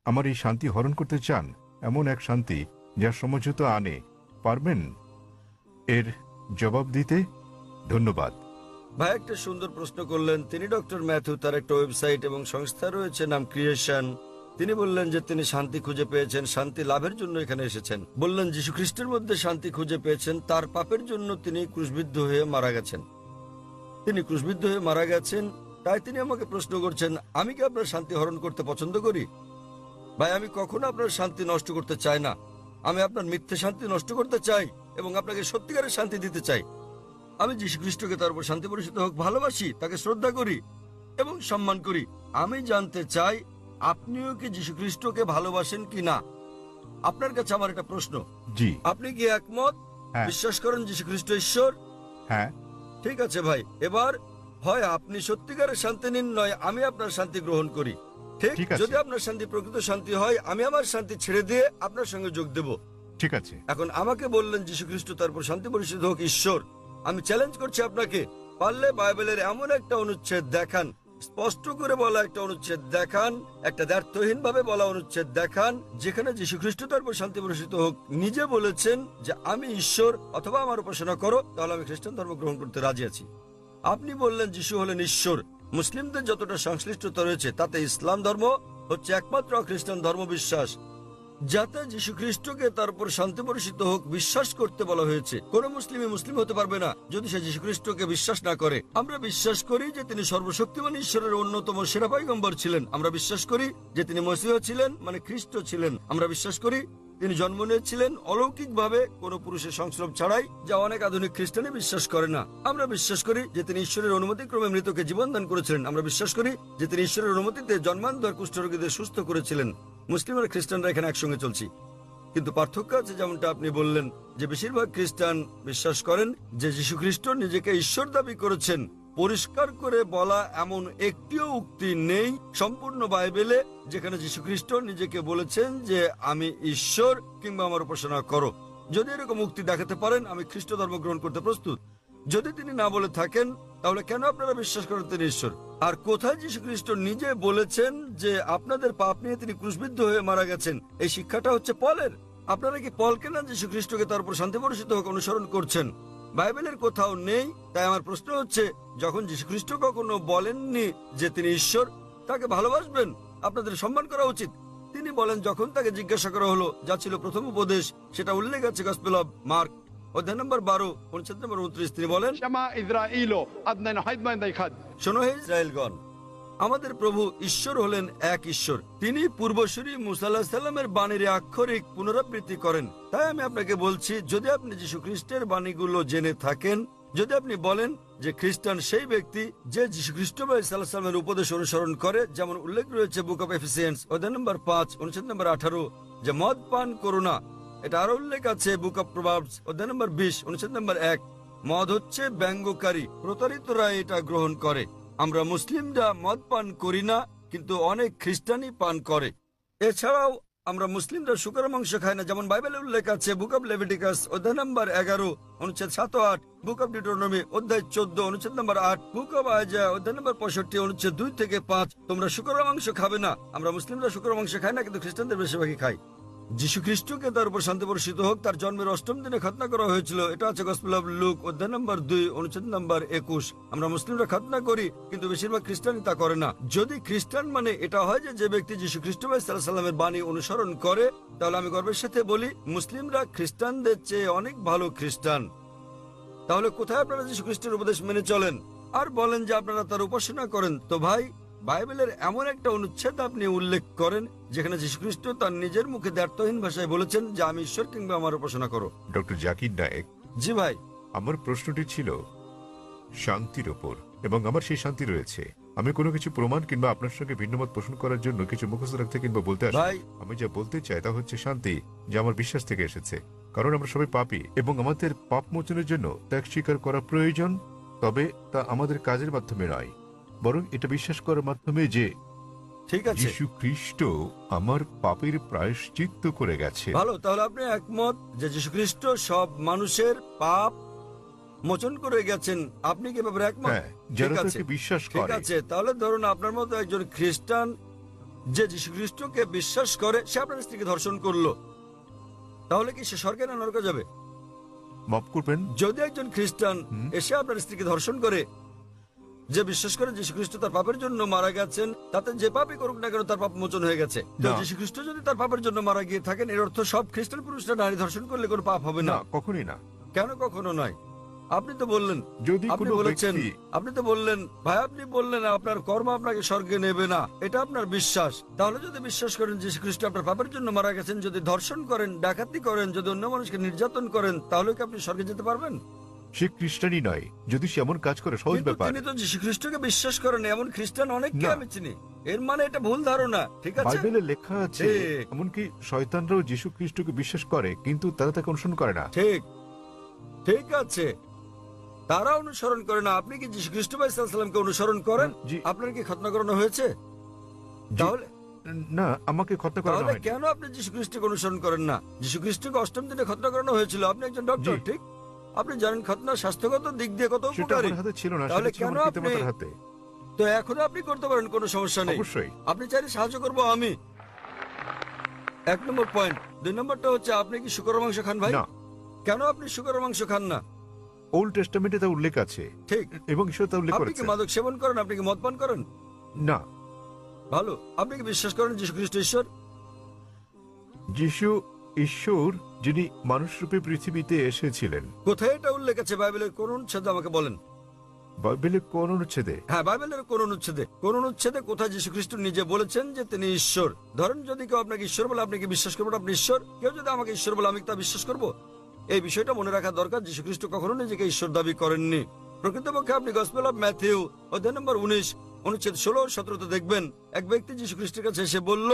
আমার এই শান্তি হরণ করতে চান, এমন এক শান্তি যা সমঝোতা আনে, পারবেন এর জবাব দিতে? ধন্যবাদ। ভাই একটা সুন্দর প্রশ্ন করলেন। তিনি ডক্টর ম্যাথু, তার একটা ওয়েবসাইট এবং সংস্থা রয়েছে নাম ক্রিয়েশন। তিনি বললেন যে তিনি শান্তি খুঁজে পেয়েছেন, শান্তি লাভের জন্য এখানে এসেছেন। বললেন যীশু খ্রিস্টের মধ্যে শান্তি খুঁজে পেয়েছেন, তার পাপের জন্য তিনি ক্রুশবিদ্ধ হয়ে মারা গেছেন। তিনি ক্রুশবিদ্ধ হয়ে মারা গেছেন, তাই তিনি আমাকে প্রশ্ন করছেন আমি কি আপনার শান্তি হরণ করতে পছন্দ করি? ভাই আমি কখনো আপনার শান্তি নষ্ট করতে চাই না। আমি আপনার মিথ্যে শান্তি নষ্ট করতে চাই এবং আপনাকে সত্যিকারের শান্তি দিতে চাই। আমি যীশু খ্রিস্টকে তার উপর শান্তি বর্ষিত হোক ভালোবাসি, তাকে শ্রদ্ধা করি এবং সম্মান করি। আমি জানতে চাই আপনিও কি যীশু খ্রিস্টকে ভালোবাসেন কি না। আপনার কাছে আমার একটা প্রশ্ন, জি। আপনি কি একমত? হ্যাঁ। বিশ্বাস করেন যীশু খ্রিস্ট ঈশ্বর? হ্যাঁ। ঠিক আছে ভাই, এবার হয় আপনি সত্যিকারের শান্তি নিন, নয় আমি আপনার শান্তি গ্রহণ করি। ঠিক? ঠিক আছে। যদি আপনার শান্তি প্রকৃত শান্তি হয়, আমি আমার শান্তি ছেড়ে দিয়ে আপনার সঙ্গে যোগ দেব। ঠিক আছে। এখন আমাকে বললেন যীশু খ্রিস্ট তারপর শান্তি পরিষদ হোক ঈশ্বর। আমি চ্যালেঞ্জ করছি আপনাকে, পারলে বাইবেলের এমন একটা অনুচ্ছেদ দেখান, স্পষ্ট করে বলা একটা অনুচ্ছেদ দেখান, একটা দ্ব্যর্থহীন ভাবে বলা অনুচ্ছেদ দেখান, যেখানে যীশু খ্রিস্ট তারপর শান্তি পরিষদ হোক নিজে বলেছেন যে আমি ঈশ্বর অথবা আমার উপাসনা করো, তাহলে আমি খ্রিস্টান ধর্ম গ্রহণ করতে রাজি আছি। আপনি বললেন যিশু হলেন ঈশ্বর। মুসলিমদের যতটা সংশ্লিষ্টতা রয়েছে তাতে ইসলাম ধর্ম হচ্ছে একমাত্র খ্রিস্টান ধর্ম বিশ্বাস যাতে যীশু খ্রিস্টকে তার উপর শান্তি বর্ষিত হোক বিশ্বাস করতে বলা হয়েছে। কোন মুসলিমই মুসলিম হতে পারবে না যদি সে যীশু খ্রিস্টকে বিশ্বাস না করে। আমরা বিশ্বাস করি যে তিনি সর্বশক্তিমান ঈশ্বরের অন্যতম সেরা পয়গম্বর ছিলেন। আমরা বিশ্বাস করি যে তিনি মসীহ ছিলেন, মানে খ্রিস্ট ছিলেন। আমরা বিশ্বাস করি তিনি জন্ম নিয়েছিলেন অলৌকিকভাবে, কোনো পুরুষের সংস্রব ছাড়াই, যা অনেক আধুনিক খ্রিস্টানে বিশ্বাস করে না। আমরা বিশ্বাস করি যে তিনি ঈশ্বরের অনুমতিক্রমে মৃতকে জীবন দান করেছিলেন। আমরা বিশ্বাস করি যে তিনি ঈশ্বরের অনুমতিতে জন্মান্তর কুষ্ঠরোগীদের সুস্থ করেছিলেন। মুসলিম আর খ্রিস্টানরা এখানে একসঙ্গে চলছি, কিন্তু পার্থক্য আছে। যেমনটা আপনি বললেন যে বেশিরভাগ খ্রিস্টান বিশ্বাস করেন যে যীশু খ্রিস্ট নিজেকে ঈশ্বর দাবি করেছেন। পরিষ্কার করে বলা এমন একটিও উক্তি নেই সম্পূর্ণ বাইবেলে যেখানে যীশু খ্রিস্ট নিজেকে বলেছেন যে আমি ঈশ্বর কিংবা আমার উপাসনা করো। যদি এরকম উক্তি দেখাতে পারেন, আমি খ্রিস্ট ধর্ম গ্রহণ করতে প্রস্তুত। যদি তিনি না বলে থাকেন, তাহলে কেন আপনারা বিশ্বাস করেন তিনি ঈশ্বর? আর কোথায় যীশু খ্রিস্ট নিজে বলেছেন যে আপনাদের পাপ নিয়ে তিনি ক্রুশবিদ্ধ হয়ে মারা গেছেন? এই শিক্ষাটা হচ্ছে পলের। আপনারা কি পলকে না যীশু খ্রিস্টকে তার উপর শান্তি বর্ষিত হোক অনুসরণ করছেন? বাইবেলের কোথাও নেই। তাই আমার প্রশ্ন হচ্ছে, যখন যীশু খ্রিস্ট কখনো বলেননি যে তিনি ঈশ্বর, তাকে ভালোবাসবেন, আপনাদের সম্মান করা উচিত। তিনি বলেন যখন তাকে জিজ্ঞাসা করা হলো, যা ছিল প্রথম উপদেশ, সেটা উল্লেখ আছে গসপেল অব মার্ক অধ্যায় নম্বর 12 অনুচ্ছেদ নম্বর 29। তিনি বলেন, শোনো হে ইসরায়েলগণ, আমাদের প্রভু ঈশ্বর হলেন এক ঈশ্বর। তিনি পূর্বসূরি মুসা আলাইহিস সালামের বাণীর আক্ষরিক পুনরাবৃত্তি করেন। তাই আমি আপনাকে বলছি, যদি আপনি যীশু খ্রিস্টের বাণীগুলো জেনে থাকেন, যদি আপনি বলেন যে খ্রিস্টান সেই ব্যক্তি যে যীশু খ্রিস্ট সাল্লাল্লাহু আলাইহি সাল্লামের উপদেশ অনুসরণ করে, যেমন উল্লেখ রয়েছে বুক অফ এফিসিয়েন্স অধ্যায় নম্বর 5 অনুচ্ছেদ নম্বর 18, যে মদ পান করো না। এটা আরো উল্লেখ আছে বুক অফ প্রভাবস অধ্যায় নম্বর 20 অনুচ্ছেদ নম্বর 1। মদ হচ্ছে ব্যঙ্গকারী, প্রতারিতরা এটা গ্রহণ করে। আমরা মুসলিমরা মদ পান করি না, কিন্তু অনেক খ্রিস্টানই পান করে। এছাড়াও আমরা মুসলিমরা শুকর মাংস খাই না, যেমন বাইবেলে উল্লেখ আছে বুক অব লেভিটিকাস অধ্যায় নম্বর 11 অনুচ্ছেদ 7 ও 8, বুক অব ডিউটেরোনমি অধ্যায় 14 অনুচ্ছেদ নম্বর 8, বুক অব আইজায়া অধ্যায় নম্বর 65 অনুচ্ছেদ 2 থেকে 5। তোমরা শুকর মাংস খাবে না। আমরা মুসলিমরা শুকর মাংস খাই না, কিন্তু খ্রিস্টানদের বেশিরভাগই খাই। যীশু খ্রিস্টকে তার উপর শান্তি বর্ষিত হোক তার জন্মের 8ম দিনে খাতনা করা হয়েছিল। এটা আছে গসপেল অব লুক অধ্যায় নম্বর 2 অনুচ্ছেদ নম্বর 21। আমরা মুসলিমরা খাতনা করি, কিন্তু বেশিরভাগ খ্রিস্টানই তা করে না। যদি খ্রিস্টান মানে এটা হয় যে ব্যক্তি যীশু খ্রিস্ট সাল্লাল্লাহু আলাইহি সাল্লামের বাণী অনুসরণ করে, তাহলে আমি গর্বের সাথে বলি মুসলিমরা খ্রিস্টানদের চেয়ে অনেক ভালো খ্রিস্টান। তাহলে কোথায় আপনারা যীশু খ্রিস্টের উপদেশ মেনে চলেন আর বলেন যে আপনারা তার উপাসনা করেন? তো ভাই, বাইবেলের এমন একটা অনুচ্ছেদ আপনি উল্লেখ করেন যেখানে যীশু খ্রিস্ট তার নিজের মুখে দ্ব্যর্থহীন ভাষায় বলেছেন যে আমি ঈশ্বর কিংবা আমার উপাসনা করো। ডক্টর জাকির নায়েক। জি ভাই। আমার প্রশ্নটি ছিল শান্তির ওপর, এবং আমার সেই শান্তি রয়েছে। আমি কোনো কিছু প্রমাণ কিংবা আপনার সঙ্গে ভিন্নমত পোষণ করার জন্য কিছু মুখস্থ রাখতে কিংবা বলতে আসি। আমি যা বলতে চাই তা হচ্ছে শান্তি, যা আমার বিশ্বাস থেকে এসেছে। কারণ আমরা সবাই পাপী এবং আমাদের পাপ মোচনের জন্য ত্যাগ স্বীকার করা প্রয়োজন। তবে তা আমাদের কাজের মাধ্যমে নয়, বরং এটা বিশ্বাস করার মাধ্যমে যে ঠিক আছে, যীশু খ্রিস্ট আমার পাপের প্রায়শ্চিত্ত করে গেছে। ভালো, তাহলে আপনি একমত যে যীশু খ্রিস্ট সব মানুষের পাপ মোচন করে গেছেন। আপনি কি ব্যাপারে একমত? যারা তাকে বিশ্বাস করে। ঠিক আছে, তাহলে ধরুন আপনার মতো একজন খ্রিস্টান যে যীশু খ্রিস্টকে বিশ্বাস করে সে আপনার স্ত্রীকে ধর্ষণ করলো, তাহলে কি সে স্বর্গে না নরকে যাবে? মাফ করবেন। যদি একজন খ্রিস্টান এসে আপনার স্ত্রীকে ধর্ষণ করে, যে বিশ্বাস করে যীশু খ্রিস্ট তার পাপের জন্য মারা গেছেন, তাতে যে পাপই করুক না কেন তার পাপ মোচন হয়ে গেছে। তো না। যীশু খ্রিস্ট যদি তার পাপের জন্য মারা গিয়ে থাকেন, এর অর্থ সব খ্রিস্টান পুরুষরা নারী ধর্ষণ করলে কোনো পাপ হবে না, না? কখনই না। কেন কখনো নয়? আপনি তো বললেন, যদি আপনি কোনো বলেছেন, ব্যক্তি আপনি তো বললেন ভাই, আপনি বললেন আপনার কর্ম আপনাকে স্বর্গে নেবে না, এটা আপনার বিশ্বাস। তাহলে যদি বিশ্বাস করেন যীশু খ্রিস্ট আপনার পাপের জন্য মারা গেছেন, যদি ধর্ষণ করেন, ডাকাতি করেন, যদি অন্য মানুষকে নির্যাতন করেন, তাহলে কি আপনি স্বর্গে যেতে পারবেন? সে খ্রিস্টানই নয়, যদি সে এমন কাজ করে, সহজ কিন্তু ব্যাপার। তিনি তো যীশু খ্রিস্টকে বিশ্বাস করেন এমন খ্রিস্টান অনেককে না। আমি চিনি। এর মানে এটা ভুল ধারণা, ঠিক আছে? বাইবেলে লেখা আছে ঠিক। এমনকি শয়তানরাও যীশু খ্রিস্টকে বিশ্বাস করে, কিন্তু তারা তাকে অনুসরণ করে না। ঠিক, ঠিক আছে, তারা অনুসরণ করে না। আপনি কি যীশু খ্রিস্ট ভাই সাল্লামকে অনুসরণ করেন? জি। আপনার কি খতনা করানো হয়েছে? জি। তাহলে না, আমাকে খতনা করানো তাহলে হয়নি। কেন আপনি যীশু খ্রিস্টকে অনুসরণ করেন না? যীশু খ্রিস্টকে অষ্টম দিনে খতনা করানো হয়েছিল। আপনি একজন ডক্টর, জি। ঠিক? আপনি জানেন খতনা স্বাস্থ্যগত দিক দিয়ে কত সেটা উপকারী। আমার হাতে ছিল না, তাহলে সেটা ছিল কেন আমার আপনি- পিতামাতার হাতে। তো এখনো আপনি করতে পারেন, কোনো সমস্যা নেই। অবশ্যই। আপনি চাইলে সাহায্য করবো আমি। 1 নম্বর পয়েন্ট। 2 নম্বরটা হচ্ছে, আপনি কি শুকরের মাংস খান ভাই? না, কেন আপনি শুকরের মাংস খান না? ওল্ড টেস্টামেন্টে তা উল্লেখ আছে ঠিক। এবং ঈশ্বর তা উল্লেখ আপনি কি করেছে। মাদক সেবন করেন? আপনি কি মদ পান করেন? না, ভালো। আপনি কি বিশ্বাস করেন যীশু খ্রিস্ট ঈশ্বর? যিশু ঈশ্বর, যিনি মানুষ রূপে পৃথিবীতে এসেছিলেন। কোথায় এটা উল্লেখ আছে বাইবেলের কোন অনুচ্ছেদে আমাকে বলেন? বাইবেলের কোন অনুচ্ছেদে? হ্যাঁ, বাইবেলের কোন অনুচ্ছেদে? কোন অনুচ্ছেদে কোথায় যীশু খ্রিস্ট নিজে বলেছেন যে তিনি ঈশ্বর? ধরেন যদি কেউ আপনাকে ঈশ্বর বলে, আপনি কি বিশ্বাস করবেন আপনি ঈশ্বর? কেউ যদি আমাকে ঈশ্বর বলে, আমি তা বিশ্বাস করব? এই বিষয়টা মনে রাখা দরকার। যীশু খ্রিস্ট কখনো নিজেকে ঈশ্বর দাবি করেননি। প্রকৃতপক্ষে আপনি গসপেল অফ ম্যাথিউ অধ্যায় নম্বর 19 অনুচ্ছেদ 16 ও 17 দেখবেন, এক ব্যক্তি যীশু খ্রিস্টের কাছে এসে বলল,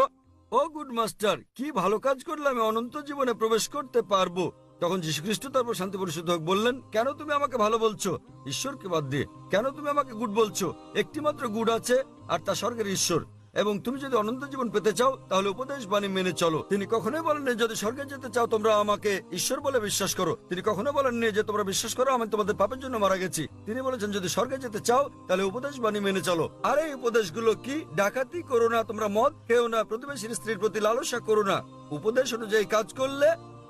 ও গুড মাস্টার, কি ভালো কাজ করলে আমি অনন্ত জীবনে প্রবেশ করতে পারবো? তখন যীশু খ্রিস্ট তারপর শান্তি পরিশুদ্ধ হোক বললেন, কেন তুমি আমাকে ভালো বলছো ঈশ্বরকে বাদ দিয়ে? কেন তুমি আমাকে গুড বলছো? একটি মাত্র গুড আছে, আর তা স্বর্গের ঈশ্বর। এবং তুমি যদি অনন্ত জীবন পেতে চাও, তাহলে উপদেশ বাণী মেনে চলো। তিনি কখনোই বলেননি যদি স্বর্গে যেতে চাও তোমরা আমাকে ঈশ্বর বলে বিশ্বাস করো। তিনি কখনো বলেননি যে তোমরা বিশ্বাস করো আমি তোমাদের পাপের জন্য মারা গেছি। তিনি বলেছেন যদি স্বর্গে যেতে চাও তাহলে উপদেশ বাণী মেনে চলো। আর এই উপদেশগুলো কি? ডাকাতি করো না, তোমরা মদ খেও না, প্রতিবেশীর স্ত্রীর প্রতি লালসা করো না। উপদেশ অনুযায়ী কাজ করলে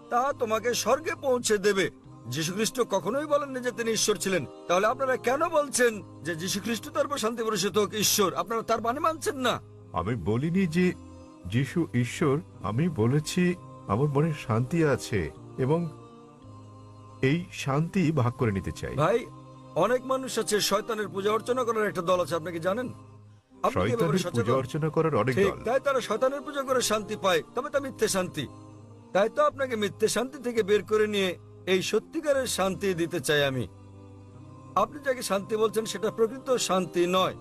তা তোমাকে স্বর্গে পৌঁছে দেবে। যীশু খ্রিস্ট কখনোই বলেননি যে তিনি ঈশ্বর ছিলেন। তাহলে আপনারা কেন বলছেন যে যীশু খ্রিস্ট তারপর শান্তি পরিষদ হোক ঈশ্বর? আপনারা তার বাণী মানছেন না। আমি বলিনি যে যিশু ঈশ্বর, আমি বলেছি আমার মনে শান্তি আছে এবং এই শান্তি ভাগ করে নিতে চাই। ভাই, অনেক মানুষ আছে শয়তানের পূজা অর্চনা করার একটা দল আছে, আপনি কি জানেন? আপনি কি এ ব্যাপারে শয়তানের পূজা সচেতন? অর্চনা করার অনেক ঠিক, দল। তাই তারা শয়তানের পূজা করে শান্তি পায়, তবে তা মিথ্যে শান্তি। তাই তো আপনাকে মিথ্যে শান্তি থেকে বের করে নিয়ে এই সত্যিকারের শান্তি দিতে চাই আমি। আপনি যাকে শান্তি বলছেন সেটা প্রকৃত শান্তি নয়।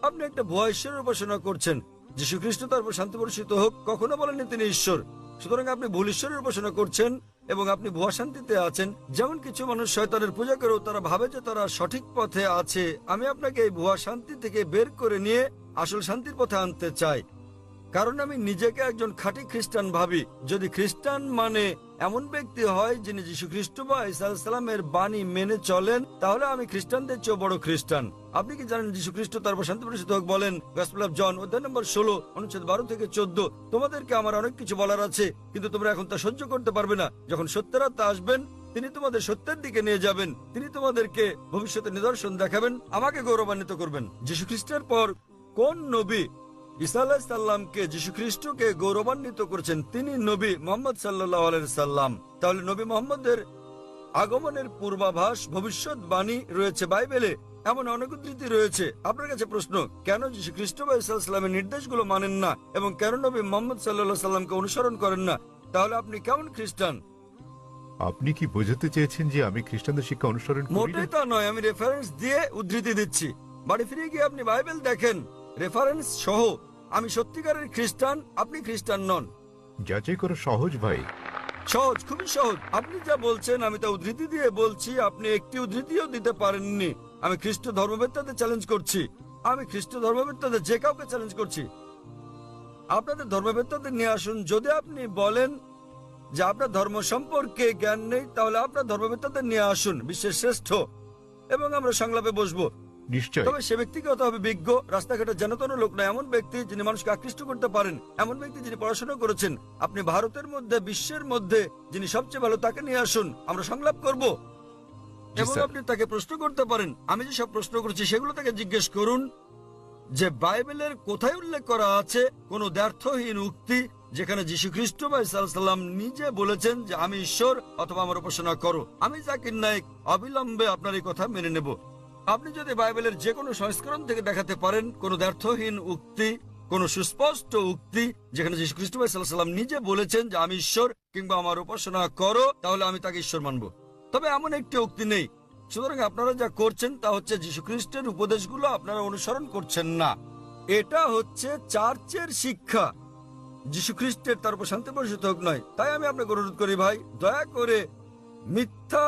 আপনি একটা ভুয়া ঈশ্বরের উপাসনা করছেন। যীশু খ্রিস্ট তারপর শান্তি বর্ষিত হোক কখনো বলেননি তিনি ঈশ্বর। সুতরাং আপনি ভুল ঈশ্বরের উপাসনা করছেন এবং আপনি ভুয়া শান্তিতে আছেন। যেমন কিছু মানুষ শয়তানের পূজা করেও তারা ভাবে যে তারা সঠিক পথে আছে। আমি আপনাকে এই ভুয়া শান্তি থেকে বের করে নিয়ে আসল শান্তির পথে আনতে চাই, কারণ আমি নিজেকে একজন খাঁটি খ্রিস্টান ভাবি। যদি খ্রিস্টান মানে এমন ব্যক্তি হয় যিনি যীশু খ্রিস্ট বা ঈসা আলাইহিস সালামের বাণী মেনে চলেন, তাহলে আমি খ্রিস্টানদের চেয়ে বড় খ্রিস্টান। আপনি কি জানেন যীশু খ্রিস্ট তারপর শান্তি পরিষদ হোক বলেন, গসপেল অফ জন অধ্যায় নম্বর 16 অনুচ্ছেদ 12 থেকে 14, তোমাদেরকে আমার অনেক কিছু বলার আছে, কিন্তু তোমরা এখন তা সহ্য করতে পারবে না। যখন সত্যের আত্মা আসবেন তিনি তোমাদের সত্যের দিকে নিয়ে যাবেন। তিনি তোমাদেরকে ভবিষ্যতের নিদর্শন দেখাবেন, আমাকে গৌরবান্বিত করবেন। যীশু খ্রিস্টের পর কোন নবী ঈসা আলাইহিস সালামকে যীশু খ্রিস্টকে গৌরবান্বিত করেছেন? তিনি নবী মুহাম্মদ সাল্লাল্লাহু আলাইহি সাল্লাম। তাহলে নবী মুহাম্মদের আগমনের পূর্বাভাস, ভবিষ্যৎবাণী রয়েছে বাইবেলে, এমন অনেক উদ্ধৃতি রয়েছে। আপনার কাছে প্রশ্ন, কেন যীশু খ্রিস্ট বা ঈসা আলাইহিস সালামের নির্দেশগুলো মানেন না এবং কেন নবী মুহাম্মদ সাল্লাল্লাহু আলাইহি সাল্লামকে অনুসরণ করেন না? তাহলে আপনি কেমন খ্রিস্টান? আপনি কি বোঝাতে চেয়েছেন যে আমি খ্রিস্টানদের শিক্ষা অনুসরণ করি না? মোটেই তা নয়, আমি রেফারেন্স দিয়ে উদ্ধৃতি দিচ্ছি। বাড়ি ফিরে গিয়ে আপনি বাইবেল দেখেন রেফারেন্স সহ। আমি সত্যিকারের খ্রিস্টান, আপনি খ্রিস্টান নন। যাচাই করা সহজ ভাই। সহজ, খুবই সহজ। আপনি যা বলছেন আমি তা উদ্ধৃতি দিয়ে বলছি, আপনি একটি উদ্ধৃতিও দিতে পারেননি। আমি খ্রিস্ট ধর্মবেত্তাদের চ্যালেঞ্জ করছি। আমি খ্রিস্ট ধর্মবেত্তাদের যে কাউকে চ্যালেঞ্জ করছি। আপনাদের ধর্মবেত্তাদের নিয়ে আসুন। যদি আপনি বলেন যে আপনার ধর্ম সম্পর্কে জ্ঞান নেই, তাহলে আপনার ধর্মবেত্তাদের নিয়ে আসুন, বিশ্বের শ্রেষ্ঠ, এবং আমরা সংলাপে বসবো। নিশ্চয়। তবে সে ব্যক্তিকে হতে হবে বিজ্ঞ, রাস্তাঘাটে জানাতন লোক না, এমন ব্যক্তি যিনি মানুষকে আকৃষ্ট করতে পারেন, এমন ব্যক্তি যিনি পড়াশোনা করেছেন। আপনি ভারতের মধ্যে, বিশ্বের মধ্যে যিনি সবচেয়ে ভালো তাকে নিয়ে আসুন, আমরা সংলাপ করব। জি, এবং স্যার। আপনি তাকে প্রশ্ন করতে পারেন। আমি যে সব প্রশ্ন করছি সেগুলো তাকে জিজ্ঞেস করুন যে বাইবেলের কোথায় উল্লেখ করা আছে কোন দ্ব্যর্থহীন উক্তি যেখানে যীশু খ্রিস্ট বা ঈসা আলাইহিস সালাম নিজে বলেছেন যে আমি ঈশ্বর অথবা আমার উপাসনা করো। আমি জাকির নায়েক অবিলম্বে আপনার এই কথা মেনে নেব। আপনি যদি বাইবেলের যে কোনো সংস্করণ থেকে দেখাতে পারেন কোন দ্ব্যর্থহীন উক্তি, কোন সুস্পষ্ট উক্তি যেখানে যীশু খ্রিস্ট বা ঈসা আলাইহিস সালাম নিজে বলেছেন যে আমি ঈশ্বর কিংবা আমার উপাসনা করো, তাহলে আমি তাকে ঈশ্বর মানব। তবে এমন একটি উক্তি নেই। সুতরাং আপনারা যা করছেন তা হচ্ছে যীশু খ্রিস্টের উপদেশগুলো আপনারা অনুসরণ করছেন না। এটা হচ্ছে চার্চের শিক্ষা, যীশু খ্রিস্টের তার উপর শান্তি বর্ষিত হোক নয়। তাই আমি আপনাকে অনুরোধ করি ভাই, দয়া করে মিথ্যা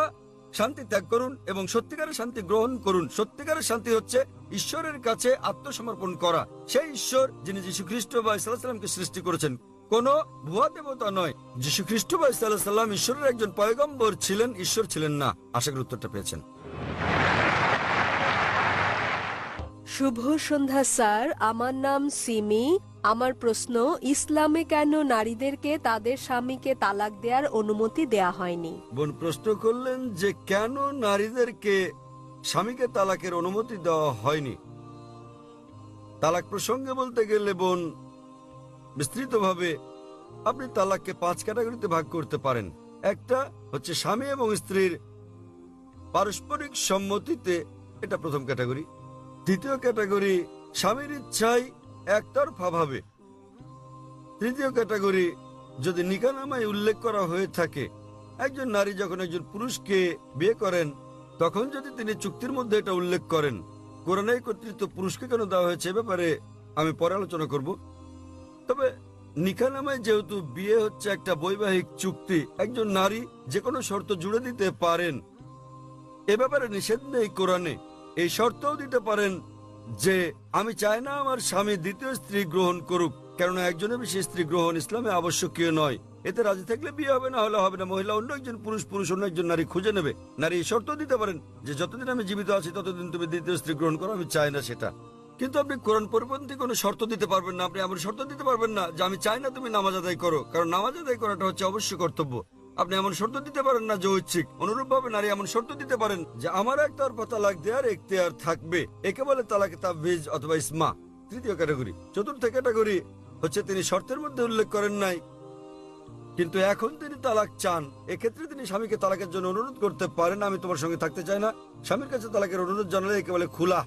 শান্তি ত্যাগ করুন এবং সত্যিকারের শান্তি গ্রহণ করুন। সত্যিকারের শান্তি হচ্ছে ঈশ্বরের কাছে আত্মসমর্পণ করা। সেই ঈশ্বর যিনি যীশু খ্রিস্ট বা ঈসা আলাইহিস সালামকে সৃষ্টি করেছেন, কোন ভুয়া দেবতা নয়। যীশু খ্রিস্ট বা ঈসা আলাইহিস সালাম ঈশ্বরের একজন পয়গম্বর ছিলেন, ঈশ্বর ছিলেন না। আশা করি উত্তরটা পেয়েছেন। শুভ সন্ধ্যা স্যার, আমার নাম সিমি। আমার প্রশ্ন, ইসলামে কেন নারীদেরকে তাদের স্বামীকে তালাক দেওয়ার অনুমতি দেয়া হয়নি? বোন প্রশ্ন করলেন যে কেন নারীদেরকে স্বামীকে তালাকের অনুমতি দেওয়া হয়নি। তালাক প্রসঙ্গে বলতে গেলে বোন, বিস্তৃতভাবে আপনি তালাককে 5 ক্যাটাগরিতে ভাগ করতে পারেন। একটা হচ্ছে স্বামী এবং স্ত্রীর পারস্পরিক সম্মতিতে, এটা প্রথম ক্যাটাগরি। দ্বিতীয় ক্যাটাগরি স্বামীর ইচ্ছায় একতরফা ভাবে। তৃতীয় ক্যাটাগরি যদি নিকাহনামায় উল্লেখ করা হয়ে থাকে, একজন নারী যখন একজন পুরুষকে বিয়ে করেন তখন যদি তিনি চুক্তির মধ্যে এটা উল্লেখ করেন। কোরআনে কর্তৃত্ব পুরুষকে কেন দেওয়া হয়েছে এ ব্যাপারে আমি পরে আলোচনা করব। তবে নিকাহনামায় যেহেতু বিয়ে হচ্ছে একটা বৈবাহিক চুক্তি, একজন নারী যে কোনো শর্ত জুড়ে দিতে পারেন, এ ব্যাপারে নিষেধ নেই কোরআনে। এই শর্তও দিতে পারেন যে আমি চাই না আমার স্বামী দ্বিতীয় স্ত্রী গ্রহণ করুক, কেননা একজনের বেশি স্ত্রী গ্রহণ ইসলামে আবশ্যকীয় নয়। এতে রাজি থাকলে বিয়ে হবে, না হলে হবে না। মহিলা অন্য একজন পুরুষ, পুরুষ অন্য একজন নারী খুঁজে নেবে। নারী এই শর্ত দিতে পারেন যে যতদিন আমি জীবিত আছি ততদিন তুমি দ্বিতীয় স্ত্রী গ্রহণ করো, আমি চাই না সেটা। কিন্তু আপনি কোরআন পরিপন্থী কোনো শর্ত দিতে পারবেন না। আপনি এমন শর্ত দিতে পারবেন না যে আমি চাই না তুমি নামাজ আদায় করো, কারণ নামাজ আদায় করাটা হচ্ছে অবশ্য কর্তব্য। আপনি এমন শর্ত দিতে পারেন না যে ঐচ্ছিক। অনুরূপভাবে নারী এমন শর্ত দিতে পারেন যে আমার একতরফা তালাক দেওয়ার এখতিয়ার থাকবে। একে বলে তালাকে তাবীজ অথবা ইসমা। তৃতীয় ক্যাটাগরি। চতুর্থ ক্যাটাগরি হচ্ছে তিনি শর্তের মধ্যে উল্লেখ করেন নাই, কিন্তু এখন তিনি তালাক চান। এক্ষেত্রে তিনি স্বামীকে তালাকের জন্য অনুরোধ করতে পারেন, আমি তোমার সঙ্গে থাকতে চাই না। স্বামীর কাছে তালাকের অনুরোধ জানালে একে বলে খুলা।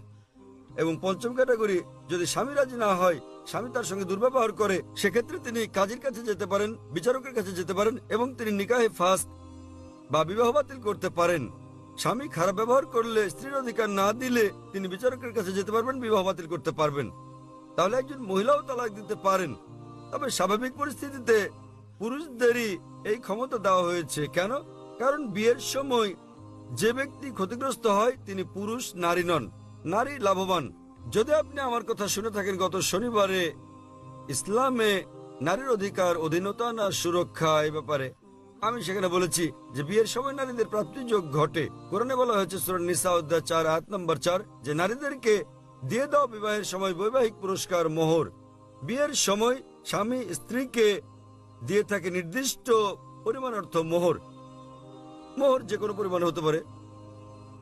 এবং পঞ্চম ক্যাটাগরি, যদি স্বামী রাজি না হয়, স্বামী তার সঙ্গে দুর্ব্যবহার করে, সেক্ষেত্রে তিনি কাজীর কাছে যেতে পারেন, বিচারকের কাছে যেতে পারেন এবং তিনি নিকাহে ফাস্ক বা বিবাহ বাতিল করতে পারেন। স্বামী খারাপ ব্যবহার করলে, স্ত্রীর অধিকার না দিলে তিনি বিচারকের কাছে যেতে পারবেন, বিবাহ বাতিল করতে পারবেন। তাহলে একজন মহিলাও তালাক দিতে পারেন। তবে স্বাভাবিক পরিস্থিতিতে পুরুষদেরই এই ক্ষমতা দেওয়া হয়েছে। কেন? কারণ বিয়ের সময় যে ব্যক্তি ক্ষতিগ্রস্ত হয় তিনি পুরুষ, নারী নন। নারী লাভবান। যদি আপনি আমার কথা শুনে থাকেন, গত শনিবারে ইসলামে নারীর অধিকার, অধীনতা না সুরক্ষা এই ব্যাপারে আমি সেখানে বলেছি যে বিয়ের সময় নারীদের প্রাপ্তিযোগ ঘটে। কোরআনে বলা হয়েছে সূরা নিসা অধ্যায় 4 আয়াত নম্বর 4 যে নারীদেরকে দিয়ে দাও বিবাহের সময় বৈবাহিক পুরস্কার, মোহর। বিয়ের সময় স্বামী স্ত্রীকে দিয়ে থাকে নির্দিষ্ট পরিমাণ অর্থ মোহর। মোহর যে কোনো পরিমাণ হতে পারে।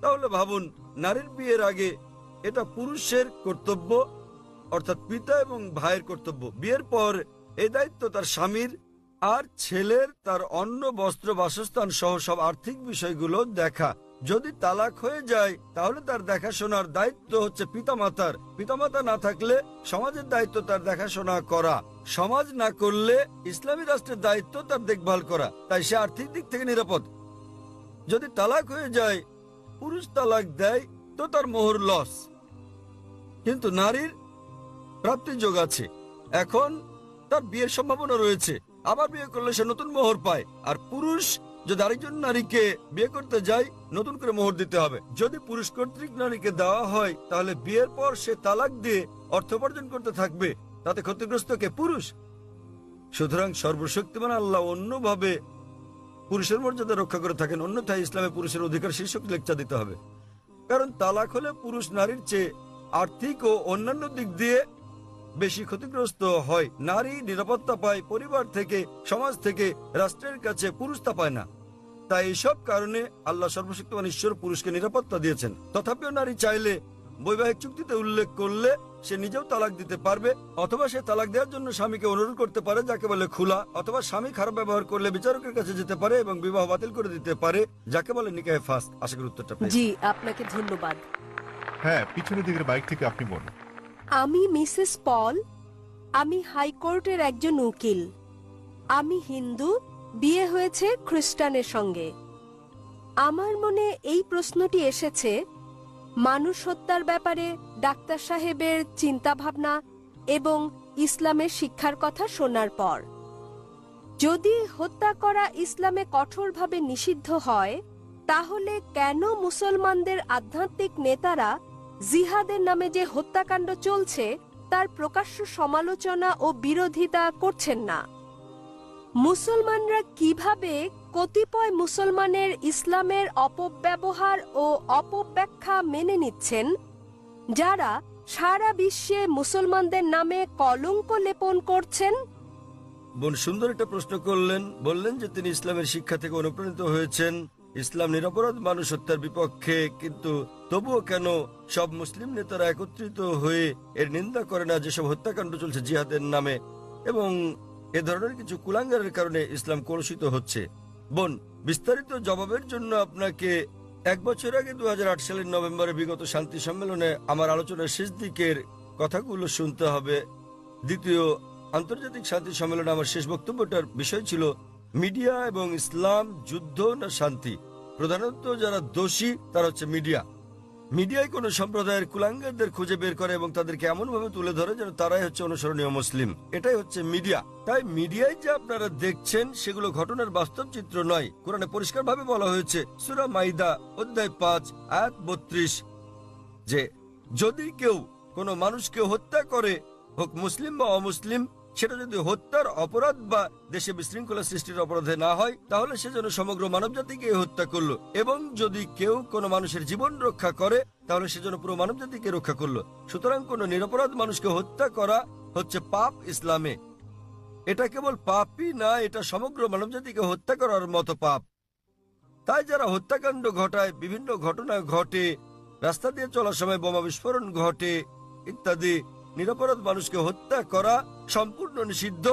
তাহলে ভাবুন, নারীর বিয়ের আগে এটা পুরুষের কর্তব্য, অর্থাৎ পিতা এবং ভাইয়ের কর্তব্য। বিয়ের পর এই দায়িত্ব তার স্বামীর, আর ছেলের তার অন্ন, বস্ত্র, বাসস্থান সহ সব আর্থিক বিষয়গুলো দেখা। যদি তালাক হয়ে যায় তাহলে তার দেখাশোনার দায়িত্ব হচ্ছে পিতামাতার। পিতামাতা না থাকলে সমাজের দায়িত্ব তার দেখাশোনা করা। সমাজ না করলে ইসলামী রাষ্ট্রের দায়িত্ব তার দেখভাল করা। তাই সে আর্থিক দিক থেকে নিরাপদ। যদি তালাক হয়ে যায়, পুরুষ তালাক দেয়, তো তার মোহর লস। কিন্তু নারীর প্রাপ্তিযোগ আছে। এখন তার বিয়ের সম্ভাবনা রয়েছে। আবার বিয়ে করলে সে নতুন মোহর পায়। আর পুরুষ যদি আরেকজন নারীকে বিয়ে করতে যায়, নতুন করে মোহর দিতে হবে। যদি পুরুষ কর্তৃক নারীকে দেওয়া হয়, তাহলে বিয়ের পর সে তালাক দিয়ে অর্থ উপার্জন করতে থাকবে। তাতে ক্ষতিগ্রস্ত কে? পুরুষ। সুতরাং সর্বশক্তিমান আল্লাহ অন্যভাবে পুরুষের মর্যাদা রক্ষা করে থাকেন। অন্যথায় ইসলামে পুরুষের অধিকার শীর্ষক লেকচার দিতে হবে। কারণ তালাক হলে পুরুষ নারীর চেয়ে আর্থিক ও অন্যান্য দিক দিয়ে বেশি ক্ষতিগ্রস্ত হয়। নারী নিরাপত্তা পায় পরিবার থেকে, সমাজ থেকে, রাষ্ট্রের কাছে, পুরুষ তা পায় না। তাই এইসব কারণে আল্লাহ সর্বশক্তিমান ঈশ্বর পুরুষকে নিরাপত্তা দিয়েছেন। তথাপিও নারী চাইলে বৈবাহিক চুক্তিতে উল্লেখ করলে সে নিজেও তালাক দিতে পারবে, অথবা সে তালাক দেওয়ার জন্য স্বামীকে অনুরোধ করতে পারে, যাকে বলে খুলা, অথবা স্বামী খারাপ ব্যবহার করলে বিচারকের কাছে যেতে পারে এবং বিবাহ বাতিল করে দিতে পারে, যাকে বলে নিকাহে ফাস্ক। আশা করি উত্তরটা পেয়েছেন। জি, আপনাকে ধন্যবাদ। হ্যাঁ, পিছনের দিকের বাইক থেকে আপনি বলুন। আমি মিসেস পল। আমি হাইকোর্টের একজন উকিল। আমি হিন্দু, বিয়ে হয়েছে খ্রিস্টানের সঙ্গে। আমার মনে এই প্রশ্নটি এসেছে মানুষ হত্যার ব্যাপারে ডাক্তার সাহেবের চিন্তাভাবনা এবং ইসলামের শিক্ষার কথা শোনার পর। যদি হত্যা করা ইসলামে কঠোরভাবে নিষিদ্ধ হয়, তাহলে কেন মুসলমানদের আধ্যাত্মিক নেতারা জিহাদের নামে যে হত্যাকাণ্ড চলছে তার প্রকাশ্য সমালোচনা ও বিরোধিতা করছেন না? মুসলমানরা কিভাবে কতিপয় মুসলমানের ইসলামের অপব্যবহার ও অপব্যাখ্যা মেনে নিচ্ছেন, যারা সারা বিশ্বে মুসলমানদের নামে কলঙ্ক লেপন করছেন? বোন সুন্দর একটা প্রশ্ন করলেন। বললেন যে তিনি ইসলামের শিক্ষা থেকে অনুপ্রাণিত হয়েছেন, ইসলাম নিরপরাধ মানুষ হত্যার বিপক্ষে, কিন্তু তবুও কেন সব মুসলিম নেতারা একত্রিত হয়ে এর নিন্দা করে না যেসব হত্যাকাণ্ড চলছে জিহাদের নামে, এবং এ ধরনের কিছু কুলাঙ্গারের কারণে ইসলাম কলুষিত হচ্ছে? বোন, বিস্তারিত জবাবের জন্য আপনাকে 1 বছর আগে 2008 সালের নভেম্বরে বিগত শান্তি সম্মেলনে আমার আলোচনার শেষ দিকের কথাগুলো শুনতে হবে। দ্বিতীয় আন্তর্জাতিক শান্তি সম্মেলনে আমার শেষ বক্তব্যটার বিষয় ছিল মিডিয়া এবং ইসলাম, যুদ্ধ না শান্তি। প্রধানত যারা দোষী তারা হচ্ছে মিডিয়া। মিডিয়ায় কোনো সম্প্রদায়ের কুলাঙ্গারদের খুঁজে বের করে এবং তাদেরকে এমনভাবে তুলে ধরে যেন তারাই হচ্ছে অনুসরণীয় মুসলিম। এটাই হচ্ছে মিডিয়া। তাই মিডিয়ায় যে আপনারা দেখছেন সেগুলো ঘটনার বাস্তব চিত্র নয়। কোরআনে পরিষ্কারভাবে বলা হয়েছে, সূরা মাইদা অধ্যায় 5 আয়াত 32, যে যদি কেউ কোনো মানুষকে হত্যা করে, হোক মুসলিম বা অমুসলিম, সেটা যদি হত্যার অপরাধ বা দেশে বিশৃঙ্খলা সৃষ্টির অপরাধে না হয়, তাহলে সে যেন সমগ্র মানবজাতিকে হত্যা করলো। এবং যদি কেউ কোনো মানুষের জীবন রক্ষা করে, তাহলে সে যেন পুরো মানবজাতিকে রক্ষা করলো। সুতরাং কোনো নিরপরাধ মানুষকে হত্যা করা হচ্ছে পাপ ইসলামে। এটা কেবল পাপই না, এটা সমগ্র মানবজাতিকে হত্যা করার মতো পাপ। তাই যারা হত্যাকাণ্ড ঘটায়, বিভিন্ন ঘটনা ঘটে, রাস্তা দিয়ে চলার সময় বোমা বিস্ফোরণ ঘটে ইত্যাদি, নিরপরাধ মানুষকে হত্যা করা সম্পূর্ণ নিষিদ্ধ।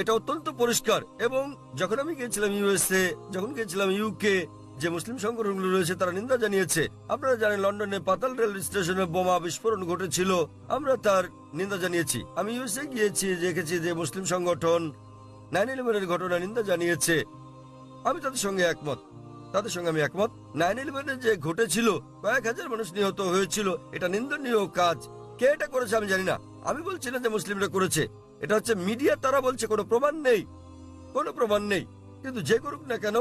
এটা অত্যন্ত পরিষ্কার। এবং যখন আমি গিয়েছিলাম ইউএসএ, যখন গিয়েছিলাম ইউকে, যে মুসলিম সংগঠনগুলো রয়েছে তারা নিন্দা জানিয়েছে। আপনারা জানেন লন্ডনে পাতাল রেল স্টেশনে বোমা বিস্ফোরণ ঘটেছিল, আমরা তার নিন্দা জানিয়েছি। আমি ইউএসএ গিয়েছি, দেখেছি যে মুসলিম সংগঠন 9/11 ঘটনা নিন্দা জানিয়েছে। আমি তাদের সঙ্গে একমত, আমি একমত। 9/11 যে ঘটেছিল, কয়েক হাজার মানুষ নিহত হয়েছিল, এটা নিন্দনীয় কাজ। কে এটা করেছে আমি জানি না, আমি বলছি না যে মুসলিমরা করেছে, এটা হচ্ছে মিডিয়া। তারা বলছে কোনো প্রমাণ নেই, কোনো প্রমাণ নেই। কিন্তু যে করুক না কেন,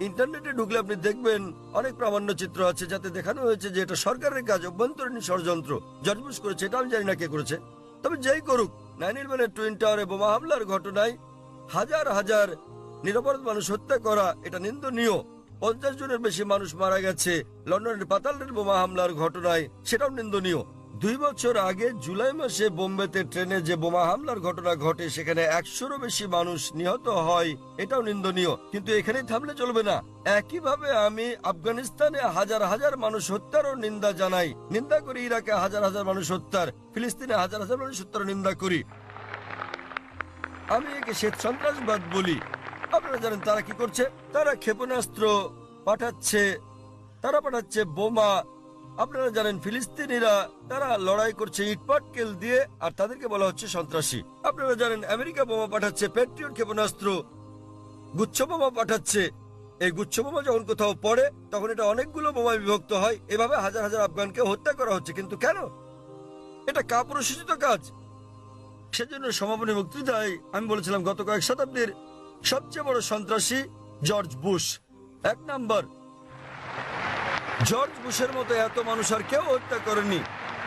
ইন্টারনেটে ঢুকলে আপনি দেখবেন অনেক প্রামাণ্য চিত্র আছে যাতে দেখানো হয়েছে যে এটা সরকারের কাজ, অভ্যন্তরীণ ষড়যন্ত্র। জর্জ বুশ করেছে, এটা আমি জানি না কে করেছে। তবে যেই করুক, 9/11 টুইন টাওয়ারে বোমা হামলার ঘটনায় হাজার হাজার নিরপরাধ মানুষ হত্যা করা, এটা নিন্দনীয়। 50 জনের বেশি মানুষ মারা গেছে লন্ডনের পাতাল রেল বোমা হামলার ঘটনায়, সেটাও নিন্দনীয়। 2 বছর আগে জুলাই মাসে বোম্বেতে ট্রেনে যে বোমা হামলার ঘটনা ঘটে, সেখানে 100-রও বেশি মানুষ নিহত হয়, এটাও নিন্দনীয়। কিন্তু এখানেই থামলে চলবে না। একইভাবে আমি আফগানিস্তানে হাজার হাজার মানুষ হত্যারও নিন্দা জানাই, নিন্দা করি। ইরাকে হাজার হাজার মানুষ হত্যার, ফিলিস্তিনে হাজার হাজার মানুষ হত্যার নিন্দা করি। আমি একে শ্বেত সন্ত্রাসবাদ বলি। আপনারা জানেন তারা কি করছে? তারা ক্ষেপণাস্ত্র পাঠাচ্ছে, তারা পাঠাচ্ছে বোমা। আপনারা জানেন ফিলিস্তিনিরা তারা লড়াই করছে ইটপাটকেল দিয়ে, আর তাদেরকে বলা হচ্ছে সন্ত্রাসী। আপনারা জানেন আমেরিকা বোমা পাঠাচ্ছে, প্যাট্রিয়ট ক্ষেপণাস্ত্র, গুচ্ছ বোমা পাঠাচ্ছে। এই গুচ্ছ বোমা যখন কোথাও পড়ে, তখন এটা অনেকগুলো বোমায় বিভক্ত হয়। এভাবে হাজার হাজার আফগানকে হত্যা করা হচ্ছে। কিন্তু কেন? এটা কাপুরুষোচিত কাজ। সেজন্য সমাপনী বক্তৃতায় আমি বলেছিলাম গত কয়েক শতাব্দীর সবচেয়ে বড় সন্ত্রাসী জর্জ বুশ। 1 নাম্বার। জর্জ বুশের মতো এত মানুষ আর কেউ হত্যা করেনি।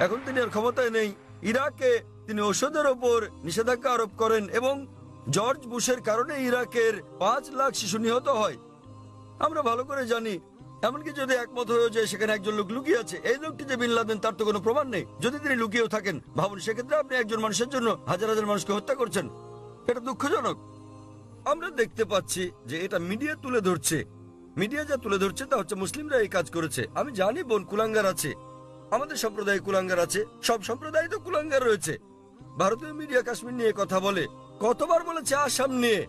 এখন তিনি আর ক্ষমতায় নেই। ইরাকে তিনি ওষুধের ওপর নিষেধাজ্ঞা আরোপ করেন এবং জর্জ বুশের কারণে ইরাকের 5 লাখ শিশু নিহত হয়। আমরা ভালো করে জানি এমনকি যদি একমত হয়েও যায় সেখানে একজন লোক লুকিয়ে আছে, এই লোকটি যে বিন লাদেন তার তো কোনো প্রমাণ নেই। যদি তিনি লুকিয়েও থাকেন, ভাবুন সেক্ষেত্রে আপনি একজন মানুষের জন্য হাজার হাজার মানুষকে হত্যা করছেন। এটা দুঃখজনক। আমরা দেখতে পাচ্ছি যে এটা মিডিয়া তুলে ধরছে। মিডিয়া যা তুলে ধরছে তা হচ্ছে মুসলিমরা এই কাজ করেছে। আমি জানি বোন, কুলাঙ্গার আছে, আমাদের সম্প্রদায়ে কুলাঙ্গার আছে, সব সম্প্রদায় তো কুলাঙ্গার রয়েছে। ভারতীয় মিডিয়া কাশ্মীর নিয়ে কথা বলে, কতবার বলেছে আসাম নিয়ে,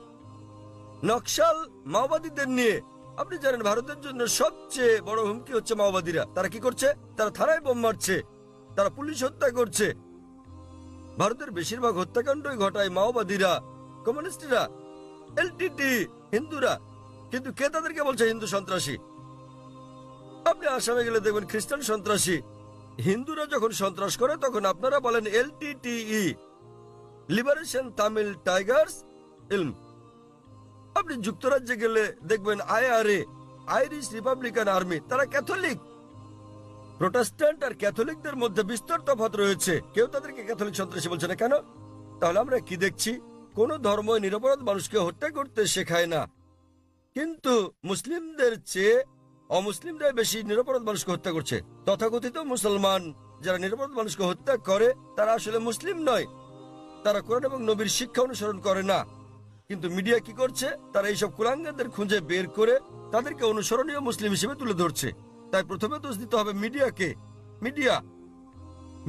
নকশাল মাওবাদীদের নিয়ে। আপনি জানেন ভারতের জন্য সবচেয়ে বড় হুমকি হচ্ছে মাওবাদীরা। তারা কি করছে? তারা থানায় বোম মারছে, তারা পুলিশ হত্যা করছে। ভারতের বেশিরভাগ হত্যাকাণ্ডই ঘটায় মাওবাদীরা, কমিউনিস্টরা, এলটিটি, হিন্দুরা। কিন্তু কে তাদেরকে বলছে হিন্দু সন্ত্রাসী? আপনি আসামে গেলে দেখবেন খ্রিস্টান সন্ত্রাসী। হিন্দুরা যখন সন্ত্রাস করে তখন আপনারা বলেন এলটিটিই, লিবারেশন তামিল টাইগার্স ইলম। আপনি যুক্তরাজ্যে গেলে দেখবেন আইআরএ, আইরিশ রিপাবলিকান আর্মি, তারা ক্যাথলিক। প্রোটেস্ট্যান্ট আর ক্যাথলিকদের মধ্যে বিস্তর তফাৎ রয়েছে। কেউ তাদেরকে ক্যাথলিক সন্ত্রাসী বলছে না কেন? তাহলে আমরা কি দেখছি? কোন ধর্ম নিরপরাধ মানুষকে হত্যা করতে শেখায় না, কিন্তু মুসলিমদের চেয়ে অমুসলিমরাই বেশি নিরপরাধ মানুষকে হত্যা করছে। তথাকথিত মুসলমান যারা নিরপরাধ মানুষকে হত্যা করে তারা আসলে মুসলিম নয়, তারা কোরআন এবং নবীর শিক্ষা অনুসরণ করে না। কিন্তু মিডিয়া কি করছে? তারা এইসব কুলাঙ্গারদের খুঁজে বের করে তাদেরকে অনুসরণীয় মুসলিম হিসেবে তুলে ধরছে। তাই প্রথমে দোষ দিতে হবে মিডিয়াকে।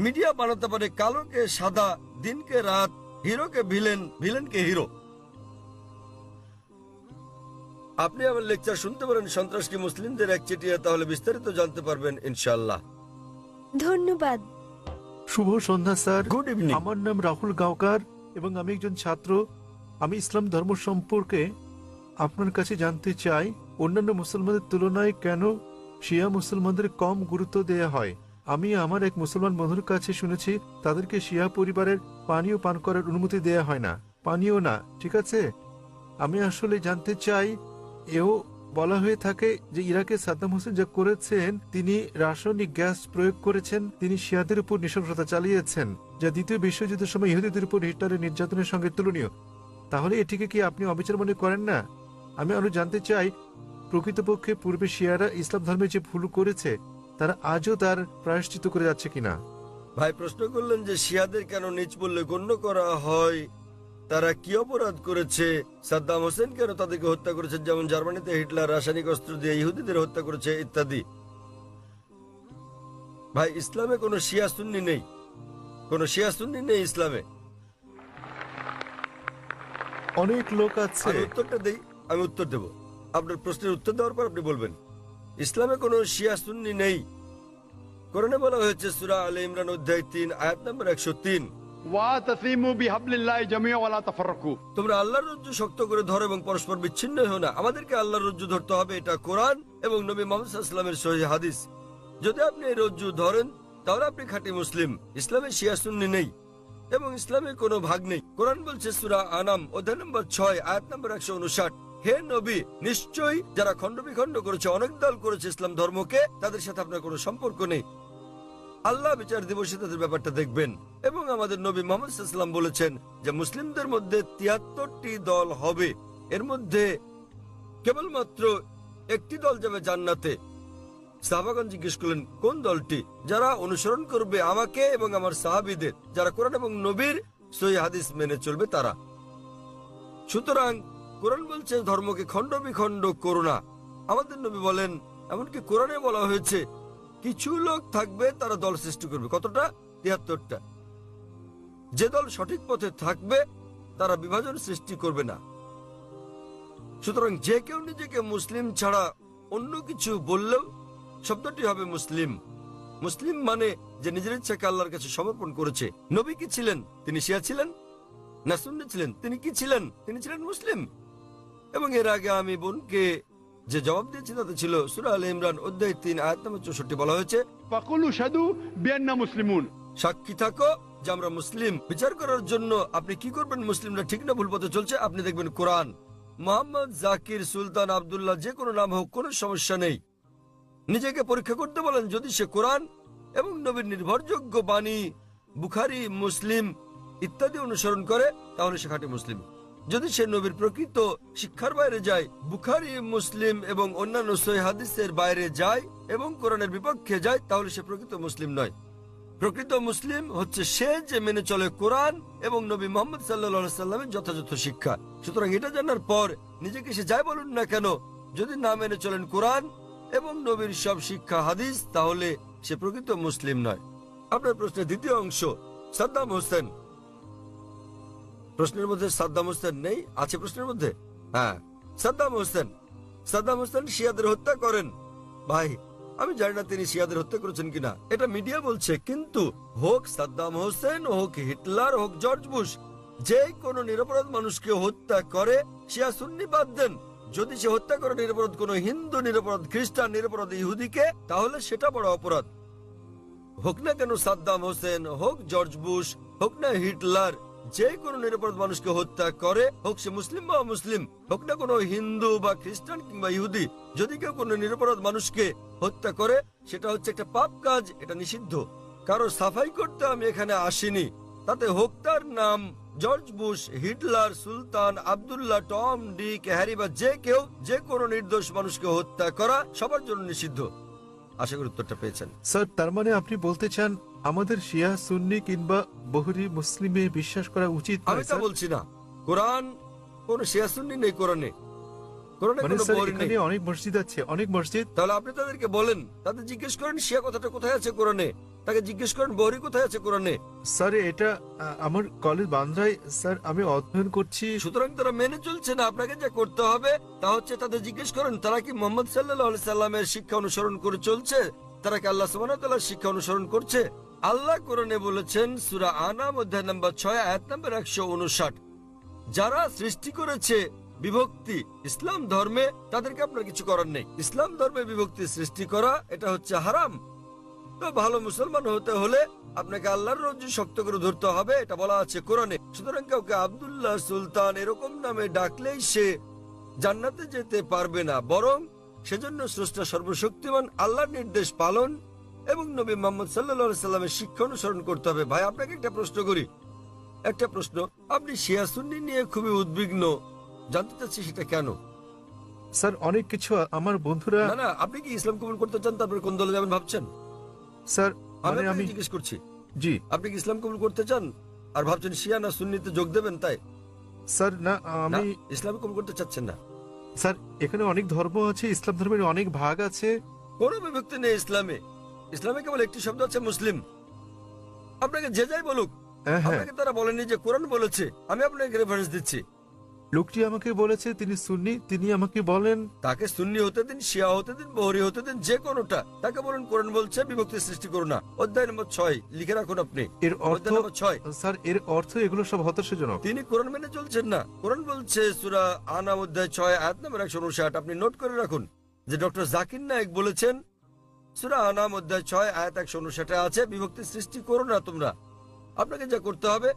মিডিয়া বানাতে পারে কালোকে সাদা, দিনকে রাত, হিরোকে ভিলেন, ভিলেনকে হিরো। আপনি আমার লেকচার শুনতে পারেন সন্ত্রাস কি মুসলিমদের একচেটিয়া, তাহলে বিস্তারিত জানতে পারবেন ইনশাআল্লাহ। ধন্যবাদ। শুভ সন্ধ্যা স্যার। Good evening. আমার নাম রাহুল গাওকার এবং আমি একজন ছাত্র। আমি ইসলাম ধর্ম সম্পর্কে আপনার কাছে জানতে চাই, অন্যান্য মুসলমানদের তুলনায় কেন শিয়া মুসলমানদের কম গুরুত্ব দেয়া হয়। আমি আমার এক মুসলমান বন্ধুর কাছে শুনেছি তাদেরকে শিয়া পরিবারের পানীয় পান করার অনুমতি দেয়া হয় না। পানীয় না, ঠিক আছে? আমি আসলে জানতে চাই, এও বলা হয়ে থাকে যে ইরাকে সাদ্দাম হোসেন যা করেছেন, তিনি রাসায়নিক গ্যাস প্রয়োগ করেছেন, তিনি শিয়াদের উপর নৃশংসতা চালিয়েছেন, যা দ্বিতীয় বিশ্বযুদ্ধের সময় ইহুদিদের উপর হিটলারের নির্যাতনের সঙ্গে তুলনীয়। তাহলে এটিকে কি আপনি অবিচার মনে করেন না? আমি আরো জানতে চাই, প্রকৃতপক্ষে পূর্বে শিয়ারা ইসলাম ধর্মে যে ভুল করেছে তারা আজও তার প্রায়শ্চিত্ত করে যাচ্ছে কিনা। ভাই প্রশ্ন করলেন যে শিয়াদের কেন নিচ বললে গণ্য করা হয়, তারা কি অপরাধ করেছে, সাদ্দাম হোসেন কেন তাদেরকে হত্যা করেছেন, যেমন জার্মানিতে হিটলার রাসায়নিক অস্ত্র দিয়ে ইহুদিদের হত্যা করেছে ইত্যাদি। ভাই ইসলামে কোনো শিয়া সুন্নি নেই, কোনো শিয়া সুন্নি নেই ইসলামে। অনেক লোক আছে। আমি উত্তরটা দেই, আমি উত্তর দেব। আপনার প্রশ্নের উত্তর দেওয়ার পর আপনি বলবেন। ইসলামে কোনো শিয়া সুন্নি নেই। কোরআনে বলা হয়েছে সূরা আলে ইমরান অধ্যায় 3 আয়াত নম্বর 103, ওয়াতাসিমু বিহাবলিল্লাহি জামিআ ওয়া লা তাফাররাকু। তোমরা আল্লাহর রজ্জু শক্ত করে ধরো এবং পরস্পর বিচ্ছিন্ন হও না। আমাদেরকে আল্লাহর রজ্জু ধরতে হবে, এটা কোরআন এবং নবী মুহাম্মদ সাল্লাল্লাহু আলাইহি ওয়াসাল্লামের সহিহ হাদিস। যদি আপনি এই রজ্জু ধরেন তাহলে আপনি খাঁটি মুসলিম। ইসলামে শিয়া সুন্নি নেই এবং ইসলামে কোনো ভাগ নেই। কোরআন বলছে সূরা আনাম অধ্যায় নম্বর 6 আয়াত নম্বর 159, হে নবী, নিশ্চয়ই যারা খণ্ড বিখণ্ড করেছে, অনেক দল করেছে ইসলাম ধর্মকে, তাদের সাথে আপনার কোনো সম্পর্ক নেই। আল্লাহ বিচার দিবসে তাদের ব্যাপারটা দেখবেন। এবং আমাদের নবী মুহাম্মদ সাল্লাল্লাহু আলাইহি ওয়াসাল্লাম বলেছেন যে মুসলিমদের মধ্যে 73টি দল হবে, এর মধ্যে কেবলমাত্র একটি দল যাবে জান্নাতে। সাহাবাগণ জিজ্ঞেস করলেন কোন দলটি? যারা অনুসরণ করবে আমাকে এবং আমার সাহাবীদের, যারা কোরআন এবং নবীর সহিহ হাদিস মেনে চলবে তারা। সুতরাং কোরআন বলছে ধর্মকে খণ্ড বিখণ্ড করো না। আমাদের নবী বলেন, এমনকি কোরআনে বলা হয়েছে কিছু লোক থাকবে তারা দল সৃষ্টি করবে। কতটা? 73টা। যে দল সঠিক পথে থাকবে তারা বিভাজন সৃষ্টি করবে না। সুতরাং যে কেউ নিজেকে মুসলিম ছাড়া অন্য কিছু বললেও শব্দটি হবে মুসলিম। মুসলিম মানে যে নিজের ইচ্ছাকে আল্লাহর কাছে সমর্পণ করেছে। নবী কি ছিলেন? তিনি শিয়া ছিলেন না সুন্নি ছিলেন? তিনি কি ছিলেন? তিনি ছিলেন মুসলিম। এবং এর আগে আমি বোনকে যে জবাব দিয়েছি তাতে ছিল সূরা আলে ইমরান অধ্যায় 3 আয়াত নম্বর 64 বলা হয়েছে, ফাকুলু শাদু বিআন্না মুসলিমুন। সাক্ষী থাকো যে আমরা মুসলিম। বিচার করার জন্য আপনি কি করবেন মুসলিমরা ঠিক না ভুল পথে চলছে? আপনি দেখবেন কোরআন। মোহাম্মদ, জাকির, সুলতান, আব্দুল্লাহ, যে কোনো নাম হোক, কোনো সমস্যা নেই। নিজেকে পরীক্ষা করতে বলেন, যদি সে কোরআন এবং নবীর নির্ভরযোগ্য বাণী বুখারী, মুসলিম ইত্যাদি অনুসরণ করে তাহলে সে খাঁটি মুসলিম। যদি সে নবীর প্রকৃত শিক্ষার বাইরে যায়, বুখারী, মুসলিম এবং অন্যান্য সহিহ হাদিসের বাইরে যায় এবং কোরআনের বিপক্ষে যায়, তাহলে সে প্রকৃত মুসলিম নয়। প্রকৃত মুসলিম হচ্ছে সে যে মেনে চলে কোরআন এবং নবী মুহাম্মদ সাল্লাল্লাহু সাল্লামের যথাযথ শিক্ষা। সুতরাং এটা জানার পর নিজেকে সে যাই বলুন না কেন, যদি না মেনে চলেন কোরআন এবং নবীর সব শিক্ষা হাদিস, তাহলে সে প্রকৃত মুসলিম নয়। আপনার প্রশ্নের দ্বিতীয় অংশ, সাদ্দাম হোসেন। প্রশ্নের মধ্যে সাদ্দাম হোসেন নেই, আছে প্রশ্নের মধ্যে? হ্যাঁ, সাদ্দাম হোসেন। সাদ্দাম হোসেন শিয়াদের হত্যা করেন। ভাই, আমি জানি না তিনি শিয়াদের হত্যা করেছেন কিনা, এটা মিডিয়া বলছে, কিন্তু হোক সাদ্দাম হোসেন, হোক হিটলার, হোক জর্জ বুশ, যে কোনো নিরপরাধ মানুষকে হত্যা করে, শিয়া সুন্নি বাদ দেন, যদি সে হত্যা করে নিরপরাধ কোনো হিন্দু, নিরপরাধ খ্রিস্টান, নিরপরাধ ইহুদিকে, তাহলে সেটা বড় অপরাধ। হোক না কেন সাদ্দাম হোসেন, হোক জর্জ বুশ, হোক না হিটলার, যে কোনো নিরপরাধ মানুষকে হত্যা করে, হোক সে মুসলিম বা মুসলিম, হোক না কোনো হিন্দু বা খ্রিস্টান কিংবা ইহুদি, যদি কেউ কোনো নিরপরাধ মানুষকে হত্যা করে, সেটা হচ্ছে একটা পাপ কাজ, এটা নিষিদ্ধ। কারো সাফাই করতে আমি এখানে আসিনি, তাতে হোক তার নাম জর্জ বুশ, হিটলার, সুলতান, আব্দুল্লাহ, টম, ডিক, হ্যারি বা যে কেউ, যে কোনো নির্দোষ মানুষকে হত্যা করা সবার জন্য নিষিদ্ধ। আশা করি উত্তরটা পেয়েছেন। স্যার, তার মানে আপনি বলতে চান আমাদের শিয়া, সুন্নি কিংবা বহুরি মুসলিমে বিশ্বাস করা উচিত নয়, আমি তা স্যার? বলছি না। কোরআন কোন শিয়া সুন্নি নেই, কোরআনে কোরআনে মানে কোনো স্যার, বই নেই। এখানে অনেক মসজিদ আছে, অনেক মসজিদ। তাহলে আপনি তাদেরকে বলেন, তাদের জিজ্ঞেস করেন শিয়া কথাটা কোথায় আছে কোরআনে, তাকে জিজ্ঞেস করেন বহরি কোথায় আছে কোরআনে। স্যার, এটা আমার কলেজ বান্দ্রায়, স্যার, আমি অধ্যয়ন করছি। সুতরাং তারা মেনে চলছে না। আপনাকে যা করতে হবে তা হচ্ছে তাদের জিজ্ঞেস করেন তারা কি মোহাম্মদ সাল্লাল্লাহু আলাইহি সাল্লামের শিক্ষা অনুসরণ করে চলছে, তারা কি আল্লাহ সুবহানাহু ওয়া তাআলার শিক্ষা অনুসরণ করছে। আল্লাহ কোরআনে বলেছেন, সূরা আনাম অধ্যায় নম্বর 6 আয়াত নম্বর 159, যারা সৃষ্টি করেছে বিভক্তি ইসলাম ধর্মে, তাদেরকে আপনার কিছু করার নেই। ইসলাম ধর্মে বিভক্তি সৃষ্টি করা এটা হচ্ছে হারাম। তো ভালো মুসলমান হতে হলে আপনাকে আল্লাহর রজ্জু শক্ত করে ধরতে হবে, এটা বলা আছে কোরআনে। সুতরাং কাউকে আব্দুল্লাহ, সুলতান এরকম নামে ডাকলেই সে জান্নাতে যেতে পারবে না, বরং সেজন্য স্রষ্টা সর্বশক্তিমান আল্লাহর নির্দেশ পালন এবং নবী মুহাম্মদ সাল্লাল্লাহু আলাইহি সাল্লামের শিক্ষা অনুসরণ করতে হবে। ভাই, আপনাকে একটা প্রশ্ন করি, একটা প্রশ্ন। আপনি শিয়া সুন্নি নিয়ে খুবই উদ্বিগ্ন, জানতে চাচ্ছি সেটা কেন? স্যার, অনেক কিছু আমার বন্ধুরা। না না, আপনি কি ইসলাম কবুল করতে চান, তারপরে কোন দলে যাবেন ভাবছেন? স্যার, আমি মানে আপনাকে জিজ্ঞেস করছি, জি আপনি কি ইসলাম কবুল করতে চান আর ভাবছেন শিয়া না সুন্নিতে যোগ দেবেন, তাই? স্যার, না না, আমি ইসলাম কবুল করতে চাচ্ছেন না। স্যার, এখানে অনেক ধর্ম আছে, ইসলাম ধর্মের অনেক ভাগ আছে। কোনো বিভক্তি নেই ইসলামে। ইসলামে কেবল একটি শব্দ আছে, মুসলিম। আপনাকে যে যাই বলুক, হ্যাঁ, আপনাকে তারা বলেনি যে কোরআন বলেছে। আমি আপনাকে রেফারেন্স দিচ্ছি। লোকটি আমাকে বলেছে তিনি সুন্নি, তিনি আমাকে বলেন। তাকে সুন্নি হতে দিন, শিয়া হতে দিন, বহরি হতে দিন, যে কোনোটা। তাকে বলুন কোরআন বলছে বিভক্তি সৃষ্টি করো না। অধ্যায় নম্বর 6 লিখে রাখুন আপনি। এর অর্থ, অধ্যায় নম্বর 6। স্যার, এর অর্থ এগুলো সব হতাশাজনক। তিনি কোরআন মেনে চলছেন না। কোরআন বলছে সূরা আনাম অধ্যায় 6 আয়াত নম্বর 159, আপনি নোট করে রাখুন, যে ডক্টর জাকির নায়েক বলেছেন সূরা আনাম অধ্যায় 6 আয়াত 159 আছে, বিভক্তি সৃষ্টি করো না তোমরা। আপনাকে যা করতে হবে,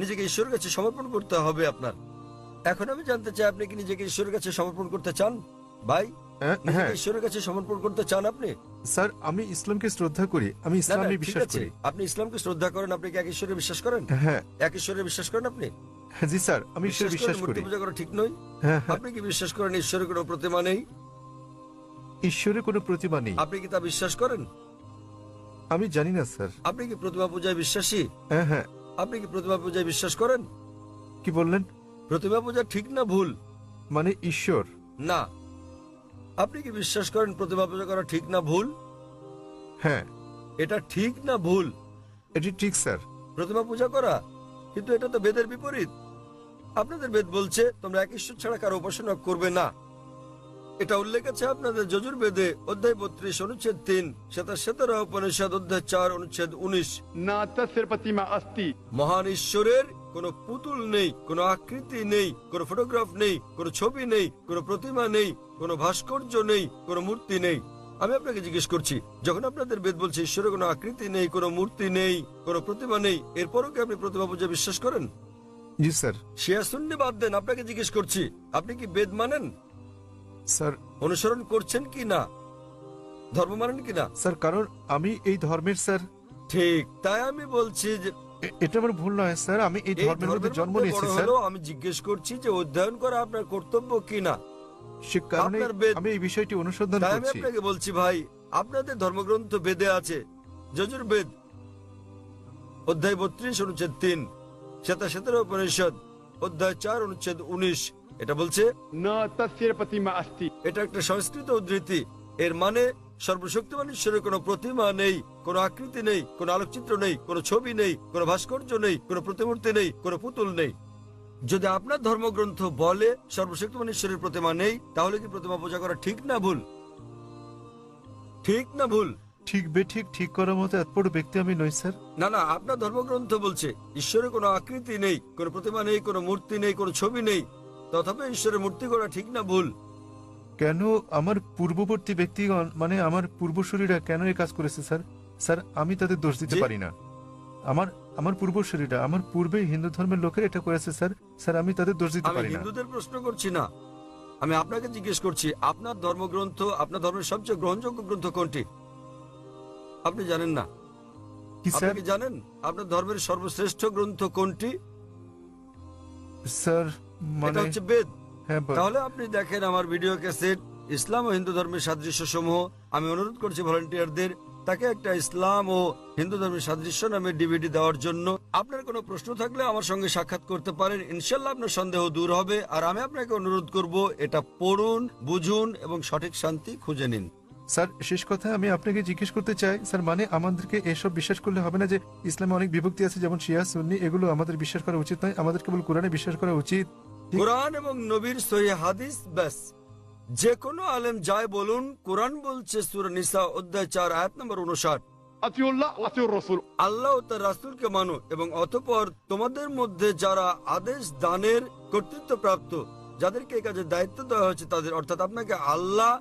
নিজেকে ঈশ্বরের কাছে সমর্পণ করতে হবে আপনার। এখন আমি জানতে চাই, আপনি কি নিজেকে ঈশ্বরের কাছে সমর্পণ করতে চান? ভাই, নিজেকে হ্যাঁ ঈশ্বরের কাছে সমর্পণ করতে চান আপনি? স্যার, আমি ইসলামকে শ্রদ্ধা করি, আমি না, না, ইসলামে ঠিক বিশ্বাস আছে। করি। আপনি ইসলামকে শ্রদ্ধা করেন, আপনি কি এক ঈশ্বরে বিশ্বাস করেন? হ্যাঁ এক ঈশ্বরে বিশ্বাস করেন আপনি? জি স্যার, আমি ঈশ্বরে বিশ্বাস করি। মূর্তি পূজা করা ঠিক নয়। হ্যাঁ হ্যাঁ, আপনি কি বিশ্বাস করেন ঈশ্বরের কোনো প্রতিমা নেই? ঈশ্বরের কোনো প্রতিমা নেই। আপনি কি তা বিশ্বাস করেন? আমি জানি না স্যার। আপনি কি প্রতিমা পূজায় বিশ্বাসী? হ্যাঁ হ্যাঁ, আপনি কি প্রতিমা পূজায় বিশ্বাস করেন? কি বললেন? প্রতিমা পূজা ঠিক না ভুল? মানে ঈশ্বর? না। আপনি কি বিশ্বাস করেন প্রতিমা পূজা করা ঠিক না ভুল? হ্যাঁ, এটা ঠিক না ভুল? এটি ঠিক স্যার। প্রতিমা পূজা করা, কিন্তু এটা তো বেদের বিপরীত। আপনাদের বেদ বলছে তোমরা এক ঈশ্বর ছাড়া কারো উপাসনা করবে না। এটা উল্লেখ আছে আপনাদের যজুর্বেদে অধ্যায় 32 অনুচ্ছেদ 3, শ্বেতাশ্বেতার উপনিষদ অধ্যায় 4 অনুচ্ছেদ 19। न तस्य प्रतिमा अस्ति মহান ঈশ্বরের কোনো পুতুল নেই, কোনো আকৃতি নেই, কোনো ফটোগ্রাফ নেই, কোনো ছবি নেই, কোনো প্রতিমা নেই, কোনো ভাস্কর্য নেই, কোনো মূর্তি নেই। আমি আপনাকে জিজ্ঞেস করছি, যখন আপনাদের বেদ বলছে ঈশ্বরের কোনো আকৃতি নেই, কোনো মূর্তি নেই, কোনো প্রতিমা নেই, এরপরও কি আপনি প্রতিমা পূজা বিশ্বাস করেন? জি স্যার। শিয়া সুন্নি বাদ দেন, আপনাকে জিজ্ঞেস করছি, আপনি কি বেদ মানেন? স্যার, অনুসরণ করছেন কি না? ধর্ম মানেন কি না? স্যার, কারণ আমি এই ধর্মের স্যার। ঠিক, তাই আমি বলছি যে এটা আমার ভুল নয় স্যার, আমি এই এই ধর্মের মধ্যে জন্ম মধ্যে নিয়েছি বড় স্যার। হলেও আমি জিজ্ঞেস করছি যে অধ্যয়ন করা আপনার কর্তব্য কিনা। সে কারণে আপনার বেদ। আমি এই বিষয়টি অনুসন্ধান তাই আমি করছি। আপনাকে বলছি ভাই, আপনাদের ধর্মগ্রন্থ বেদে আছে, যজুর্বেদ অধ্যায় 32 অনুচ্ছেদ 3, শ্বেতাশ্বেতার উপনিষদ অধ্যায় 4 অনুচ্ছেদ 19, এটা বলছে, न तस्य प्रतिमा अस्ति। এটা একটা সংস্কৃত উদ্ধৃতি। এর মানে সর্বশক্তিমান ঈশ্বরের কোনো প্রতিমা নেই, কোনো আকৃতি নেই, কোনো আলোকচিত্র নেই, কোনো ছবি নেই, কোনো ভাস্কর্য নেই, কোনো প্রতিমূর্তি নেই, কোনো পুতুল নেই। যদি আপনার ধর্মগ্রন্থ বলে সর্বশক্তিমান ঈশ্বরের প্রতিমা নেই, তাহলে কি প্রতিমা পূজা করা ঠিক না ভুল? ঠিক না ভুল? ঠিক বেঠিক ঠিক করার মতো এত বড় ব্যক্তি আমি নই স্যার। না না, আপনার ধর্মগ্রন্থ বলছে ঈশ্বরের কোনো আকৃতি নেই, কোনো প্রতিমা নেই, কোনো মূর্তি নেই, কোনো ছবি নেই, তথাপি ঈশ্বরের মূর্তি করা ঠিক না ভুল? কেন আমার পূর্ববর্তী ব্যক্তিগণ মানে আমার পূর্বসূরীরা কেন এই কাজ করেছে স্যার? স্যার আমি তাদের দোষ দিতে জি? পারি না। আমার আমার পূর্বসূরীরা, আমার পূর্বে হিন্দু ধর্মের লোকের এটা করেছে স্যার। স্যার আমি তাদের দোষ দিতে আমি পারি না। হিন্দুদের প্রশ্ন করছি না, আমি আপনাকে জিজ্ঞেস করছি আপনার ধর্মগ্রন্থ, আপনার ধর্মের সবচেয়ে গ্রহণযোগ্য গ্রন্থ কোনটি? আপনি জানেন না? কি আপনি স্যার? কি জানেন আপনার ধর্মের সর্বশ্রেষ্ঠ গ্রন্থ কোনটি? স্যার এটা মানে হচ্ছে বেদ। হ্যাঁ তাহলে আপনি দেখেন আমার ভিডিও ক্যাসেট ইসলাম ও হিন্দু ধর্মের সাদৃশ্য সমূহ। আমি অনুরোধ করছি ভলান্টিয়ারদের তাকে একটা ইসলাম ও হিন্দু ধর্মের সাদৃশ্য নামে ডিভিডি দেওয়ার জন্য। আপনার কোনো প্রশ্ন থাকলে আমার সঙ্গে সাক্ষাৎ করতে পারেন, ইনশাল্লাহ আপনার সন্দেহ দূর হবে। আর আমি আপনাকে অনুরোধ করব এটা পড়ুন, বুঝুন এবং সঠিক শান্তি খুঁজে নিন। স্যার শেষ কথা আমি আপনাকে জিজ্ঞেস করতে চাই স্যার, মানে আমাদেরকে এসব বিশ্বাস করলে হবে না যে ইসলামে অনেক বিভক্তি আছে, যেমন শিয়া সুন্নি, এগুলো আমাদের বিশ্বাস করা উচিত নয়, আমাদের কেবল কোরআনে বিশ্বাস করা উচিত। ঠিক? কোরআন এবং নবীর সহিহ হাদিস ব্যাস। যে কোনো আলেম যায় বলুন, কোরআন বলছে সূরা নিসা অধ্যায় 4 আয়াত নম্বর 59, अतिउल्लाह अतिउर रसूल। আল্লাহ ও তার রাসূলকে মানো এবং অতঃপর তোমাদের মধ্যে যারা আদেশ দানের কর্তৃত্ব প্রাপ্ত, যাদেরকে এই কাজের দায়িত্ব দেওয়া হয়েছে তাদের, অর্থাৎ আপনাকে আল্লাহ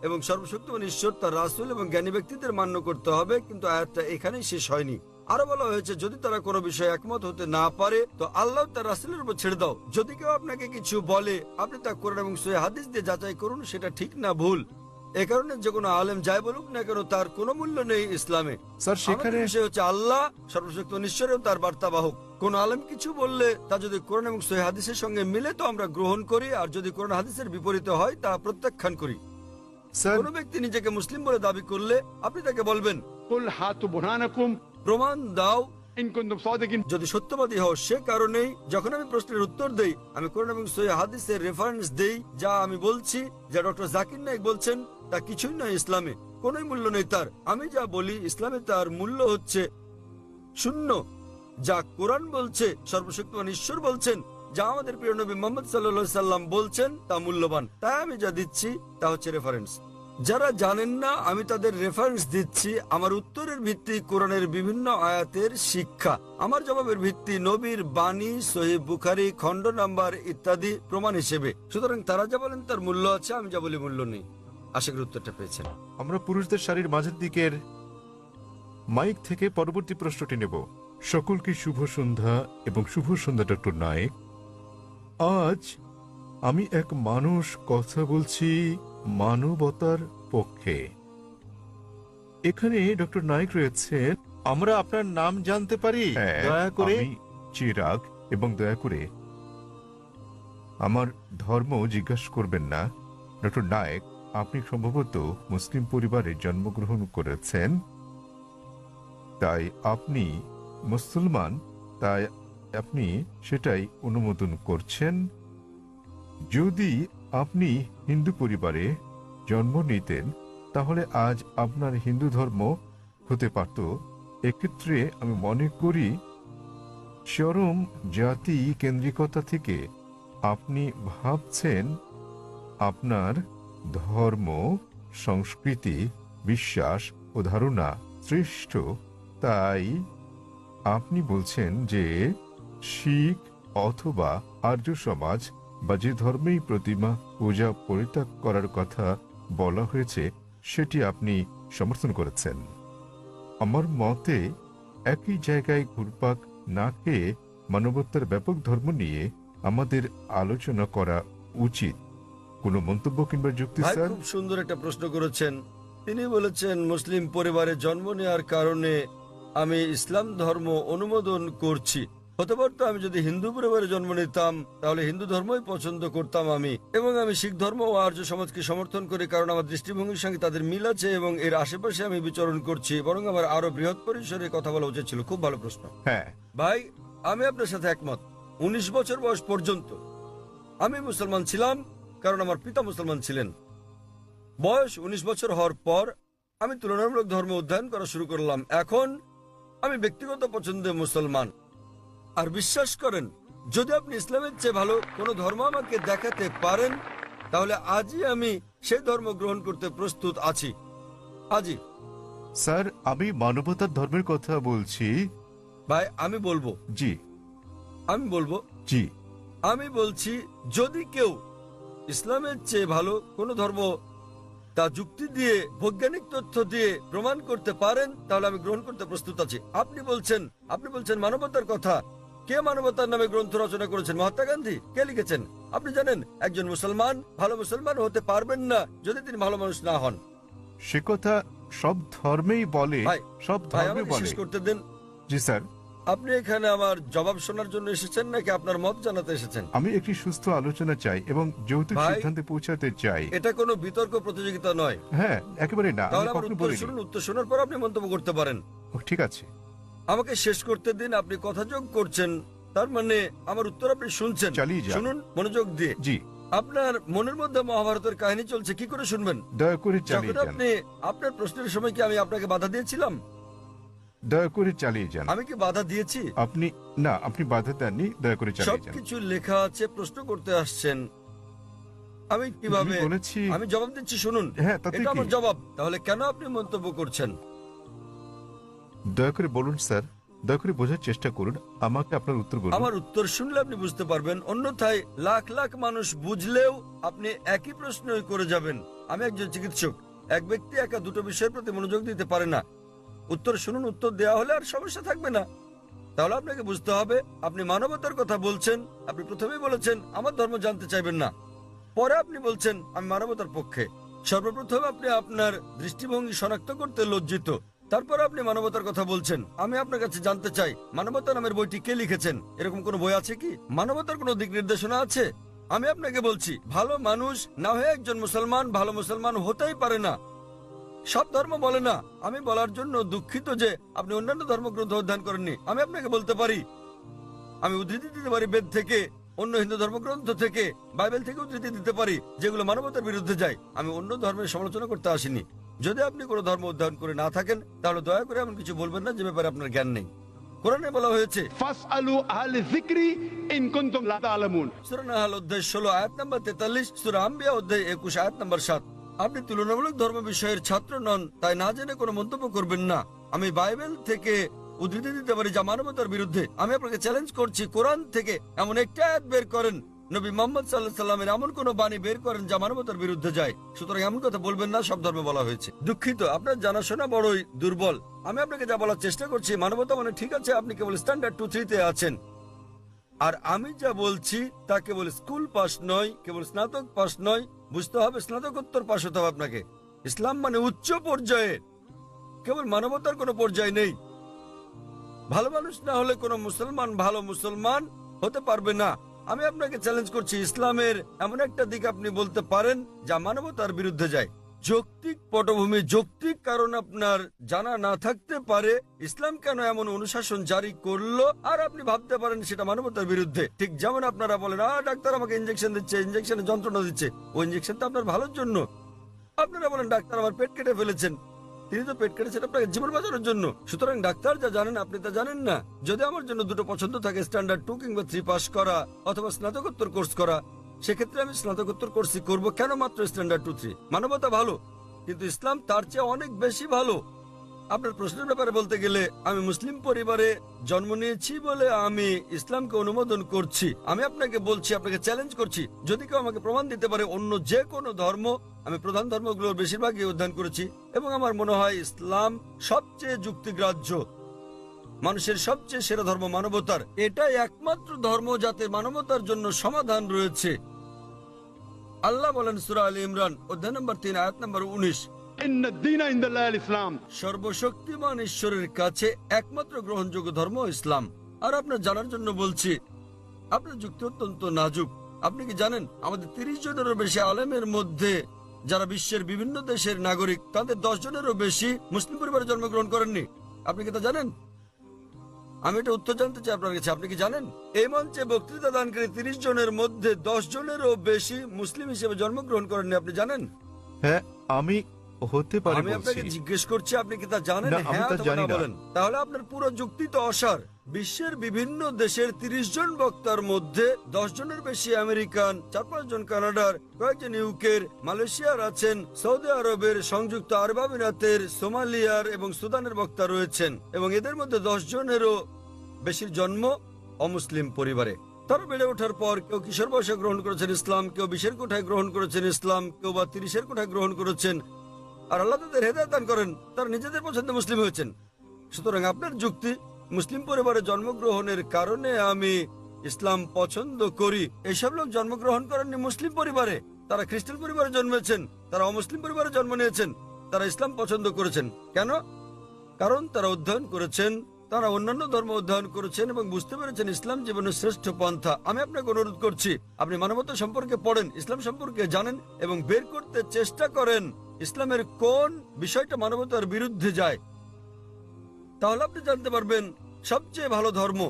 এবং সর্বশক্তিমান ঈশ্বর, তার রাসূল এবং জ্ঞানী ব্যক্তিদের মান্য করতে হবে। কিন্তু আয়াতটা এখানেই শেষ হয়নি, আরো বলা হয়েছে যদি তারা কোনো বিষয়ে একমত হতে না পারে তো আল্লাহ তার রাসূলের উপর ছেড়ে দাও। যদি কেউ আপনাকে কিছু বলে আপনি তা কোরআন এবং সহিহ হাদিস দিয়ে যাচাই করুন সেটা ঠিক না ভুল। এ কারণে যে কোনো আলেম যাই বলুক না কেন তার কোনো মূল্য নেই ইসলামে। স্যার সেখানে আমাদের বিষয় হচ্ছে আল্লাহ সর্বশক্তিমান ঈশ্বর এবং তার বার্তাবাহক। কোন আলেম কিছু বললে তা যদি কোরআন এবং সহিহ হাদিসের সঙ্গে মিলে তো আমরা গ্রহণ করি, আর যদি কোরআন হাদিসের বিপরীতে হয় তা প্রত্যাখ্যান করি। স্যার কোন ব্যক্তি নিজেকে মুসলিম বলে দাবি করলে আপনি তাকে বলবেন कुल हाथु बुरहानकुम প্রমাণ দাও इन कुंतुम सादिकिन। যদি সত্যবাদী হও। সে কারণেই যখন আমি প্রশ্নের উত্তর দেই আমি কোরআন এবং সহিহ হাদিসের রেফারেন্স দেই। যা আমি বলছি, যা ডক্টর জাকির নায়েক বলছেন, তা কিছুই নয় ইসলামে, কোনোই মূল্য নেই তার। আমি যা বলি ইসলামে তার মূল্য হচ্ছে শূন্য। যা কোরআন বলছে, সর্বশক্তিমান ঈশ্বর বলছেন, যা আমাদের প্রিয় নবী মুহাম্মদ সাল্লাল্লাহু আলাইহি সাল্লাম বলছেন তা মূল্যবান। তাই আমি যা দিচ্ছি তা হচ্ছে রেফারেন্স। যারা জানেন না আমি তাদের রেফারেন্স দিচ্ছি। আমার উত্তরের ভিত্তি কোরআনের বিভিন্ন আয়াতের শিক্ষা, আমার জবাবের ভিত্তি নবীর বাণী, সহিহ বুখারী খণ্ড নাম্বার ইত্যাদি প্রমাণ হিসেবে। সুতরাং তারা যা বলেন তার মূল্য আছে, আমি যা বলি মূল্য নেই। আশা করি উত্তরটা পেয়েছেন। আমরা পুরুষদের শাড়ির মাঝের দিকের মাইক থেকে পরবর্তী প্রশ্নটি নেব। সকলকে শুভ সন্ধ্যা এবং শুভ সন্ধ্যা ডক্টর নায়েক। আজ আমি এক মানুষ কথা বলছি মানবতার পক্ষে। এখানে ডক্টর নায়েক রয়েছেন, আমরা আপনার নাম জানতে পারি হ্যাঁ, দয়া করে? আমি চিরাগ, এবং দয়া করে আমার ধর্ম জিজ্ঞাসা করবেন না। ডক্টর নায়েক, আপনি সম্ভবত মুসলিম পরিবারে জন্মগ্রহণ করেছেন, তাই আপনি মুসলমান, তাই আপনি সেটাই অনুমোদন করছেন। যদি আপনি হিন্দু পরিবারে জন্ম নিতেন তাহলে আজ আপনার হিন্দু ধর্ম হতে পারত। এক্ষেত্রে আমি মনে করি চরম জাতি কেন্দ্রিকতা থেকে আপনি ভাবছেন আপনার ধর্ম, সংস্কৃতি, বিশ্বাস ও ধারণা শ্রেষ্ঠ, তাই আপনি বলছেন যে শিখ অথবা আর্য সমাজ বা যে ধর্মেই প্রতিমা পূজা পরিত্যাগ করার কথা বলা হয়েছে সেটি আপনি সমর্থন করেছেন। আমার মতে একই জায়গায় ঘুরপাক না খেয়ে মানবতার ব্যাপক ধর্ম নিয়ে আমাদের আলোচনা করা উচিত। কোনো মন্তব্য কিংবা যুক্তি ভাই স্যার? খুব সুন্দর একটা প্রশ্ন করেছেন। তিনি বলেছেন মুসলিম পরিবারে জন্ম নেওয়ার কারণে আমি ইসলাম ধর্ম অনুমোদন করছি। হতে পারতো আমি যদি হিন্দু পরিবারে জন্ম নিতাম তাহলে হিন্দু ধর্মই পছন্দ করতাম আমি, এবং আমি শিখ ধর্ম ও আর্য সমাজকে সমর্থন করি, কারণ আমার দৃষ্টিভঙ্গির সঙ্গে তাদের মিল আছে এবং এর আশেপাশে আমি বিচরণ করছি। বরং আমার আরো বৃহৎ পরিসরে কথা বলা উচিত ছিল। খুব ভালো প্রশ্ন হ্যাঁ, ভাই, আমি আপনার সাথে একমত। 19 বছর বয়স পর্যন্ত আমি মুসলমান ছিলাম, কারণ আমার পিতা মুসলমান ছিলেন। বয়স 19 বছর হওয়ার পর আমি তুলনামূলক ধর্ম অধ্যয়ন করা শুরু করলাম। এখন আমি ব্যক্তিগত পছন্দে মুসলমান। আর বিশ্বাস করেন, যদি আপনি ইসলামের চেয়ে ভালো কোনো ধর্ম আমাকে দেখাতে পারেন, তাহলে আজই আমি সেই ধর্ম গ্রহণ করতে প্রস্তুত আছি। আজই। স্যার, আমি মানবতার ধর্মের কথা বলছি। ভাই আমি বলবো জি জি আমি বলছি, যদি কেউ ইসলামের চেয়ে ভালো কোনো ধর্ম তা যুক্তি দিয়ে, বৈজ্ঞানিক তথ্য দিয়ে প্রমাণ করতে পারেন, তাহলে আমি গ্রহণ করতে প্রস্তুত আছি। আপনি বলছেন মানবতার কথা। কে মানবতার নামে গ্রন্থ রচনা করেছেন? মহাত্মা গান্ধী। কে লিখেছেন? আপনি জানেন একজন মুসলমান ভালো মুসলমান হতে পারবেন না যদি তিনি ভালো মানুষ না হন। সে কথা সব ধর্মেই বলে, ভাই, সব ভাই ধর্মে আমাকে বলে। শেষ করতে দিন। জি স্যার, আপনি এখানে আমার জবাব শোনার জন্য এসেছেন নাকি আপনার মত জানাতে এসেছেন? আমি একটি সুস্থ আলোচনা চাই এবং যৌতুক ভাই, সিদ্ধান্তে পৌঁছাতে চাই। এটা কোনো বিতর্ক প্রতিযোগিতা নয়। হ্যাঁ, একেবারে না, আমি তাহলে আমার কখনো উত্তর বলিনি। শুনুন, উত্তর শোনার পর আপনি মন্তব্য করতে পারেন। ও, ঠিক আছে। আমাকে শেষ করতে দিন। আপনি কথা যোগ করছেন, তার মানে আমার উত্তর আপনি শুনছেন। চালিয়ে যান। শুনুন মনোযোগ দিয়ে। জি, আপনার মনের মধ্যে মহাভারতের কাহিনী চলছে, কি করে শুনবেন? দয়া করে যখন চালিয়ে যান। আপনি আপনার প্রশ্নের সময় কি আমি আপনাকে বাধা দিয়েছিলাম? দয়া করে চালিয়ে যান। আমি কি বাধা দিয়েছি? আপনি বাধা দেননি, দয়া করে চালিয়ে যান। সবকিছু লেখা আছে, প্রশ্ন করতে আসছেন, আমি কিভাবে? আমি বলেছি। আমি জবাব দিচ্ছি, শুনুন। হ্যাঁ, তাতে এটা কি? আমার জবাব। তাহলে কেন আপনি মন্তব্য করছেন? দয়া করে বলুন স্যার, দয়া করে বোঝার চেষ্টা করুন, আমাকে আপনার উত্তর বলুন। আমার উত্তর শুনলে আপনি বুঝতে পারবেন, অন্যথায় লাখ লাখ মানুষ বুঝলেও আপনি একই প্রশ্নই করে যাবেন। আমি একজন চিকিৎসক। এক ব্যক্তি একা দুটো বিষয়ের প্রতি মনোযোগ দিতে পারে না। উত্তর শুনুন, উত্তর দেওয়া হলে আর সমস্যা থাকবে না। তাহলে আপনাকে বুঝতে হবে, আপনি মানবতার কথা বলছেন। আপনি প্রথমেই বলেছেন আমার ধর্ম জানতে চাইবেন না, পরে আপনি বলছেন আমি মানবতার পক্ষে। সর্বপ্রথম আপনি আপনার দৃষ্টিভঙ্গি শনাক্ত করতে লজ্জিত, তারপর আপনি মানবতার কথা বলছেন। আমি আপনার কাছে জানতে চাই, মানবতা নামের বইটি কে লিখেছেন? এরকম কোনো বই আছে কি? মানবতার কোনো দিক নির্দেশনা আছে? আমি আপনাকে বলছি, ভালো মানুষ না হয়ে একজন মুসলমান ভালো মুসলমান হতেই পারে না। সব ধর্ম বলে না। আমি বলার জন্য দুঃখিত যে আপনি অন্যান্য ধর্মগ্রন্থ অধ্যয়ন করেননি। আমি আপনাকে বলতে পারি, আমি উদ্ধৃতি দিতে পারি বেদ থেকে, অন্য হিন্দু ধর্মগ্রন্থ থেকে, বাইবেল থেকে উদ্ধৃতি দিতে পারি, যেগুলো মানবতার বিরুদ্ধে যায়। আমি অন্য ধর্মের সমালোচনা করতে আসিনি। যদি আপনি কোনো ধর্ম অধ্যয়ন করে না থাকেন, তাহলে দয়া করে এমন কিছু বলবেন না যে ব্যাপারে আপনার জ্ঞান নেই। কোরআনে বলা হয়েছে, ফাসআলু আহলে যিকরি ইন কুনতুম লা তা'লামুন। সূরা নাহল অধ্যায় 16 আয়াত নাম্বার 43, সূরা আম্বিয়া অধ্যায় 21 আয়াত নাম্বার 7। আপনি তুলনামূলক ধর্ম বিষয়ের ছাত্র নন, তাই না জেনে কোনো মন্তব্য করবেন না। আমি বাইবেল থেকে উদ্ধৃতি দিতে পারি যা মানবতার বিরুদ্ধে। আমি আপনাকে চ্যালেঞ্জ করছি, কোরআন থেকে এমন একটা আয়াত বের করেন, নবী মুহাম্মদ সাল্লাল্লাহু আলাইহি সাল্লামের এমন কোন বাণী বের করেন যা মানবতার বিরুদ্ধে যায়। সুতরাং এমন কথা বলবেন না সব ধর্মে বলা হয়েছে। দুঃখিত, আপনার জানাশোনা বড়ই দুর্বল। আমি আপনাকে যা বলার চেষ্টা করছি, মানবতা মানে ঠিক আছে, আপনি কেবল স্ট্যান্ডার্ড 2-3 তে আছেন। আর আমি যা বলছি তা কেবল স্কুল পাস নয়, কেবল স্নাতক পাস নয়, বুঝতে হবে স্নাতকোত্তর পাস হতে হবে আপনাকে। ইসলাম মানে উচ্চ পর্যায়ে, কেবল মানবতার কোনো পর্যায় নেই। ভালো মানুষ না হলে কোনো মুসলমান ভালো মুসলমান হতে পারবে না। আমি আপনাকে চ্যালেঞ্জ করছি, ইসলামের এমন একটা দিক আপনি বলতে পারেন যা মানবতার বিরুদ্ধে যায়। যৌক্তিক পটভূমি, যৌক্তিক কারণ আপনার জানা না থাকতে পারে ইসলাম কেন এমন অনুশাসন জারি করলো, আর আপনি ভাবতে পারেন সেটা মানবতার বিরুদ্ধে। ঠিক যেমন আপনারা বলেন, ডাক্তার আমাকে ইঞ্জেকশন দিচ্ছে, ইঞ্জেকশনে যন্ত্রণা দিচ্ছে, ওই ইঞ্জেকশন তো আপনার ভালোর জন্য। আপনারা বলেন ডাক্তার আমার পেট কেটে ফেলেছেন, তিনি তো পেট কেটেছেন আপনাকে জীবন বাঁচানোর জন্য। সুতরাং ডাক্তার যা জানেন আপনি তা জানেন না। যদি আমার জন্য দুটো পছন্দ থাকে, স্ট্যান্ডার্ড 2 কিংবা 3 পাস করা অথবা স্নাতকোত্তর কোর্স করা, সেক্ষেত্রে আমি স্নাতকোত্তর কোর্সই করব। কেন মাত্র স্ট্যান্ডার্ড 2-3? মানবতা ভালো, কিন্তু ইসলাম তার চেয়ে অনেক বেশি ভালো। আপনার প্রশ্নের ব্যাপারে বলতে গেলে, আমি মুসলিম পরিবারে জন্ম নিয়েছি বলে আমি ইসলামকে অনুমোদন করছি। আমি আপনাকে বলছি, আপনাকে চ্যালেঞ্জ করছি, যদি কেউ আমাকে প্রমাণ দিতে পারে অন্য যে কোনো ধর্ম, আমি প্রধান ধর্মগুলোর বেশিরভাগই অধ্যয়ন করেছি এবং আমার মনে হয় ইসলাম সবচেয়ে যুক্তিগ্রাহ্য, মানুষের সবচেয়ে সেরা ধর্ম মানবতার। এটাই একমাত্র ধর্ম যাতে মানবতার জন্য সমাধান রয়েছে। আল্লাহ বলেন সূরা আলে ইমরান অধ্যায় নম্বর 3 আয়াত নম্বর 19, إن الدين عند الله الإسلام. সর্বশক্তিমান ঈশ্বরের কাছে একমাত্র গ্রহণযোগ্য ধর্ম ইসলাম। আর আপনার জানার জন্য বলছি, আপনার যুক্তি অত্যন্ত নাজুক। আপনি কি জানেন আমাদের 30 জনেরও বেশি আলেমের মধ্যে যারা বিশ্বের বিভিন্ন দেশের নাগরিক, তাদের 10 জনেরও বেশি মুসলিম পরিবারে জন্মগ্রহণ করেননি? আপনি কি তা জানেন? আমি এটা উত্তর জানতে চাই আপনার কাছে, আপনি কি জানেন এই মঞ্চে বক্তৃতা দানকারী 30 জনের মধ্যে 10 জনেরও বেশি মুসলিম হিসেবে জন্মগ্রহণ করেননি? আপনি জানেন? হ্যাঁ, আমি হতে পারি আমি আপনাকে বলছি। জিজ্ঞেস করছি, আপনি কি তা জানেন? না, আমি হ্যাঁ তা অথবা জানি না না। বলেন। তাহলে আপনার পুরো যুক্তি তো অসার। বিশ্বের বিভিন্ন দেশের 30 জন বক্তার মধ্যে 10 জনের বেশি আমেরিকান, 4-5 জন কানাডার, কয়েকজন ইউকের, মালয়েশিয়ার আছেন, সৌদি আরবের, সংযুক্ত আরব আমিরাতের, সোমালিয়ার এবং সুদানের বক্তা রয়েছেন, এবং এদের মধ্যে 10 জনেরও বেশির জন্ম অমুসলিম পরিবারে। তারা বেড়ে ওঠার পর কেউ কিশোর বয়সে গ্রহণ করেছেন ইসলাম, কেউ 20-এর কোঠায় গ্রহণ করেছেন ইসলাম, কেউ বা 30-এর কোঠায় গ্রহণ করেছেন। আর আল্লাহ তাদের হেদায়েত দান করেন, তারা নিজেদের পছন্দে মুসলিম হয়েছেন। সুতরাং আপনার যুক্তি, মুসলিম পরিবারে জন্মগ্রহণের কারণে আমি ইসলাম পছন্দ করি, এসব লোক জন্মগ্রহণ করেননি মুসলিম পরিবারে। তারা খ্রিস্টান পরিবারে জন্মেছেন, তারা অমুসলিম পরিবারে জন্ম নিয়েছেন, তারা ইসলাম পছন্দ করেছেন। কেন? কারণ তারা অধ্যয়ন করেছেন, তারা অন্যান্য ধর্ম অধ্যয়ন করেছেন এবং বুঝতে পেরেছেন ইসলাম জীবনের শ্রেষ্ঠ পন্থা। আমি আপনাকে অনুরোধ করছি, আপনি মানবতা সম্পর্কে পড়েন, ইসলাম সম্পর্কে জানেন এবং বের করতে চেষ্টা করেন ইসলামের কোন বিষয়টা মানবতার বিরুদ্ধে যায়। তাহলে আপনি জানতে পারবেন সবচেয়ে ভালো ধর্ম।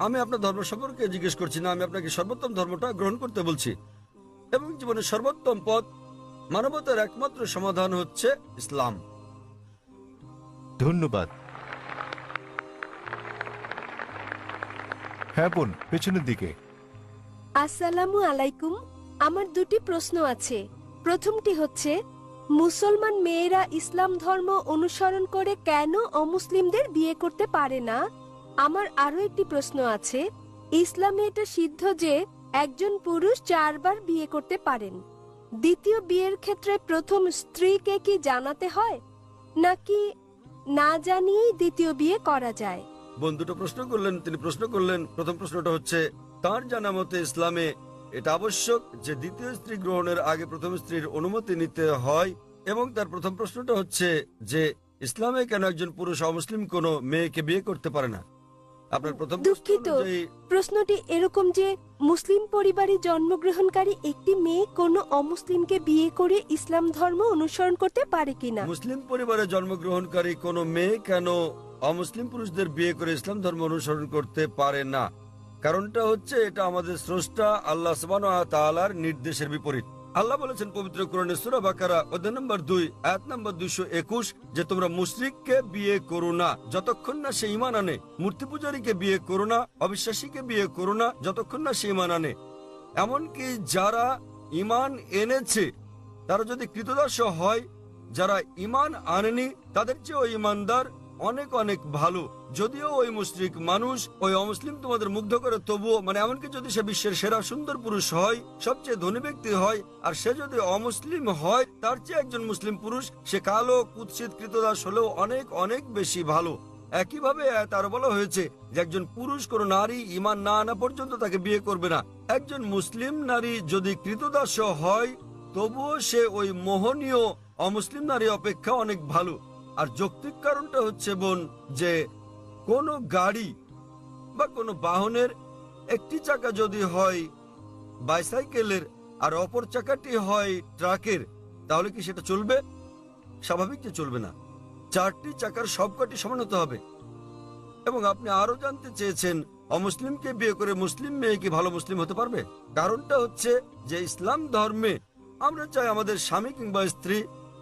আমি আপনার ধর্ম সম্পর্কে জিজ্ঞেস করছি না, আমি আপনাকে সর্বোত্তম ধর্মটা গ্রহণ করতে বলছি। এবং জীবনের সর্বোত্তম পথ, মানবতার একমাত্র সমাধান হচ্ছে ইসলাম। ধন্যবাদ। হ্যাঁ বোন, পেছনের দিকে। আসসালামু আলাইকুম। আমার দুটি প্রশ্ন আছে। প্রথমটি হচ্ছে, মুসলমান মেয়েরা ইসলাম ধর্ম অনুসরণ করে কেন অমুসলিমদের বিয়ে করতে পারে না? আমার আরো একটি প্রশ্ন আছে, ইসলামে এটা সিদ্ধ যে একজন পুরুষ 4 বার বিয়ে করতে পারেন। দ্বিতীয় বিয়ের ক্ষেত্রে প্রথম স্ত্রীকে কি জানাতে হয়, নাকি না জানিয়েই দ্বিতীয় বিয়ে করা যায়? বোন দুটো প্রশ্ন করলেন, তিনি প্রশ্ন করলেন, প্রথম প্রশ্নটা হচ্ছে তার জানা মতে ইসলামে এটা আবশ্যক যে দ্বিতীয় স্ত্রী গ্রহণের আগে প্রথম স্ত্রীর অনুমতি নিতে হয়। এবং তার প্রথম প্রশ্নটা হচ্ছে যে ইসলামে কেন একজন পুরুষ অমুসলিম কোনো মেয়েকে বিয়ে করতে পারে না। আপনার প্রথম প্রশ্ন দুঃখিত, অনুযায়ী প্রশ্নটি এরকম যে মুসলিম পরিবারে জন্মগ্রহণকারী একটি মেয়ে কোনো অমুসলিমকে বিয়ে করে ইসলাম ধর্ম অনুসরণ করতে পারে কিনা। মুসলিম পরিবারে জন্মগ্রহণকারী কোনো মেয়ে কেন অমুসলিম পুরুষদের বিয়ে করে ইসলাম ধর্ম অনুসরণ করতে পারে না? কারণটা হচ্ছে এটা আমাদের স্রষ্টা আল্লাহ সুবহানাহু ওয়া তাআলার নির্দেশের বিপরীত। আল্লাহ বলেছেন পবিত্র কোরআনে সূরা বাকারা অধ্যায় নম্বর 2 আয়াত নম্বর 221 যে তোমরা মুশরিককে বিয়ে করো না যতক্ষণ না সে ঈমান আনে, মূর্তি পূজারীকে বিয়ে করো না, অবিশ্বাসীকে বিয়ে করো না যতক্ষণ না সে ঈমান আনে। এমনকি যারা ঈমান এনেছে তারা যদি কৃতদাস হয়, যারা ঈমান আনেনি তাদের চেয়ে ওই ঈমানদার অনেক অনেক ভালো। যদিও ওই মুশরিক মানুষ, ওই অমুসলিম তোমাদের মুগ্ধ করে, তবুও মানে এমনকি যদি সে বিশ্বের সেরা সুন্দর পুরুষ হয়, সবচেয়ে ধনী ব্যক্তি হয়, আর সে যদি অমুসলিম হয় তার চেয়ে একজন মুসলিম পুরুষ, সে কালো কুৎসিত কৃতদাস হলেও অনেক অনেক বেশি ভালো। একইভাবে তার বলা হয়েছে যে একজন পুরুষ কোন নারী ঈমান না আনা পর্যন্ত তাকে বিয়ে করবে না। একজন মুসলিম নারী যদি কৃতদাস হয় তবুও সে ওই মোহনীয় অমুসলিম নারী অপেক্ষা অনেক ভালো। আর যৌক্তিক কারণটা হচ্ছে বোন যে কোনো গাড়ি বা কোনো বাহনের একটি চাকা যদি হয় বাইসাইকেলের আর অপর চাকাটি হয় ট্রাকের, তাহলে কি সেটা চলবে? স্বাভাবিক যে চলবে না। 4টি চাকার সবকটি সমান হতে হবে। এবং আপনি আরো জানতে চেয়েছেন অমুসলিমকে বিয়ে করে মুসলিম মেয়ে কি ভালো মুসলিম হতে পারবে? কারণটা হচ্ছে যে ইসলাম ধর্মে আমরা চাই আমাদের স্বামী কিংবা স্ত্রী,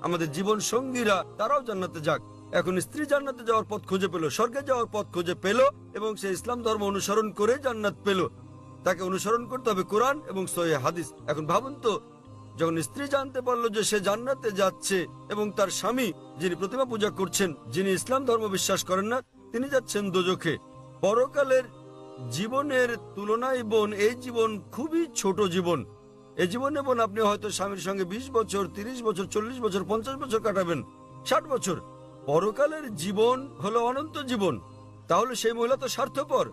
আমাদের জীবন সঙ্গীরা তারাও জান্নাতে যাক। এখন স্ত্রী জান্নাতে যাওয়ার পথ খুঁজে পেল, স্বর্গে যাওয়ার পথ খুঁজে পেল এবং সে ইসলাম ধর্ম অনুসরণ করে জান্নাত পেল। তাকে অনুসরণ করতে হবে কোরআন এবং সহিহ হাদিস। এখন ভাবুন তো, যখন স্ত্রী জানতে পারলো যে সে জান্নাতে যাচ্ছে এবং তার স্বামী যিনি প্রতিমা পূজা করছেন, যিনি ইসলাম ধর্ম বিশ্বাস করেন না, তিনি যাচ্ছেন দোজখে। পরকালের জীবনের তুলনায় বোন এই জীবন খুবই ছোট জীবন। এই জীবনে বোন আপনি হয়তো স্বামীর সঙ্গে 20 বছর, 30 বছর, 40 বছর, 50 বছর কাটাবেন, 60 বছর। পরকালের জীবন হলো অনন্ত জীবন। তাহলে সেই মহিলা তো স্বার্থপর।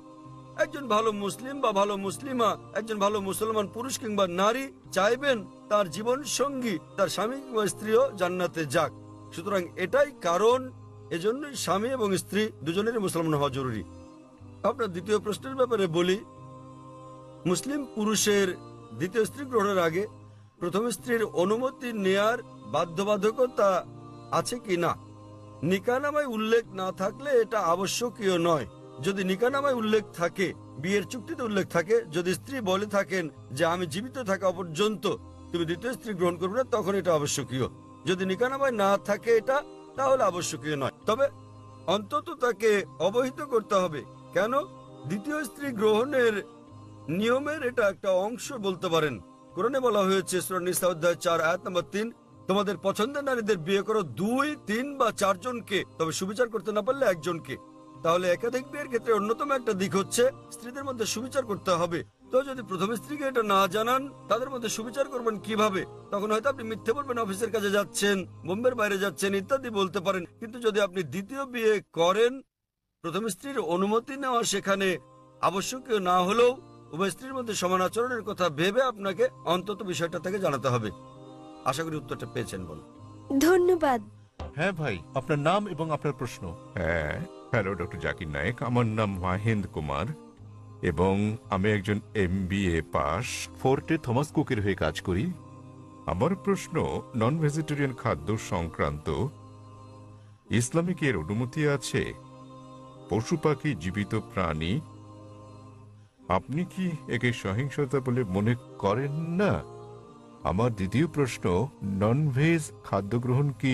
একজন ভালো মুসলিম বা ভালো মুসলিমা, একজন ভালো মুসলমান পুরুষ কিংবা নারী চাইবেন তার জীবন সঙ্গী, তার স্বামী কিংবা স্ত্রীও জান্নাতে যাক। সুতরাং এটাই কারণ, এজন্যই স্বামী এবং স্ত্রী দুজনেরই মুসলমান হওয়া জরুরি। আপনার দ্বিতীয় প্রশ্নের ব্যাপারে বলি, মুসলিম পুরুষের দ্বিতীয় স্ত্রী গ্রহণের আগে প্রথম স্ত্রীর অনুমতি নেয়ার বাধ্যবাধকতা আছে কি না। নিকাহনামায় উল্লেখ না থাকলে এটা আবশ্যকীয় নয়। যদি নিকাহনামায় উল্লেখ থাকে, বিয়ের চুক্তিতে উল্লেখ থাকে, যদি স্ত্রী বলে থাকেন যে আমি জীবিত থাকা পর্যন্ত তুমি দ্বিতীয় স্ত্রী গ্রহণ করবে না, তখন এটা আবশ্যকীয়। যদি নিকাহনামায় না থাকে এটা, তাহলে আবশ্যকীয় নয়। তবে অন্তত তাকে অবহিত করতে হবে। কেন? দ্বিতীয় স্ত্রী গ্রহণের নিয়মের এটা একটা অংশ বলতে পারেন। কোরআনে বলা হয়েছে সূরা নিসা অধ্যায় 4 আয়াত নম্বর 3, তোমাদের পছন্দের নারীদের বিয়ে করো 2, 3 বা 4 জনকে, তবে সুবিচার করতে না পারলে একজনকে। তাহলে একাধিক বিয়ের ক্ষেত্রে অন্যতম একটা দিক হচ্ছে স্ত্রীদের মধ্যে সুবিচার করতে হবে। তো যদি প্রথম স্ত্রীকে এটা না জানান, তাদের মধ্যে সুবিচার করবেন কিভাবে? তখন হয়তো আপনি মিথ্যে বলবেন, অফিসের কাজে যাচ্ছেন, বোম্বের বাইরে যাচ্ছেন ইত্যাদি বলতে পারেন। কিন্তু যদি আপনি দ্বিতীয় বিয়ে করেন, প্রথম স্ত্রীর অনুমতি নেওয়া সেখানে আবশ্যকীয় না হলেও উভয় স্ত্রীর মধ্যে সমান আচরণের কথা ভেবে আপনাকে অন্তত বিষয়টা থেকে জানাতে হবে। আশা করি উত্তরটা পেয়েছেন। বলুন। ধন্যবাদ। হ্যাঁ ভাই, আপনার নাম এবং আপনার প্রশ্ন। হ্যাঁ, হ্যালো ডক্টর জাকির নায়েক, আমার নাম মাহেন্দ্র কুমার এবং আমি একজন MBA পাস, ফোর্টে থমাস কুকের হয়ে কাজ করি। আমার প্রশ্ন নন ভেজিটেরিয়ান খাদ্য সংক্রান্ত। ইসলামে কি এর অনুমতি আছে? পশু পাখি জীবিত প্রাণী, আপনি কি একে সহিংসতা বলে মনে করেন না? আমার দ্বিতীয় প্রশ্ন, নন ভেজ খাদ্য গ্রহণ কি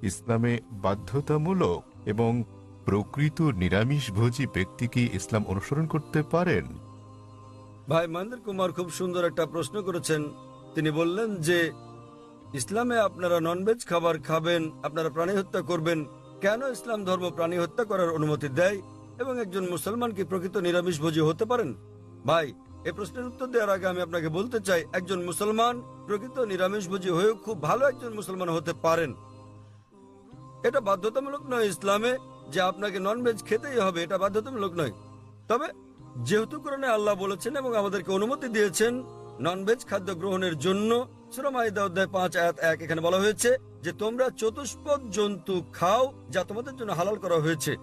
ইসলামে বাধ্যতামূলক এবং প্রকৃত নিরামিষভোজী ব্যক্তি কি ইসলাম অনুসরণ করতে পারেন? ভাই মহেন্দ্র কুমার খুব সুন্দর একটা প্রশ্ন করেছেন। তিনি বললেন যে ইসলামে আপনারা ননভেজ খাবার খাবেন, আপনারা প্রাণী হত্যা করবেন। কেন ইসলাম ধর্ম প্রাণী হত্যা করার অনুমতি দেয় এবং একজন মুসলমান কি প্রকৃত নিরামিষভোজী হতে পারেন? ভাই, এই প্রশ্নের উত্তর দেওয়ার আগে আমি আপনাকে বলতে চাই, একজন মুসলমান প্রকৃত নিরামিষভোজী হয়েও খুব ভালো একজন মুসলমান হতে পারেন। এটা বাধ্যতামূলক নয় ইসলামে যে আপনাকে ননভেজ খেতেই হবে, এটা বাধ্যতামূলক নয়। তবে যেহেতু কোরআনে আল্লাহ বলেছেন এবং আমাদেরকে অনুমতি দিয়েছেন ননভেজ খাদ্য গ্রহণের জন্য, সূরা মাইদা অধ্যায় 5 আয়াত 1 এখানে বলা হয়েছে যে তোমরা চতুষ্পদ জন্তু খাও যা তোমাদের জন্য হালাল করা হয়েছে।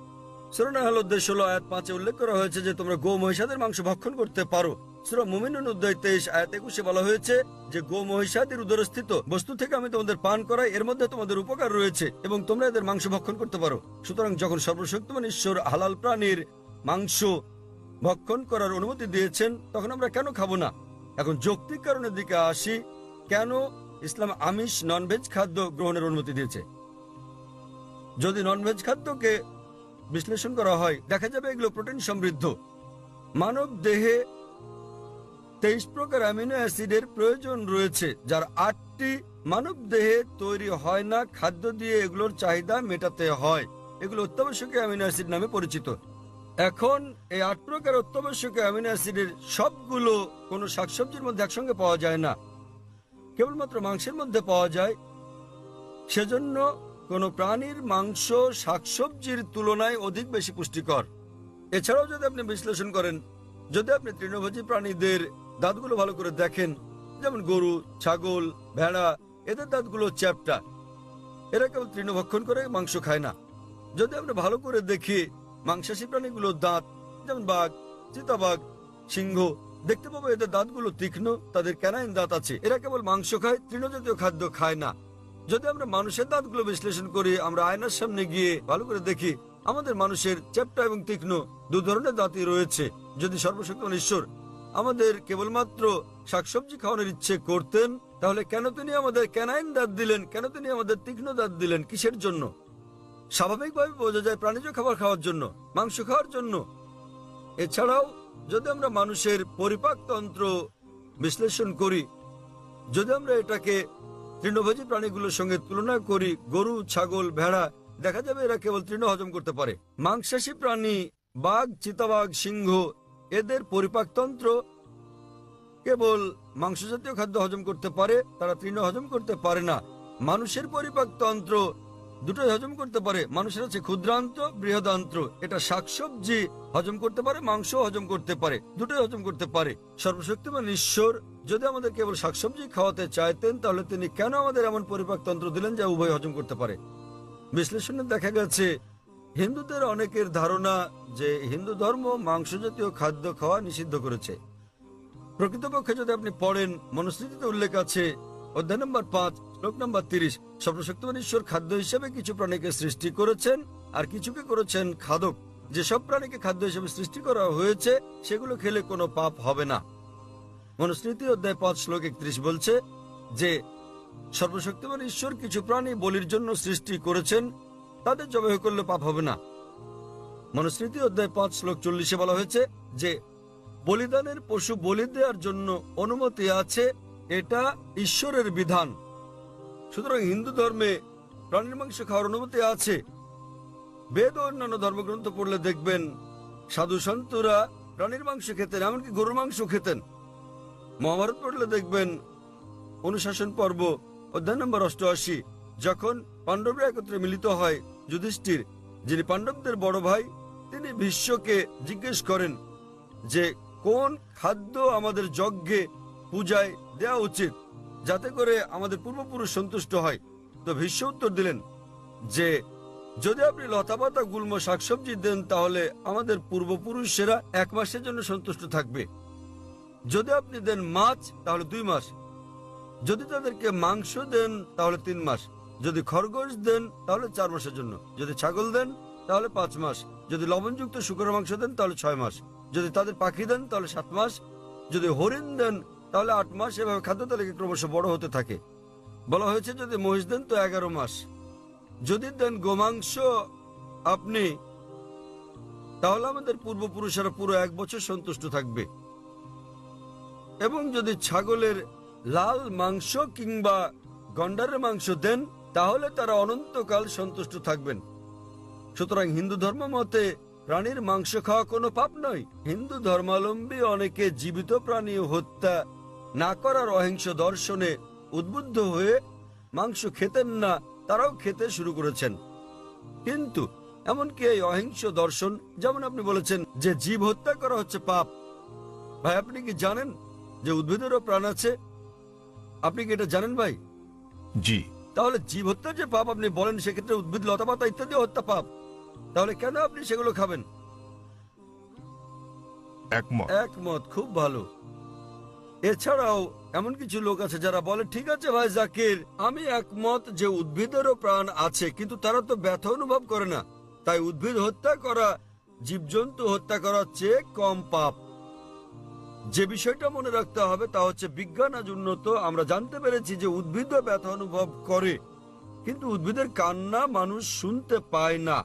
সূরা নাহল অধ্যায় 16 আয়াত 5 উল্লেখ করা হয়েছে যে তোমরা গো মহিষাদের মাংস ভক্ষণ করতে পারো। সূরা মুমিনুন অধ্যায় 23 আয়াত 21 বলা হয়েছে যে গো মহিষাদের উদরস্থিত বস্তু থেকে আমি তোমাদের পান করাই, এর মধ্যে তোমাদের উপকার রয়েছে এবং তোমরা এদের মাংস ভক্ষণ করতে পারো। সুতরাং যখন সর্বশক্তিমান ঈশ্বর হালাল প্রাণীর মাংস ভক্ষণ করার অনুমতি দিয়েছেন, তখন আমরা কেন খাবো না? এখন যৌক্তিক কারণের দিকে আসি, কেন ইসলাম আমিষ ননভেজ খাদ্য গ্রহণের অনুমতি দিয়েছে। যদি ননভেজ খাদ্যকে বিশ্লেষণ করা হয়, দেখা যাবে এগুলো প্রোটিন সমৃদ্ধ। মানব দেহে 23 প্রকার অ্যামিনো অ্যাসিডের প্রয়োজন রয়েছে, যার 8টি মানব দেহে তৈরি হয় না, খাদ্য দিয়ে এগুলোর চাহিদা মেটাতে হয়। এগুলো অত্যাবশ্যকীয় অ্যামিনো অ্যাসিড নামে পরিচিত। এখন এই 8 প্রকার অত্যাবশ্যকীয় অ্যামিনো অ্যাসিডের সবগুলো কোনো শাকসবজির মধ্যে একসঙ্গে পাওয়া যায় না, কেবলমাত্র মাংসের মধ্যে পাওয়া যায়। সেজন্য কোনো প্রাণীর মাংস শাকসবজির তুলনায় অধিক বেশি পুষ্টিকর। এছাড়াও যদি আপনি বিশ্লেষণ করেন, যদি আপনি তৃণভোজী প্রাণীদের দাঁতগুলো ভালো করে দেখেন, যেমন গরু, ছাগল, ভেড়া, এদের দাঁতগুলো চ্যাপ্টা, এরা কেবল তৃণভক্ষণ করে, মাংস খায় না। যদি আমরা ভালো করে দেখি মাংসাশী প্রাণীগুলোর দাঁত, যেমন বাঘ, চিতাবাঘ, সিংহ, দেখতে পাবো এদের দাঁতগুলো তীক্ষ্ণ, তাদের ক্যানাইন দাঁত আছে। এরা কেবল মাংস খায়, তৃণজাতীয় খাদ্য খায় না। যদি আমরা মানুষের দাঁতগুলো বিশ্লেষণ করি, আমরা আয়নার সামনে গিয়ে ভালো করে দেখি, আমাদের মানুষের চ্যাপ্টা এবং তীক্ষ্ণ 2 ধরনের দাঁতই রয়েছে। যদি সর্বশক্তিমান ঈশ্বর আমাদের কেবলমাত্র শাকসবজি খাওয়ানোর ইচ্ছে করতেন, তাহলে কেন তিনি আমাদের ক্যানাইন দাঁত দিলেন? কেন তিনি আমাদের তীক্ষ্ণ দাঁত দিলেন? কিসের জন্য? স্বাভাবিকভাবে বোঝা যায় প্রাণীজ খাবার খাওয়ার জন্য, মাংস খাওয়ার জন্য। এছাড়াও যদি আমরা মানুষের পরিপাকতন্ত্র বিশ্লেষণ করি, যদি আমরা এটাকে তৃণভোজী প্রাণীগুলোর সঙ্গে তুলনা করি, গরু, ছাগল, ভেড়া, দেখা যাবে এরা কেবল তৃণ হজম করতে পারে। মাংসাশী প্রাণী বাঘ, চিতাবাঘ, সিংহ, এদের পরিপাকতন্ত্র কেবল মাংসজাতীয় খাদ্য হজম করতে পারে, তারা তৃণ হজম করতে পারে না। মানুষের পরিপাকতন্ত্র দুটোই হজম করতে পারে। মানুষের আছে ক্ষুদ্রান্ত, বৃহদান্ত্র। এটা শাকসবজি হজম করতে পারে, মাংস হজম করতে পারে, দুটোই হজম করতে পারে। সর্বশক্তিমান ঈশ্বর যদি আমাদের কেবল শাকসবজি খাওয়াতে চাইতেন, তাহলে তিনি কেন আমাদের এমন পরিপাকতন্ত্র দিলেন যা উভয় হজম করতে পারে? বিশ্লেষণে দেখা গেছে হিন্দুদের অনেকের ধারণা যে হিন্দু ধর্ম মাংস জাতীয় খাদ্য খাওয়া নিষিদ্ধ করেছে। প্রকৃতপক্ষে যদি আপনি পড়েন, মনুস্মৃতিতে উল্লেখ আছে অধ্যায় নম্বর 5 শ্লোক নম্বর 30, সর্বশক্তিমান ঈশ্বর খাদ্য হিসেবে কিছু প্রাণীকে সৃষ্টি করেছেন আর কিছুকে করেছেন খাদক। যেসব প্রাণীকে খাদ্য হিসেবে সৃষ্টি করা হয়েছে সেগুলো খেলে কোনো পাপ হবে না। মনুস্মৃতি অধ্যায় 5 শ্লোক 31 বলছে যে সর্বশক্তিমান ঈশ্বর কিছু প্রাণী বলির জন্য সৃষ্টি করেছেন, তাদের জবাই করলে পাপ হবে না। মনুস্মৃতি অধ্যায় 5 শ্লোক 40 বলা হয়েছে যে বলিদানের পশু বলি দেওয়ার জন্য অনুমতি আছে, এটা ঈশ্বরের বিধান। সুতরাং হিন্দু ধর্মে প্রাণীর মাংস খাওয়ার অনুমতি আছে। বেদ ও অন্যান্য ধর্মগ্রন্থ পড়লে দেখবেন সাধু সন্তরা প্রাণীর মাংস খেতেন, এমনকি গরুর মাংস খেতেন। মহাভারত পড়লে দেখবেন অনুশাসন পর্ব অধ্যায় নম্বর 88, যখন পাণ্ডবরা একত্রে মিলিত হয়, যুধিষ্ঠির যিনি পাণ্ডবদের বড় ভাই, তিনি ভীষ্মকে জিজ্ঞেস করেন যে কোন খাদ্য আমাদের যজ্ঞে পূজায় দেওয়া উচিত যাতে করে আমাদের পূর্বপুরুষ সন্তুষ্ট হয়। তো ভীষ্ম উত্তর দিলেন যে যদি আপনি লতাপাতা গুল্ম শাকসবজি দেন তাহলে আমাদের পূর্বপুরুষেরা 1 মাসের জন্য সন্তুষ্ট থাকবে। যদি আপনি দেন মাছ তাহলে 2 মাস, যদি তাদেরকে মাংস দেন তাহলে 3 মাস, যদি খরগোশ দেন তাহলে 4 মাসের জন্য, যদি ছাগল দেন তাহলে 5 মাস, যদি লবণযুক্ত শুকরের মাংস দেন তাহলে 6 মাস, যদি তাদের পাখি দেন তাহলে 7 মাস, যদি হরিণ দেন তাহলে 8 মাস। এভাবে খাদ্য তালিকা ক্রমশ বড় হতে থাকে। বলা হয়েছে যদি মহিষ দেন তো 11 মাস, যদি দেন গোমাংস আপনি তাহলে আমাদের পূর্বপুরুষেরা পুরো 1 বছর সন্তুষ্ট থাকবে। এবং যদি ছাগলের লাল মাংস কিংবা গন্ডারের মাংস দেন তাহলে তারা অনন্তকাল সন্তুষ্ট থাকবেন। সুতরাং হিন্দু ধর্ম মতে প্রাণীর মাংস খাওয়া কোনো পাপ নয়। হিন্দু ধর্মাবলম্বী অনেকে জীবিত প্রাণী হত্যা না করার অহিংস দর্শনে উদ্বুদ্ধ হয়ে মাংস খেতেন না, তারাও খেতে শুরু করেছেন। কিন্তু এমনকি এই অহিংস দর্শন, যেমন আপনি বলেছেন যে জীব হত্যা করা হচ্ছে পাপ, ভাই আপনি কি জানেন যে উদ্ভিদেরও প্রাণ আছে? আপনি কি এটা জানেন ভাই? জি। তাহলে জীব হত্যা যে পাপ আপনি বলেন, সেক্ষেত্রে উদ্ভিদ লতাপাতা ইত্যাদি হত্যা পাপ, তাহলে কেন আপনি সেগুলো খাবেন? একমত। একমত, খুব ভালো। এছাড়াও এমন কিছু লোক আছে যারা বলে ঠিক আছে ভাই জাকির, আমি একমত যে উদ্ভিদেরও প্রাণ আছে, কিন্তু তারা তো ব্যথা অনুভব করে না, তাই উদ্ভিদ হত্যা করা জীবজন্তু হত্যা করার চেয়ে কম পাপ। যে বিষয়টা মনে রাখতে হবে তা হচ্ছে বিজ্ঞান আজ উন্নত, আমরা জানতে পেরেছি যে উদ্ভিদও ব্যথা অনুভব করে, কিন্তু উদ্ভিদের কান্না মানুষ শুনতে পায় না।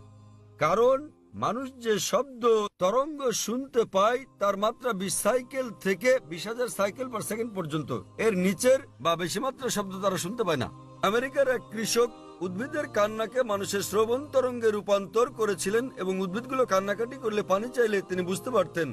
কারণ মানুষ যে শব্দ তরঙ্গ শুনতে পায় তার মাত্রা 20 সাইকেল থেকে 20,000 সাইকেল পার সেকেন্ড পর্যন্ত, এর নিচের বা বেশি মাত্রা শব্দ তারা শুনতে পায় না। আমেরিকার এক কৃষক উদ্ভিদের কান্নাকে মানুষের শ্রবণ তরঙ্গে রূপান্তর করেছিলেন এবং উদ্ভিদগুলো কান্নাকাটি করলে পানি চাইলে তিনি বুঝতে পারতেন।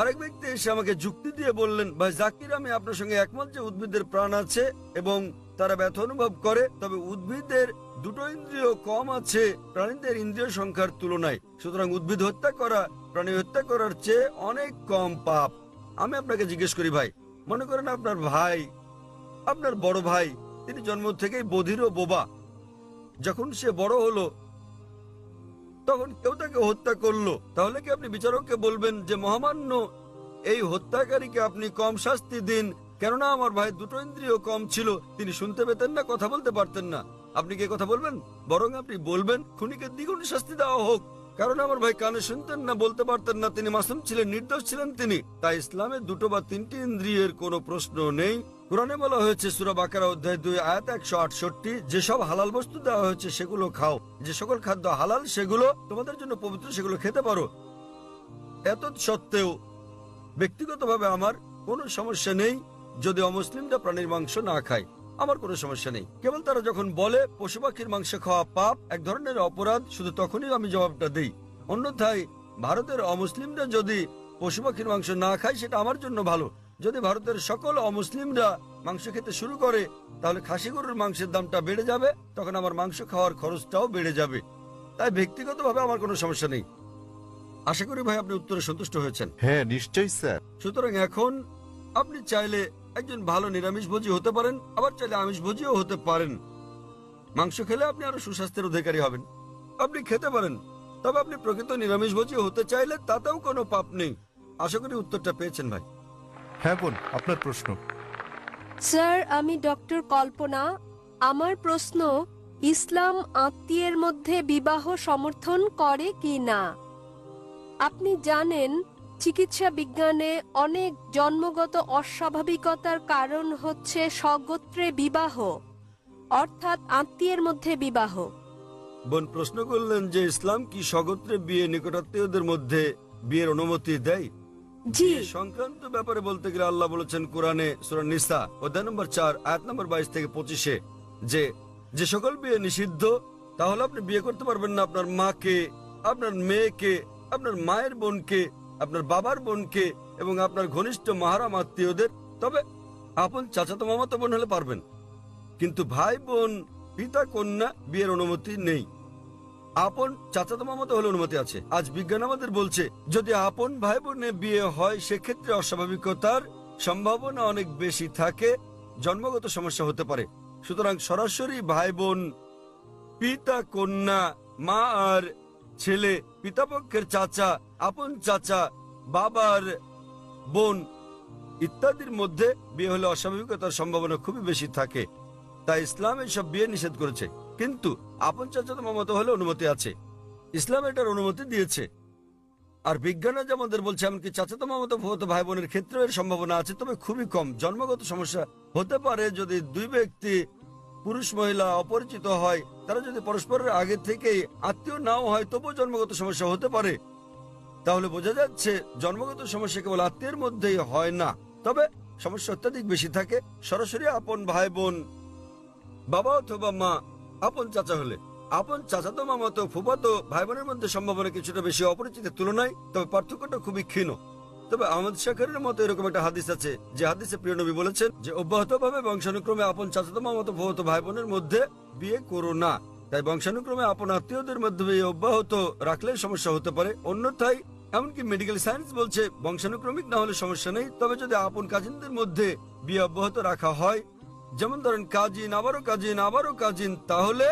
আরেক ব্যক্তি এসে আমাকে যুক্তি দিয়ে বললেন, ভাই জাকির আমি আপনার সঙ্গে একমত যে উদ্ভিদের প্রাণ আছে এবং তারা ব্যথা অনুভব করে, তবে উদ্ভিদের 2টো ইন্দ্রিয় কম আছে প্রাণীদের ইন্দ্রিয় সংখ্যার তুলনায়। সুতরাং উদ্ভিদ হত্যা করা প্রাণী হত্যা করার চেয়ে অনেক কম পাপ। আমি আপনাকে জিজ্ঞেস করি ভাই, মনে করেন আপনার ভাই, আপনার বড় ভাই, তিনি জন্ম থেকেই বধির ও বোবা। যখন সে বড় হলো তখন কেউ তাকে হত্যা করলো, তাহলে কি আপনি বিচারককে বলবেন যে মহামান্য এই হত্যাকারীকে আপনি কম শাস্তি দিন, কেননা আমার ভাই 2টো ইন্দ্রিয় কম ছিল, তিনি শুনতে পেতেন না, কথা বলতে পারতেন না? আপনি কি কথা বলবেন? বরং আপনি বলবেন খুনিকে দ্বিগুণ শাস্তি দেওয়া হোক, কারণ আমার ভাই কানে শুনতেন না, বলতে পারতেন না, তিনি মাসুম ছিলেন, নির্দোষ ছিলেন তিনি। তাই ইসলামে 2টো বা 3টি ইন্দ্রিয়ের কোনো প্রশ্ন নেই। কুরআনে বলা হয়েছে সূরা বাকারা অধ্যায় 2 আয়াত 168, যেসব হালাল বস্তু দেওয়া হয়েছে সেগুলো খাও, যে সকল খাদ্য হালাল সেগুলো তোমাদের জন্য পবিত্র, সেগুলো খেতে পারো। এত সত্ত্বেও ব্যক্তিগতভাবে আমার কোনো সমস্যা নেই যদি অমুসলিমরা প্রাণীর মাংস না খায়, আমার কোনো সমস্যা নেই। কেবল তারা যখন বলে পশু পাখির মাংস খাওয়া পাপ, এক ধরনের অপরাধ, শুধু তখনই আমি জবাবটা দিই। অন্যথায় ভারতের অমুসলিমরা যদি পশু পাখির মাংস না খায় সেটা আমার জন্য ভালো। যদি ভারতের সকল অমুসলিমরা মাংস খেতে শুরু করে তাহলে খাসি গরুর মাংসের দামটা বেড়ে যাবে, তখন আমার মাংস খাওয়ার খরচটাও বেড়ে যাবে। তাই ব্যক্তিগতভাবে আমার কোনো সমস্যা নেই। আশা করি ভাই আপনি উত্তরে সন্তুষ্ট হয়েছেন। হ্যাঁ নিশ্চয়ই স্যার। সুতরাং এখন আপনি চাইলে একজন ভালো নিরামিষভোজী হতে পারেন, আবার চাইলে আমিষভোজীও হতে পারেন। মাংস খেলে আপনি আরো সুস্বাস্থ্যের অধিকারী হবেন। আপনি খেতে পারেন, তবে আপনি প্রকৃত নিরামিষভোজী হতে চাইলে তাতেও কোনো পাপ নেই। আশা করি উত্তরটা পেয়েছেন ভাই। হ্যাঁ বোন, আপনার প্রশ্ন। স্যার, আমি ডক্টর কল্পনা। আমার প্রশ্ন, ইসলাম আত্মীয়ের মধ্যে বিবাহ সমর্থন করে কি না? আপনি জানেন চিকিৎসা বিজ্ঞানে অনেক জন্মগত অস্বাভাবিকতার কারণ হচ্ছে স্বগোত্রে বিবাহ, অর্থাৎ আত্মীয়ের মধ্যে বিবাহ। বোন প্রশ্ন করলেন যে ইসলাম কি স্বগোত্রে বিয়ে, নিকটাত্মীয়দের মধ্যে বিয়ের অনুমতি দেয়? জি। বিয়ে সংক্রান্ত ব্যাপারে বলতে গেলে আল্লাহ বলেছেন কোরআনে সূরা নিসা অধ্যায় নম্বর 4 আয়াত নম্বর 22 থেকে 25 যে যে সকল বিয়ে নিষিদ্ধ, তাহলে আপনি বিয়ে করতে পারবেন না আপনার মাকে, আপনার মেয়েকে, আপনার মায়ের বোনকে, আপনার বাবার বোনকে এবং আপনার ঘনিষ্ঠ মাহারাম আত্মীয়দের। তবে আপন চাচাতো মামাতো বোন হলে পারবেন, কিন্তু ভাই বোন, পিতা কন্যা বিয়ের অনুমতি নেই। আপন চাচাতো মামাতো হলে অনুমতি আছে। আজ বিজ্ঞান আমাদের বলছে যদি আপন ভাই বোনে বিয়ে হয় সেক্ষেত্রে অস্বাভাবিকতার সম্ভাবনা অনেক বেশি থাকে, জন্মগত সমস্যা হতে পারে। সুতরাং সরাসরি ভাই বোন, পিতা কন্যা, মা আর ছেলে, পিতাপক্ষের চাচা, আপন চাচা, বাবার বোন ইত্যাদির মধ্যে বিয়ে হলে অস্বাভাবিকতার সম্ভাবনা খুবই বেশি থাকে। তাই ইসলাম এসব বিয়ে নিষেধ করেছে, কিন্তু আপন চাচাতো মামাতো হলে অনুমতি আছে। ইসলাম এটার অনুমতি দিয়েছে। আর বিজ্ঞান আজ আমাদের বলছে এমনকি চাচাতো মামাতো ফুফাতো ভাই বোনের ক্ষেত্রে এর সম্ভাবনা আছে, তবে খুবই কম। জন্মগত সমস্যা হতে পারে যদি দুই ব্যক্তি, পুরুষ মহিলা অপরিচিত হয়, তারা যদি পরস্পরের আগে থেকেই আত্মীয় নাও হয়, তবুও জন্মগত সমস্যা হতে পারে। তাহলে বোঝা যাচ্ছে জন্মগত সমস্যা কেবল আত্মীয়ের মধ্যেই হয় না, তবে সমস্যা অত্যাধিক বেশি থাকে সরাসরি আপন ভাই বোন, বাবা অথবা মা, আপন চাচা হলে। আপন চাচাতো মামাতো ফুফাতো ভাই বোনের মধ্যে সম্ভাবনা কিছুটা বেশি অপরিচিতের তুলনায়, তবে পার্থক্যটা খুবই ক্ষীণ। তবে আহমদ শাকরের মতো এরকম একটা হাদিস আছে, যে হাদিসে প্রিয় নবী বলেছেন যে অব্যাহতভাবে বংশানুক্রমে আপন চাচাতো মামাতো ফুফাতো ভাই বোনের মধ্যে বিয়ে করো না। তাই বংশানুক্রমে আপন আত্মীয়দের মধ্যে বিয়ে অব্যাহত রাখলে সমস্যা হতে পারে। অন্যথায় এমনকি মেডিকেল সায়েন্স বলছে বংশানুক্রমিক না হলে সমস্যা নেই, তবে যদি আপন কাজিনদের মধ্যে বিয়ে অব্যাহত রাখা হয়, যেমন ধরেন কাজিন আবারও কাজিন আবারও কাজিন, তাহলে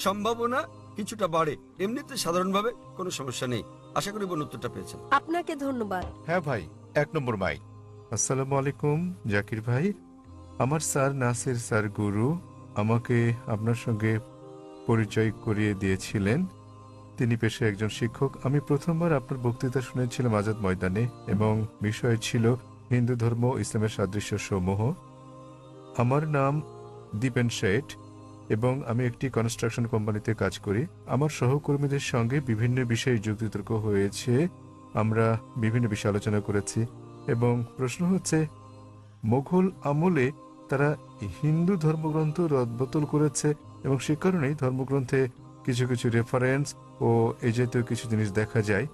সম্ভাবনা কিছুটা বাড়ে। এমনিতে সাধারণভাবে কোনো সমস্যা নেই। আশা করি বোন উত্তরটা পেয়েছেন। আপনাকে ধন্যবাদ। হ্যাঁ ভাই, 1 নম্বর মাইক। আসসালামু আলাইকুম জাকির ভাই। আমার স্যার নাসির স্যার গুরু আমাকে আপনার সঙ্গে পরিচয় করিয়ে দিয়েছিলেন। তিনি পেশায় একজন শিক্ষক। আমি প্রথমবার আপনার বক্তৃতা শুনেছিলাম আজাদ ময়দানে, এবং বিষয় ছিল হিন্দু ধর্ম ও ইসলামের সাদৃশ্য সমূহ। আমার নাম দীপেন শেঠ এবং আমি একটি কনস্ট্রাকশন কোম্পানিতে কাজ করি। আমার সহকর্মীদের সঙ্গে বিভিন্ন বিষয়ে যুক্তিতর্ক হয়েছে, আমরা বিভিন্ন বিষয়ে আলোচনা করেছি, এবং প্রশ্ন হচ্ছে মোঘল আমলে তারা হিন্দু ধর্মগ্রন্থ রদবদল করেছে, এবং সে কারণেই ধর্মগ্রন্থে কিছু কিছু রেফারেন্স ও এই জাতীয় কিছু জিনিস দেখা যায়।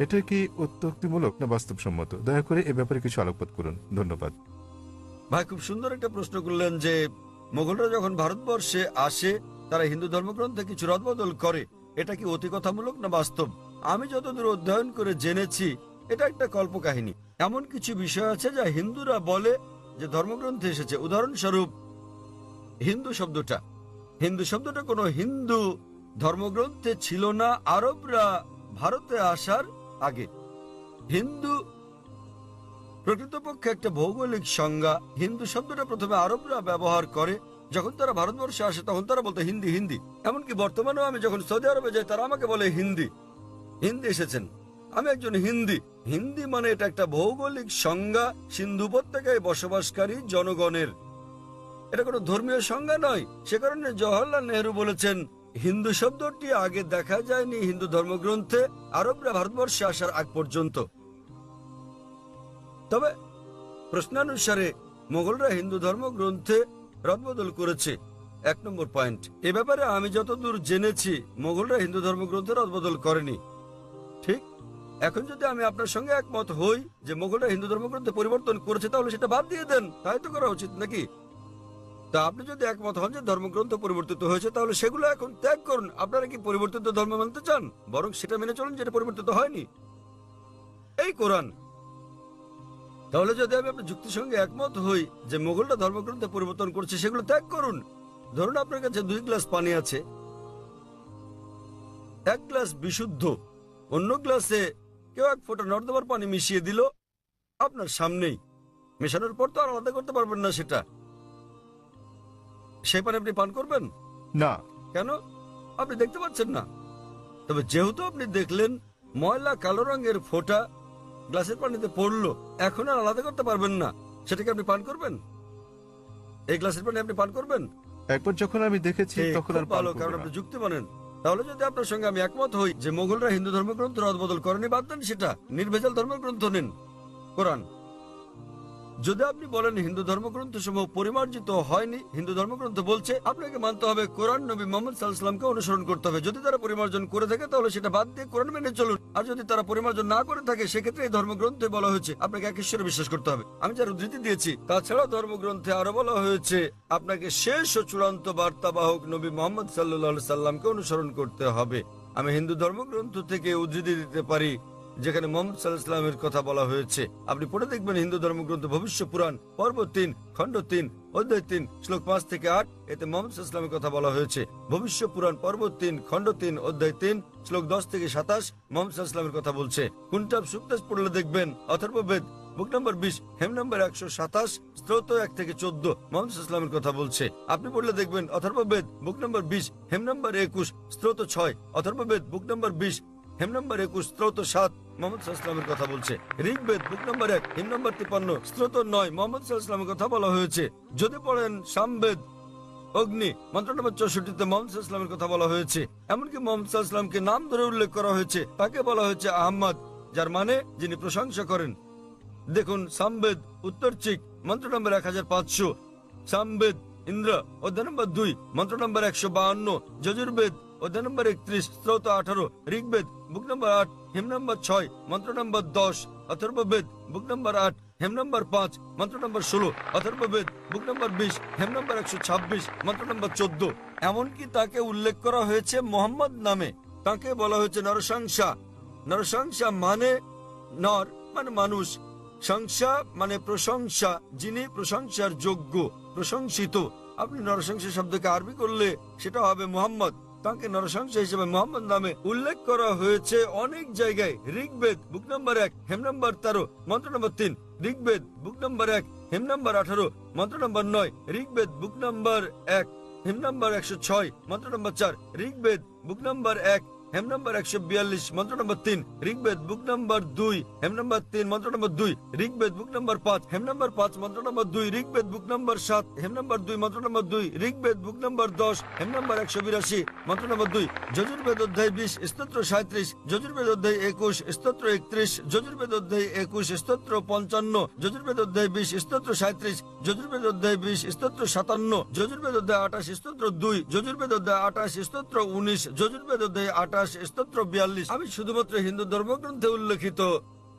এটা কি অত্যুক্তিমূলক না বাস্তবসম্মত? দয়া করে এ ব্যাপারে কিছু আলোকপাত করুন, ধন্যবাদ। ভাই খুব সুন্দর একটা প্রশ্ন করলেন যে মোগলরা যখন ভারতবর্ষে আসে তারা হিন্দু ধর্মগ্রন্থে কিছু রদবদল করে, এটা কি অতিকথামূলক না বাস্তব? আমি যতদূর অধ্যয়ন করে জেনেছি এটা একটা কল্পকাহিনী। এমন কিছু বিষয় আছে যা হিন্দুরা বলে যে ধর্মগ্রন্থে এসেছে। উদাহরণস্বরূপ হিন্দু শব্দটা কোনো হিন্দু ধর্মগ্রন্থে ছিল না আরবরা ভারতে আসার আগে। হিন্দু প্রকৃতপক্ষে একটা ভৌগোলিক সংজ্ঞা। হিন্দু শব্দটা প্রথমে আরবরা ব্যবহার করে, যখন তারা ভারতবর্ষে আসে তখন তারা বলতো হিন্দি হিন্দি। এমনকি বর্তমানেও আমি যখন সৌদি আরবে যাই তারা আমাকে বলে হিন্দি হিন্দি এসেছেন, আমি একজন হিন্দি। হিন্দি মানে এটা একটা ভৌগোলিক সংজ্ঞা সিন্ধু উপত্যকায় বসবাসকারী জনগণের, এটা কোনো ধর্মীয় সংজ্ঞা নয়। সে কারণে জওহরলাল নেহরু বলেছেন হিন্দু শব্দটি আগে দেখা যায়নি হিন্দু ধর্মগ্রন্থে আরবরা ভারতবর্ষে আসার আগ পর্যন্ত। তবে প্রশ্নানুসারে মোগলরা হিন্দু ধর্মগ্রন্থে রদবদল করেছে। 1 নম্বর পয়েন্ট, এ ব্যাপারে আমি যতদূর জেনেছি মোগলরা হিন্দু ধর্মগ্রন্থে রদবদল করেনি। ঠিক, এখন যদি আমি আপনার সঙ্গে একমত হই যে মোগলরা হিন্দু ধর্মগ্রন্থে পরিবর্তন করেছে, তাহলে সেটা বাদ দিয়ে দেন, তাই তো করা উচিত নাকি? তা আপনি যদি একমত হন যে ধর্মগ্রন্থ পরিবর্তিত হয়েছে, তাহলে সেগুলো এখন ত্যাগ করুন। আপনারা কি পরিবর্তিত ধর্ম মানতে চান? বরং সেটা মেনে চলুন যেটা পরিবর্তিত হয়নি, এই কোরআন। তাহলে যদি আমি আপনার যুক্তির সঙ্গে একমত হই যে মোগলরা ধর্মগ্রন্থে পরিবর্তন করছে, সেগুলো ত্যাগ করুন। ধরুন আপনার কাছে 2 গ্লাস পানি আছে, এক গ্লাস বিশুদ্ধ, অন্য গ্লাসে কেউ 1 ফোঁটা নর্দমার পানি মিশিয়ে দিল আপনার সামনেই। মেশানোর পর তো আর আলাদা করতে পারবেন না সেটা, সেই পানি আপনি পান করবেন? না। কেন? আপনি দেখতে পাচ্ছেন না। তবে যেহেতু আপনি দেখলেন ময়লা কালো রঙের ফোঁটা গ্লাসের পানিতে পড়লো, এখন আর আলাদা করতে পারবেন না, সেটাকে আপনি পান করবেন? এই গ্লাসের পানি আপনি পান করবেন? একবার যখন আমি দেখেছি ঠিক, তখন আর খুব পান ভালো, করব কারণ না। আপনি যুক্তি মানেন। তাহলে যদি আপনার সঙ্গে আমি একমত হই যে মোগলরা হিন্দু ধর্মগ্রন্থ রদবদল করেনি, বাদ দেন সেটা, নির্ভেজাল ধর্মগ্রন্থ নিন, কোরআন। যদি আপনি বলেন হিন্দু ধর্মগ্রন্থ সমূহ পরিমার্জিত হয়নি, হিন্দু ধর্মগ্রন্থ বলছে, আপনাকে মানতে হবে কোরআন, নবী মোহাম্মদ সাল্লাল্লাহু আলাইহি ওয়াসাল্লামকে অনুসরণ করতে হবে। যদি তারা পরিমার্জন করে থাকে তাহলে সেটা বাদ দিয়ে কোরআন মেনে চলুন, আর যদি তারা পরিমার্জন না করে থাকে সেক্ষেত্রে এই ধর্মগ্রন্থে বলা হয়েছে আপনাকে এক ঈশ্বরে বিশ্বাস করতে হবে। আমি যার উদ্ধৃতি দিয়েছি, তাছাড়া ধর্মগ্রন্থে আরো বলা হয়েছে আপনাকে শেষ ও চূড়ান্ত বার্তাবাহক নবী মোহাম্মদ সাল্লাল্লাহু আলাইহি সাল্লামকে অনুসরণ করতে হবে। আমি হিন্দু ধর্মগ্রন্থ থেকে উদ্ধৃতি দিতে পারি যেখানে মোহাম্মদ সাল্লাল্লাহু আলাইহি ওয়াসাল্লামের কথা বলা হয়েছে। আপনি পড়ে দেখবেন হিন্দু ধর্মগ্রন্থ ভবিষ্য পুরাণ পর্ব 3 খণ্ড 3 অধ্যায় 3 শ্লোক 5 থেকে 8, এতে মোহাম্মদ সাল্লাল্লাহু আলাইহি ওয়াসাল্লামের কথা বলা হয়েছে। ভবিষ্য পুরাণ পর্ব 3 খণ্ড 3 অধ্যায় 3 শ্লোক 10 থেকে 27 মোহাম্মদ সাল্লাল্লাহু আলাইহি ওয়াসাল্লামের কথা বলছে। কুনটাব সুক্তাস পড়লে দেখবেন অথর্ববেদ বুক নম্বর 20 হেম নম্বর 127 স্তোত্র 1 থেকে 14 মোহাম্মদ সাল্লাল্লাহু আলাইহি ওয়াসাল্লামের কথা বলছে। আপনি পড়লে দেখবেন অথর্ববেদ বুক নম্বর 20 হেম নম্বর 21 স্তোত্র 6, অথর্ববেদ বুক নম্বর 20 হেম নম্বর 21 স্তোত্র 7 মোহাম্মদ সাল্লাল্লাহু আলাইহি ওয়াসাল্লামের কথা বলছে। ঋগ্বেদ বুক নম্বর 1 হেম নম্বর 53 স্তোত্র 9 মোহাম্মদ সাল্লাল্লাহু আলাইহি ওয়াসাল্লামের কথা বলা হয়েছে। যদি পড়েন সামবেদ অগ্নি মন্ত্র নম্বর 64 মোহাম্মদ সাল্লাল্লাহু আলাইহি ওয়াসাল্লামের কথা বলা হয়েছে। এমনকি মোহাম্মদ সাল্লাল্লাহু আলাইহি ওয়াসাল্লামকে নাম ধরে উল্লেখ করা হয়েছে, তাকে বলা হয়েছে আহমদ, যার মানে যিনি প্রশংসা করেন। দেখুন সামবেদ উত্তরচিক মন্ত্র নম্বর 1500, সামবেদ ইন্দ্র অধ্যায় নম্বর 2 মন্ত্র নম্বর 152, যজুর্বেদ অধ্যায় নম্বর 31 স্তোত্র 18, ঋগ্বেদ বুক নম্বর 8 হেম নম্বর 6 মন্ত্র নম্বর 10, অথর্ববেদ বুক নম্বর 8 হেম নম্বর 5 মন্ত্র নম্বর 16, অথর্ববেদ বুক নম্বর 20 হেম নম্বর 126 মন্ত্র নম্বর 14। এমনকি তাকে উল্লেখ করা হয়েছে মোহাম্মদ নামে। তাকে বলা হয়েছে নরসংসা। নরসংসা মানে নর মানে মানুষ, সংসা মানে প্রশংসা, যিনি প্রশংসার যোগ্য, প্রশংসিত। আপনি নরসংসা শব্দকে আরবি করলে সেটা হবে মোহাম্মদ। তাকে নরসংসা হিসেবে মোহাম্মদ নামে উল্লেখ করা হয়েছে অনেক জায়গায়। ঋগ্বেদ বুক নম্বর 1 হেম নম্বর 13 মন্ত্র নম্বর 3, ঋগ্বেদ বুক নম্বর 1 হেম নম্বর 18 মন্ত্র নম্বর 9, ঋগ্বেদ বুক নম্বর 1 হেম নম্বর 106 মন্ত্র নম্বর 4, ঋগ্বেদ বুক নম্বর 1 হেম নম্বর 142 মন্ত্র নম্বর 3, ঋগ্বেদ বুক নম্বর 2 হেম নম্বর 3 মন্ত্র নম্বর 2, ঋগ্বেদ বুক নম্বর 5 হেম নম্বর 5 মন্ত্র নম্বর 2, ঋগ্বেদ বুক নম্বর 7 হেম নম্বর 2 মন্ত্র নম্বর 2, ঋগ্বেদ বুক নম্বর 10 হেম নম্বর 182 মন্ত্র নম্বর 2, যজুর্বেদ অধ্যায় 20 স্তোত্র 37, যজুর্বেদ অধ্যায় 21 স্তোত্র 31, যজুর্বেদ অধ্যায় 21 স্তোত্র 55, যজুর্বেদ অধ্যায় 20 স্তোত্র 37, যজুর্বেদ অধ্যায় 20 স্তোত্র 57, যজুর্বেদ অধ্যায় 28 স্তোত্র 2, যজুর্বেদ অধ্যায় 28 স্তোত্র 19, যজুর্বেদ অধ্যায় 28 স্তোত্র 42। আমি শুধুমাত্র হিন্দু ধর্মগ্রন্থে উল্লেখিত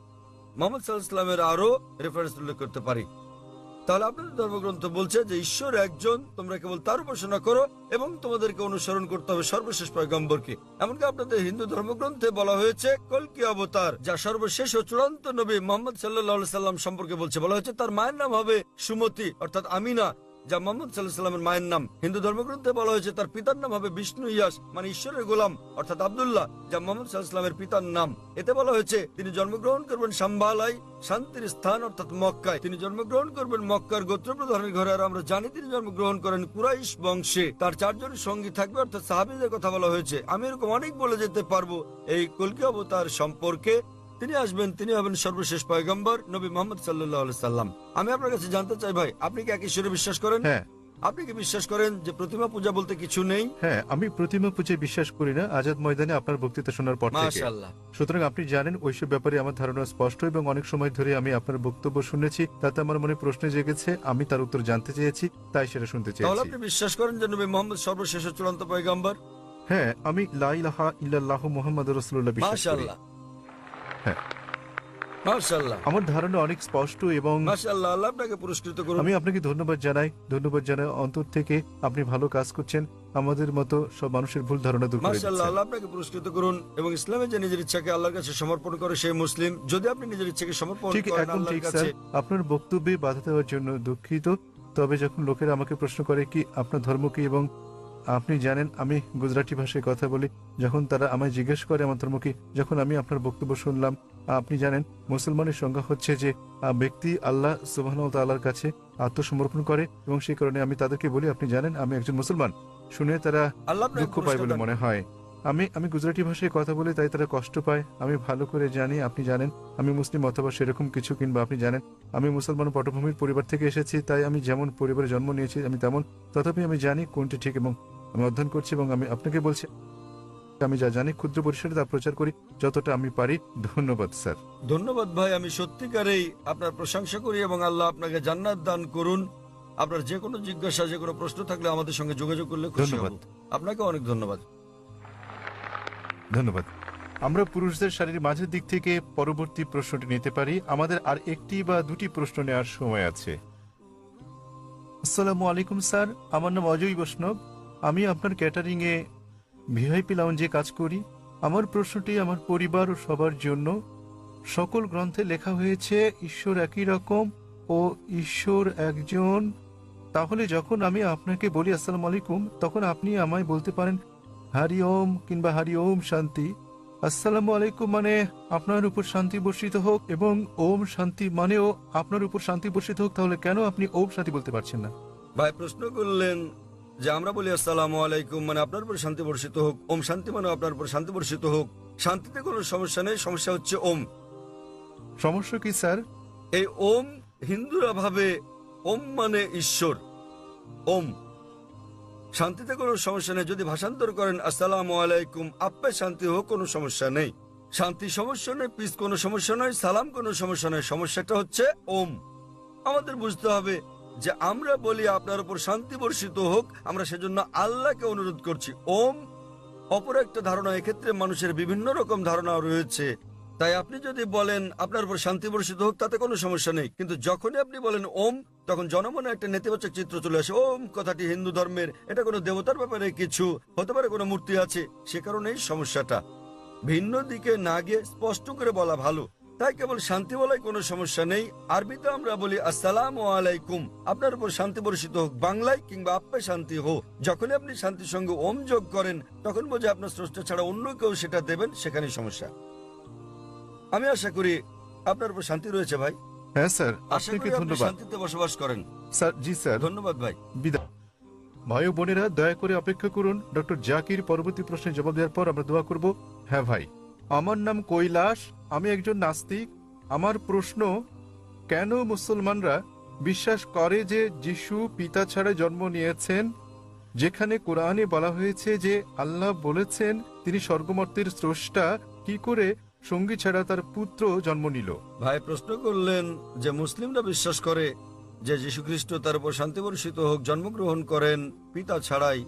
মোহাম্মদ সাল্লাল্লাহু আলাইহি ওয়াসাল্লামের আরো রেফারেন্স উল্লেখ করতে পারি। তাহলে আপনাদের ধর্মগ্রন্থ বলছে যে ঈশ্বর একজন, তোমরা কেবল তার উপাসনা করো এবং তোমাদেরকে অনুসরণ করতে হবে সর্বশেষ পয়গম্বরকে। এমনকি আপনাদের হিন্দু ধর্মগ্রন্থে বলা হয়েছে কল্কি অবতার, যা সর্বশেষ ও চূড়ান্ত নবী মোহাম্মদ সাল্লাল্লাহু আলাইহি সাল্লাম সম্পর্কে বলছে। বলা হয়েছে তার মায়ের নাম হবে সুমতি অর্থাৎ আমিনা, যা মোহাম্মদ সাল্লাল্লাহু আলাইহি সাল্লামের মায়ের নাম। হিন্দু ধর্মগ্রন্থে বলা হয়েছে তার পিতার নাম হবে বিষ্ণু ইয়াস, মানে ঈশ্বরের গোলাম অর্থাৎ আব্দুল্লাহ, যা মোহাম্মদ সাল্লাল্লাহু আলাইহি সাল্লামের পিতার নাম। এতে বলা হয়েছে তিনি জন্মগ্রহণ করবেন সাম্বালায়, শান্তির স্থান অর্থাৎ মক্কায়। তিনি জন্মগ্রহণ করবেন মক্কার গোত্রপ্রধানের ঘরে, আর আমরা জানি তিনি জন্মগ্রহণ করেন কুরাইশ বংশে। তার 4 জন সঙ্গী থাকবে অর্থাৎ সাহাবীদের কথা বলা হয়েছে। আমি এরকম অনেক বলে যেতে পারবো এই কল্কি অবতার সম্পর্কে। তিনি আসবেন, তিনি হবেন সর্বশেষ পয়গম্বর নবী মোহাম্মদ সাল্লাল্লাহু আলাইহি সাল্লাম। আমি আপনার কাছে জানতে চাই ভাই, আপনি কি এক ঈশ্বরে বিশ্বাস করেন? হ্যাঁ। আপনি কি বিশ্বাস করেন যে প্রতিমা পূজা বলতে কিছু নেই? হ্যাঁ, আমি প্রতিমা পূজায় বিশ্বাস করি না আজাদ ময়দানে আপনার বক্তৃতা শোনার পর থেকে। মাশাআল্লাহ। সুতরাং আপনি জানেন ওইসব ব্যাপারে আমার ধারণা স্পষ্ট, এবং অনেক সময় ধরে আমি আপনার বক্তব্য শুনেছি, তাতে আমার মনে প্রশ্ন জেগেছে, আমি তার উত্তর জানতে চেয়েছি, তাই সেটা শুনতে তাহলে চেয়েছি। আপনি বিশ্বাস করেন যে নবী মোহাম্মদ সর্বশেষ ও চূড়ান্ত পয়গম্বর? হ্যাঁ, আমি লা ইলাহা ইল্লাল্লাহু মুহাম্মাদুর রাসূলুল্লাহ বিশ্বাস করি। মাশাআল্লাহ। হ্যাঁ। মাশাআল্লাহ। আমার ধারণা অনেক স্পষ্ট, এবং মাশাআল্লাহ, আল্লাহ আপনাকে পুরস্কৃত করুন। আমি আপনাকে ধন্যবাদ জানাই অন্তর থেকে। আপনি ভালো কাজ করছেন, আমাদের মতো সব মানুষের ভুল ধারণা দূর করে মাশাআল্লাহ, দিচ্ছেন। আল্লাহ আপনাকে পুরস্কৃত করুন। এবং ইসলামে যে নিজের ইচ্ছাকে আল্লাহর কাছে সমর্পণ করে সেই মুসলিম। যদি আপনি নিজের ইচ্ছাকে সমর্পণ ঠিক করেন একদম আল্লাহর ঠিক কাছে। স্যার, আপনার বক্তব্যে বাধা দেওয়ার জন্য দুঃখিত, তবে যখন লোকেরা আমাকে প্রশ্ন করে কি আপনার ধর্ম কি, এবং আপনি জানেন আমি গুজরাটি ভাষায় কথা বলি, যখন তারা আমায় জিজ্ঞেস করে আমার ধর্ম কি, যখন আমি আপনার বক্তব্য শুনলাম, আপনি জানেন মুসলমানের সংজ্ঞা হচ্ছে যে ব্যক্তি আল্লাহ সুবহানাহু ওয়া তাআলার কাছে আত্মসমর্পণ করে, এবং সেই কারণে আমি তাদেরকে বলি আপনি জানেন আমি একজন মুসলমান। শুনে তারা আল্লাহ আপনাকে দুঃখ পায় বলে পুরস্কার দান মনে হয়। আমি গুজরাটি ভাষায় কথা বলি, তাই তারা কষ্ট পায়। আমি ভালো করে জানি আপনি জানেন আমি মুসলিম অথবা সেরকম কিছু, কিংবা আপনি জানেন আমি মুসলমান পটভূমির পরিবার থেকে এসেছি, তাই আমি যেমন পরিবারে জন্ম নিয়েছি আমি তেমন, তথাপি আমি জানি কোনটি ঠিক, এবং আমি অধ্যয়ন করছি এবং আমি আপনাকে বলছি আমি যা জানি ক্ষুদ্র পরিসরে তা প্রচার করি যতটা আমি পারি। ধন্যবাদ স্যার। ধন্যবাদ ভাই, আমি সত্যিকারেই আপনার প্রশংসা করি এবং আল্লাহ আপনাকে জান্নাত দান করুন। আপনার যে কোনো জিজ্ঞাসা, যে কোনো প্রশ্ন থাকলে আমাদের সঙ্গে যোগাযোগ করলে খুশি ধন্যবাদ। হব। আপনাকে অনেক ধন্যবাদ। ধন্যবাদ। আমরা পুরুষদের শারীর মাঝের দিক থেকে পরবর্তী প্রশ্নটি নিতে পারি। আমাদের আর একটি বা দুটি প্রশ্ন নেওয়ার সময় আছে। আসসালামু আলাইকুম স্যার, আমার নাম অজয় বৈষ্ণব। আমি আপনার ক্যাটারিং এ ভিআইপি লাউঞ্জে কাজ করি। আমার প্রশ্নটি আমার পরিবার ও সবার জন্য। সকল গ্রন্থে লেখা হয়েছে ঈশ্বর একই রকম ও ঈশ্বর একজন। তাহলে যখন আমি আপনাকে বলি আসসালামু আলাইকুম, তখন আপনি আমায় বলতে পারেন হারি ওম কিংবা হারি ওম শান্তি। আসসালামু আলাইকুম মানে আপনার উপর শান্তি বর্ষিত হোক, এবং ওম শান্তি মানেও আপনার উপর শান্তি বর্ষিত হোক। তাহলে কেন আপনি ওম শান্তি বলতে পারছেন না? ভাই প্রশ্ন করলেন যে আমরা বলি আসসালামু আলাইকুম মানে আপনার উপর শান্তি বর্ষিত হোক, ওম শান্তি মানে আপনার উপর শান্তি বর্ষিত হোক। শান্তিতে কোনো সমস্যা নেই, সমস্যা হচ্ছে ওম। সমস্যা কি স্যার? এই ওম হিন্দুরা ভাবে ওম মানে ঈশ্বর, ওম। শান্তিতে কোনো সমস্যা নেই। যদি ভাষান্তর করেন আসসালামু আলাইকুম আপে শান্তি হোক, কোনো সমস্যা নেই। শান্তি সমস্যা নেই, পিস কোনো সমস্যা নয়, সালাম কোনো সমস্যা নয়। সমস্যাটা হচ্ছে ওম। আমাদের বুঝতে হবে যে আমরা বলি আপনার উপর শান্তি বর্ষিত হোক, আমরা সেজন্য আল্লাহকে অনুরোধ করছি। ওম অপর একটা ধারণা, এক্ষেত্রে মানুষের বিভিন্ন রকম ধারণা রয়েছে। তাই আপনি যদি বলেন আপনার উপর শান্তি বর্ষিত হোক, তাতে কোনো সমস্যা নেই। কিন্তু যখনই আপনি বলেন ওম, তখন জনমনে একটা নেতিবাচক চিত্র চলে আসে। ওম কথাটি হিন্দু ধর্মের, এটা কোনো দেবতার ব্যাপারে কিছু হতে পারে, কোনো মূর্তি আছে, সে কারণেই সমস্যাটা। ভিন্ন দিকে না গিয়ে স্পষ্ট করে বলা ভালো। তাই কেবল শান্তি বলাই কোনো সমস্যা নেই। আরবিতে আমরা বলি আসসালামু আলাইকুম আপনার উপর শান্তি বর্ষিত হোক, বাংলায় কিংবা আপ্পে শান্তি হোক। যখনই আপনি শান্তির সঙ্গে ওম যোগ করেন, তখন বোঝে আপনার স্রষ্টা ছাড়া অন্য কেউ সেটা দেবেন, সেখানেই সমস্যা। আমি আশা করি আপনার উপর শান্তি রয়েছে ভাই। হ্যাঁ স্যার, আশা আপনাকে করি আপনি ধন্যবাদ। শান্তিতে বসবাস করেন। স্যার জি স্যার, ধন্যবাদ ভাই। বিদায়। ভাই ও বোনেরা দয়া করে অপেক্ষা করুন, ডক্টর জাকির পরবর্তী প্রশ্নের জবাব দেওয়ার পর আমরা দোয়া করব। হ্যাঁ ভাই, আমার নাম কৈলাস, আমি একজন নাস্তিক। আমার প্রশ্ন, কেন মুসলমানরা বিশ্বাস করে যে যিশু পিতা ছাড়া জন্ম নিয়েছেন, যেখানে কোরআনে বলা হয়েছে যে আল্লাহ বলেছেন তিনি স্বর্গমর্তের স্রষ্টা, কি করে সঙ্গী ছাড়া তার পুত্র জন্ম নিল? ভাই প্রশ্ন করলেন যে মুসলিমরা বিশ্বাস করে যে যীশু খ্রিস্ট তার উপর শান্তি বর্ষিত হোক জন্মগ্রহণ করেন পিতা ছাড়াই,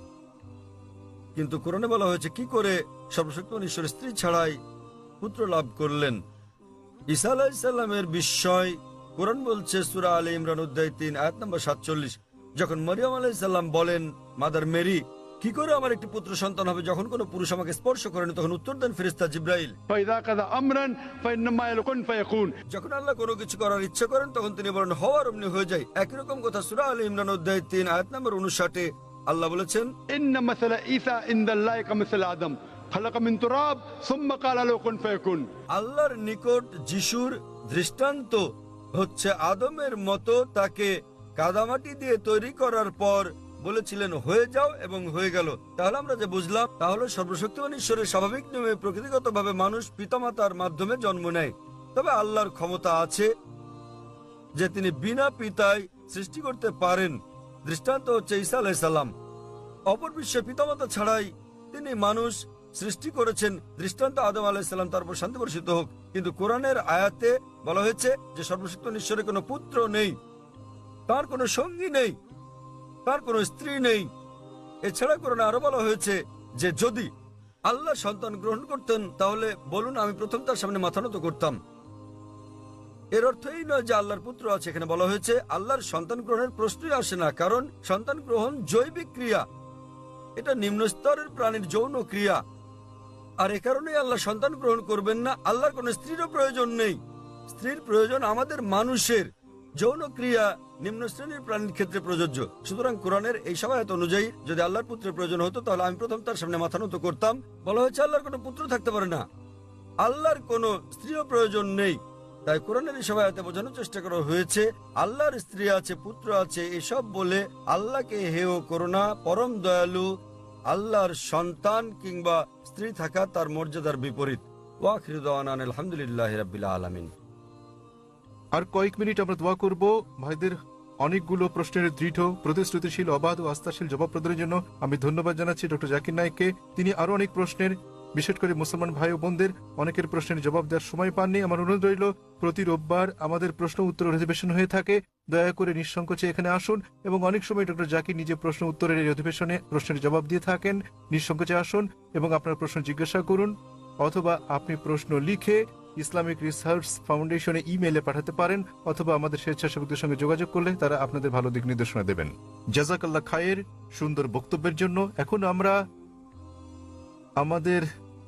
কিন্তু কোরআনে বলা হয়েছে কি করে সর্বশক্তিমান ঈশ্বর স্ত্রী ছাড়াই পুত্র লাভ করলেন। ঈসা আলাইহিসসালামের বিস্ময় কোরআন বলছে সূরা আলে ইমরান অধ্যায় 3 আয়াত নম্বর 47, যখন মরিয়ম আলাইহিসসালাম বলেন মাদার মেরি কি করে আমার একটি পুত্র সন্তান হবে যখন কোনো পুরুষ আমাকে স্পর্শ করেনি, তখন উত্তর দেন ফেরেশতা জিবরাইল, فإذا قضى أمرا فإنما يقول كن فيكون। যখন আল্লাহ কোনো কিছু করার ইচ্ছা করেন তখন তিনি বলেন হওয়ার অমনি হয়ে যায়। একই রকম কথা সূরা আলে ইমরান অধ্যায় 3 আয়াত নম্বর 59 আল্লাহ বলেছেন إن مثل عيسى عند الله كمثل آدم خلق من تراب ثم قال له كن فيكون। আল্লাহর নিকট যিশুর দৃষ্টান্ত হচ্ছে আদমের মতো, তাকে কাদামাটি দিয়ে তৈরি করার পর বলেছিলেন হয়ে যাও এবং হয়ে গেল। তাহলে আমরা যে বুঝলাম তাহলে সর্বশক্তিমান ঈশ্বরের স্বাভাবিক নিয়মে প্রকৃতিগতভাবে মানুষ পিতামাতার মাধ্যমে জন্ম নেয়, তবে আল্লাহর ক্ষমতা আছে যে তিনি বিনা পিতায় সৃষ্টি করতে পারেন। দৃষ্টান্ত হচ্ছে ঈসা আলাইহিস সালাম, অপর বিশ্বে পিতামাতা ছাড়াই তিনি মানুষ সৃষ্টি করেছেন। দৃষ্টান্ত আদম আলাইহিস সালাম, তারপর শান্তি বর্ষিত হোক। কিন্তু কোরআনের আয়াতে বলা হয়েছে যে সর্বশক্তিমান ঈশ্বরের কোনো পুত্র নেই, তার কোনো সঙ্গী নেই, তার কোনো স্ত্রী নেই। এছাড়া কোরআনে আরো বলা হয়েছে যে যদি আল্লাহ সন্তান গ্রহণ করতেন তাহলে বলুন আমি প্রথম তার সামনে মাথা নত করতাম। এর অর্থ এই নয় যে আল্লাহর পুত্র আছে। এখানে বলা হয়েছে আল্লাহর সন্তান গ্রহণের প্রশ্নই আসে না, কারণ সন্তান গ্রহণ জৈবিক ক্রিয়া, এটা নিম্ন স্তরের প্রাণীর যৌন ক্রিয়া। আর এ কারণেই আল্লাহ সন্তান গ্রহণ করবেন না। আল্লাহর কোনো স্ত্রীরও প্রয়োজন নেই, স্ত্রীর প্রয়োজন আমাদের মানুষের। যৌন ক্রিয়া নিম্ন শ্রেণীর প্রাণীর ক্ষেত্রে প্রযোজ্য। সুতরাং কোরআনের এই সহায়তা অনুযায়ী যদি আল্লাহর পুত্রের প্রয়োজন হতো তাহলে আমি প্রথম তার সামনে মাথা নত করতাম। বলা হয়েছে আল্লাহর কোনো পুত্র থাকতে পারে না, আল্লাহর কোনো স্ত্রীও প্রয়োজন নেই। তাই কোরআনের এই সহায়তা বোঝানোর চেষ্টা করা হয়েছে আল্লাহর স্ত্রী আছে, পুত্র আছে, এসব বলে আল্লাহকে হেয় করো না। পরম দয়ালু আল্লাহর সন্তান কিংবা স্ত্রী থাকা তার মর্যাদার বিপরীত। ওয়াখিরু দাওয়ানা আলহামদুলিল্লাহি রাব্বিল আলামিন। আর কয়েক মিনিট আমরা দোয়া করব ভাইদের অনেকগুলো প্রশ্নের দৃঢ়, প্রতিশ্রুতিশীল, অবাধ ও আস্থাশীল জবাব প্রদানের জন্য। আমি ধন্যবাদ জানাচ্ছি ডক্টর জাকির নায়েককে। তিনি আরো অনেক প্রশ্নের, বিশেষ করে মুসলমান ভাই ও বোনদের অনেকের প্রশ্নের জবাব দেওয়ার সময় পাননি। আমার অনুরোধ রইল, প্রতি রোববার আমাদের প্রশ্ন উত্তর অধিবেশন হয়ে থাকে, দয়া করে নিঃসংকোচে এখানে আসুন। এবং অনেক সময় ডক্টর জাকির নিজে প্রশ্ন উত্তরের এই অধিবেশনে প্রশ্নের জবাব দিয়ে থাকেন। নিঃসংকোচে আসুন এবং আপনার প্রশ্ন জিজ্ঞাসা করুন, অথবা আপনি প্রশ্ন লিখে ইসলামিক রিসার্চ ফাউন্ডেশনে ইমেইলে পাঠাতে পারেন, অথবা আমাদের স্বেচ্ছাসেবকদের সঙ্গে যোগাযোগ করলে তারা আপনাদের ভালো দিক নির্দেশনা দেবেন। জাজাকাল্লাহ খায়ের সুন্দর বক্তব্যের জন্য। এখন আমরা আমাদের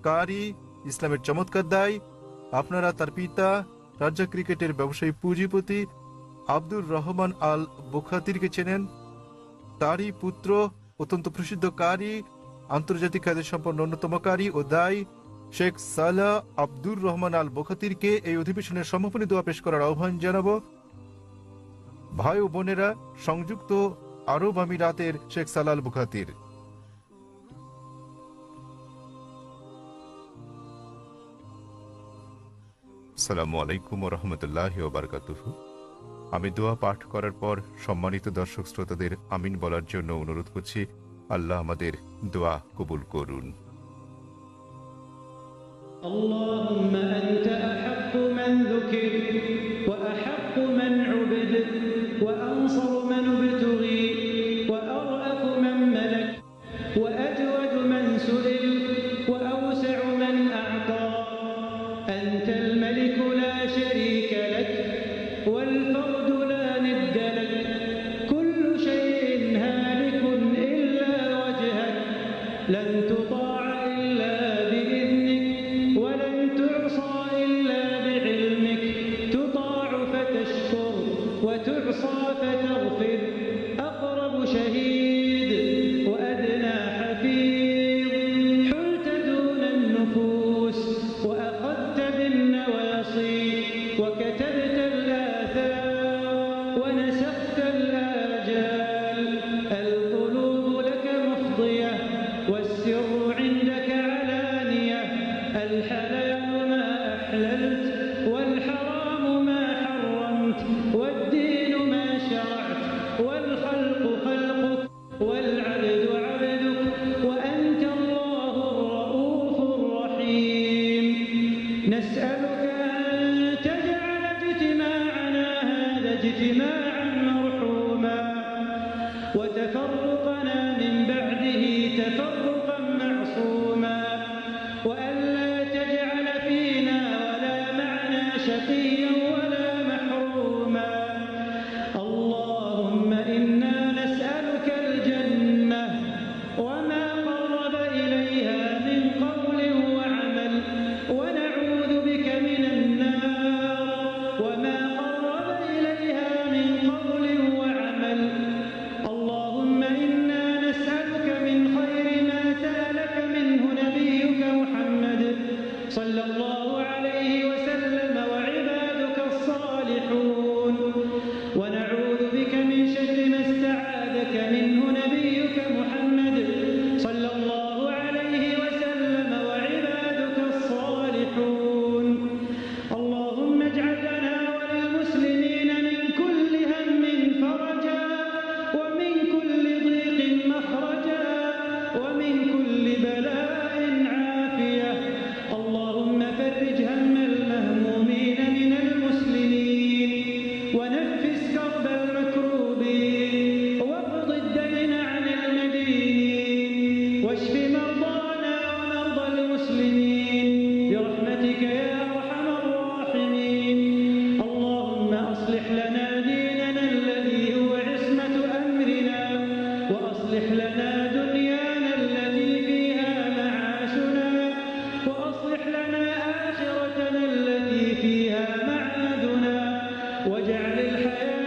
কারি, ইসলামের চমৎকার দায়, আপনারা তার পিতা, রাজ্য ক্রিকেটের ব্যবসায়ী পুঁজিপতি আব্দুর রহমান আল বুখাতিরকে চেনেন। তারই পুত্র, অত্যন্ত প্রসিদ্ধ কারি, আন্তর্জাতিক খ্যাতি সম্পন্ন অন্যতম কারি ও দায়ী শেখ সালাহ আব্দুর রহমান আল বুখাতিরকে এই অধিবেশনের সমাপনী দোয়া পেশ করার আহ্বান জানাবো। ভাই ও বোনেরা, সংযুক্ত আরব আমিরাতের শেখ সালাহ আল বুখাতির। আসসালামু আলাইকুম ওয়া রাহমাতুল্লাহি ওয়া বারাকাতুহু। আমি দোয়া পাঠ করার পর সম্মানিত দর্শক শ্রোতাদের আমিন বলার জন্য অনুরোধ করছি। আল্লাহ আমাদের দোয়া কবুল করুন। اللهم أنت أحق من ذكر وأحق من عبد وأنصر من ابتغي وأرأف من ملك وأجود من سئل وأوسع من أعطى أنت الملك لا شريك لك والفرد لا ند لك كل شيء هالك إلا وجهك لن تطاع إلا بإذنك ولن تعصى إلا بعلمك تطاع فتشكر وتعصى فتغفر أقرب شهيد وأدنى حفيظ حلت دون النفوس وأخذت بالنواصي وكتبت الآثار ونسخت الآجال القلوب لك مفضية والسر عندك علانية الحلال ما أحللت والحرام ما حرمت والدين ما شرعت والخلق خلقك والعبد عبدك وأنت الله الرؤوف الرحيم نسألك أن تجعل اجتماعنا هذا اجتماعا مرحوما وتفرقنا من بعده تفرقا معصوما وألا تجعل فينا ولا معنا شقيا ولا محروما اللهم إنا نسألك الجنة وما قرب إليها من قول وعمل ونعوذ بك من النار وما قرب إليها من قول وعمل اللهم إنا نسألك من خير ما سألك منه نبيك محمد صلى الله عليه وسلم وعبادك الصالحون ونعوذ بك من شر ما استعاذك منه نبيك محمد صلى الله عليه وسلم وعبادك الصالحون اللهم اجعل لنا وللمسلمين من كل هم فرجا ومن كل ضيق مخرجا ومن كل بلاء عافية اللهم فرج هم المهمومين من المسلمين ونفس كرب المكروبين واقض الدين عن المدينين واشف مرضانا ومرضى المسلمين برحمتك يا أرحم الراحمين اللهم أصلح لنا ديننا الذي هو عصمة أمرنا وأصلح لنا دنيانا التي فيها معاشنا وأصلح لنا آخرتنا التي فيها معادنا واجعل الحياة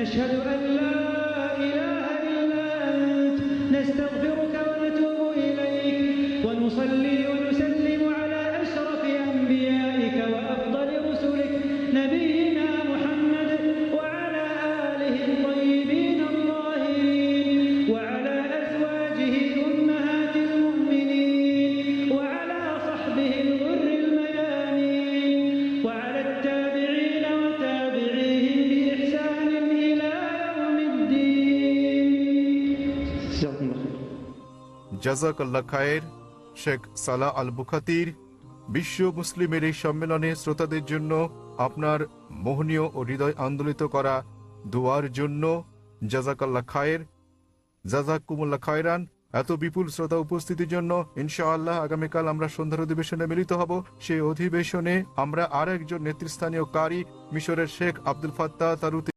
نشهد أن لا إله إلا أنت نستغفرك ونتوب إليك ونصلي ونسلم على أشرف أنبيائك وأفضل رسلك نبينا محمد وعلى آله الطيبين الطاهرين وعلى أزواجه أمهات المؤمنين وعلى صحبه الغر الميامين وعلى التابعين وتابعيهم بإحسان إلى يوم الدين. جزاكم الله خير. জাজাকাল্লাহ খায়ের। শেখ সালাহ আল বুখাতির বিশ্ব মুসলিমের এই সম্মেলনে শ্রোতাদের জন্য আপনার মোহনীয় ও হৃদয় আন্দোলিত করা দোয়ার জন্য জাজাকাল্লাহ খায়ের, জাজাকুমুল্লাহ খায়রান। এত বিপুল শ্রোতা উপস্থিতির জন্য ইনশাআল্লাহ আগামীকাল আমরা সন্ধ্যার অধিবেশনে মিলিত হব। সেই অধিবেশনে আমরা আর একজন নেতৃস্থানীয় কারি মিশরের শেখ আব্দুল ফাত্তাহ তারুতি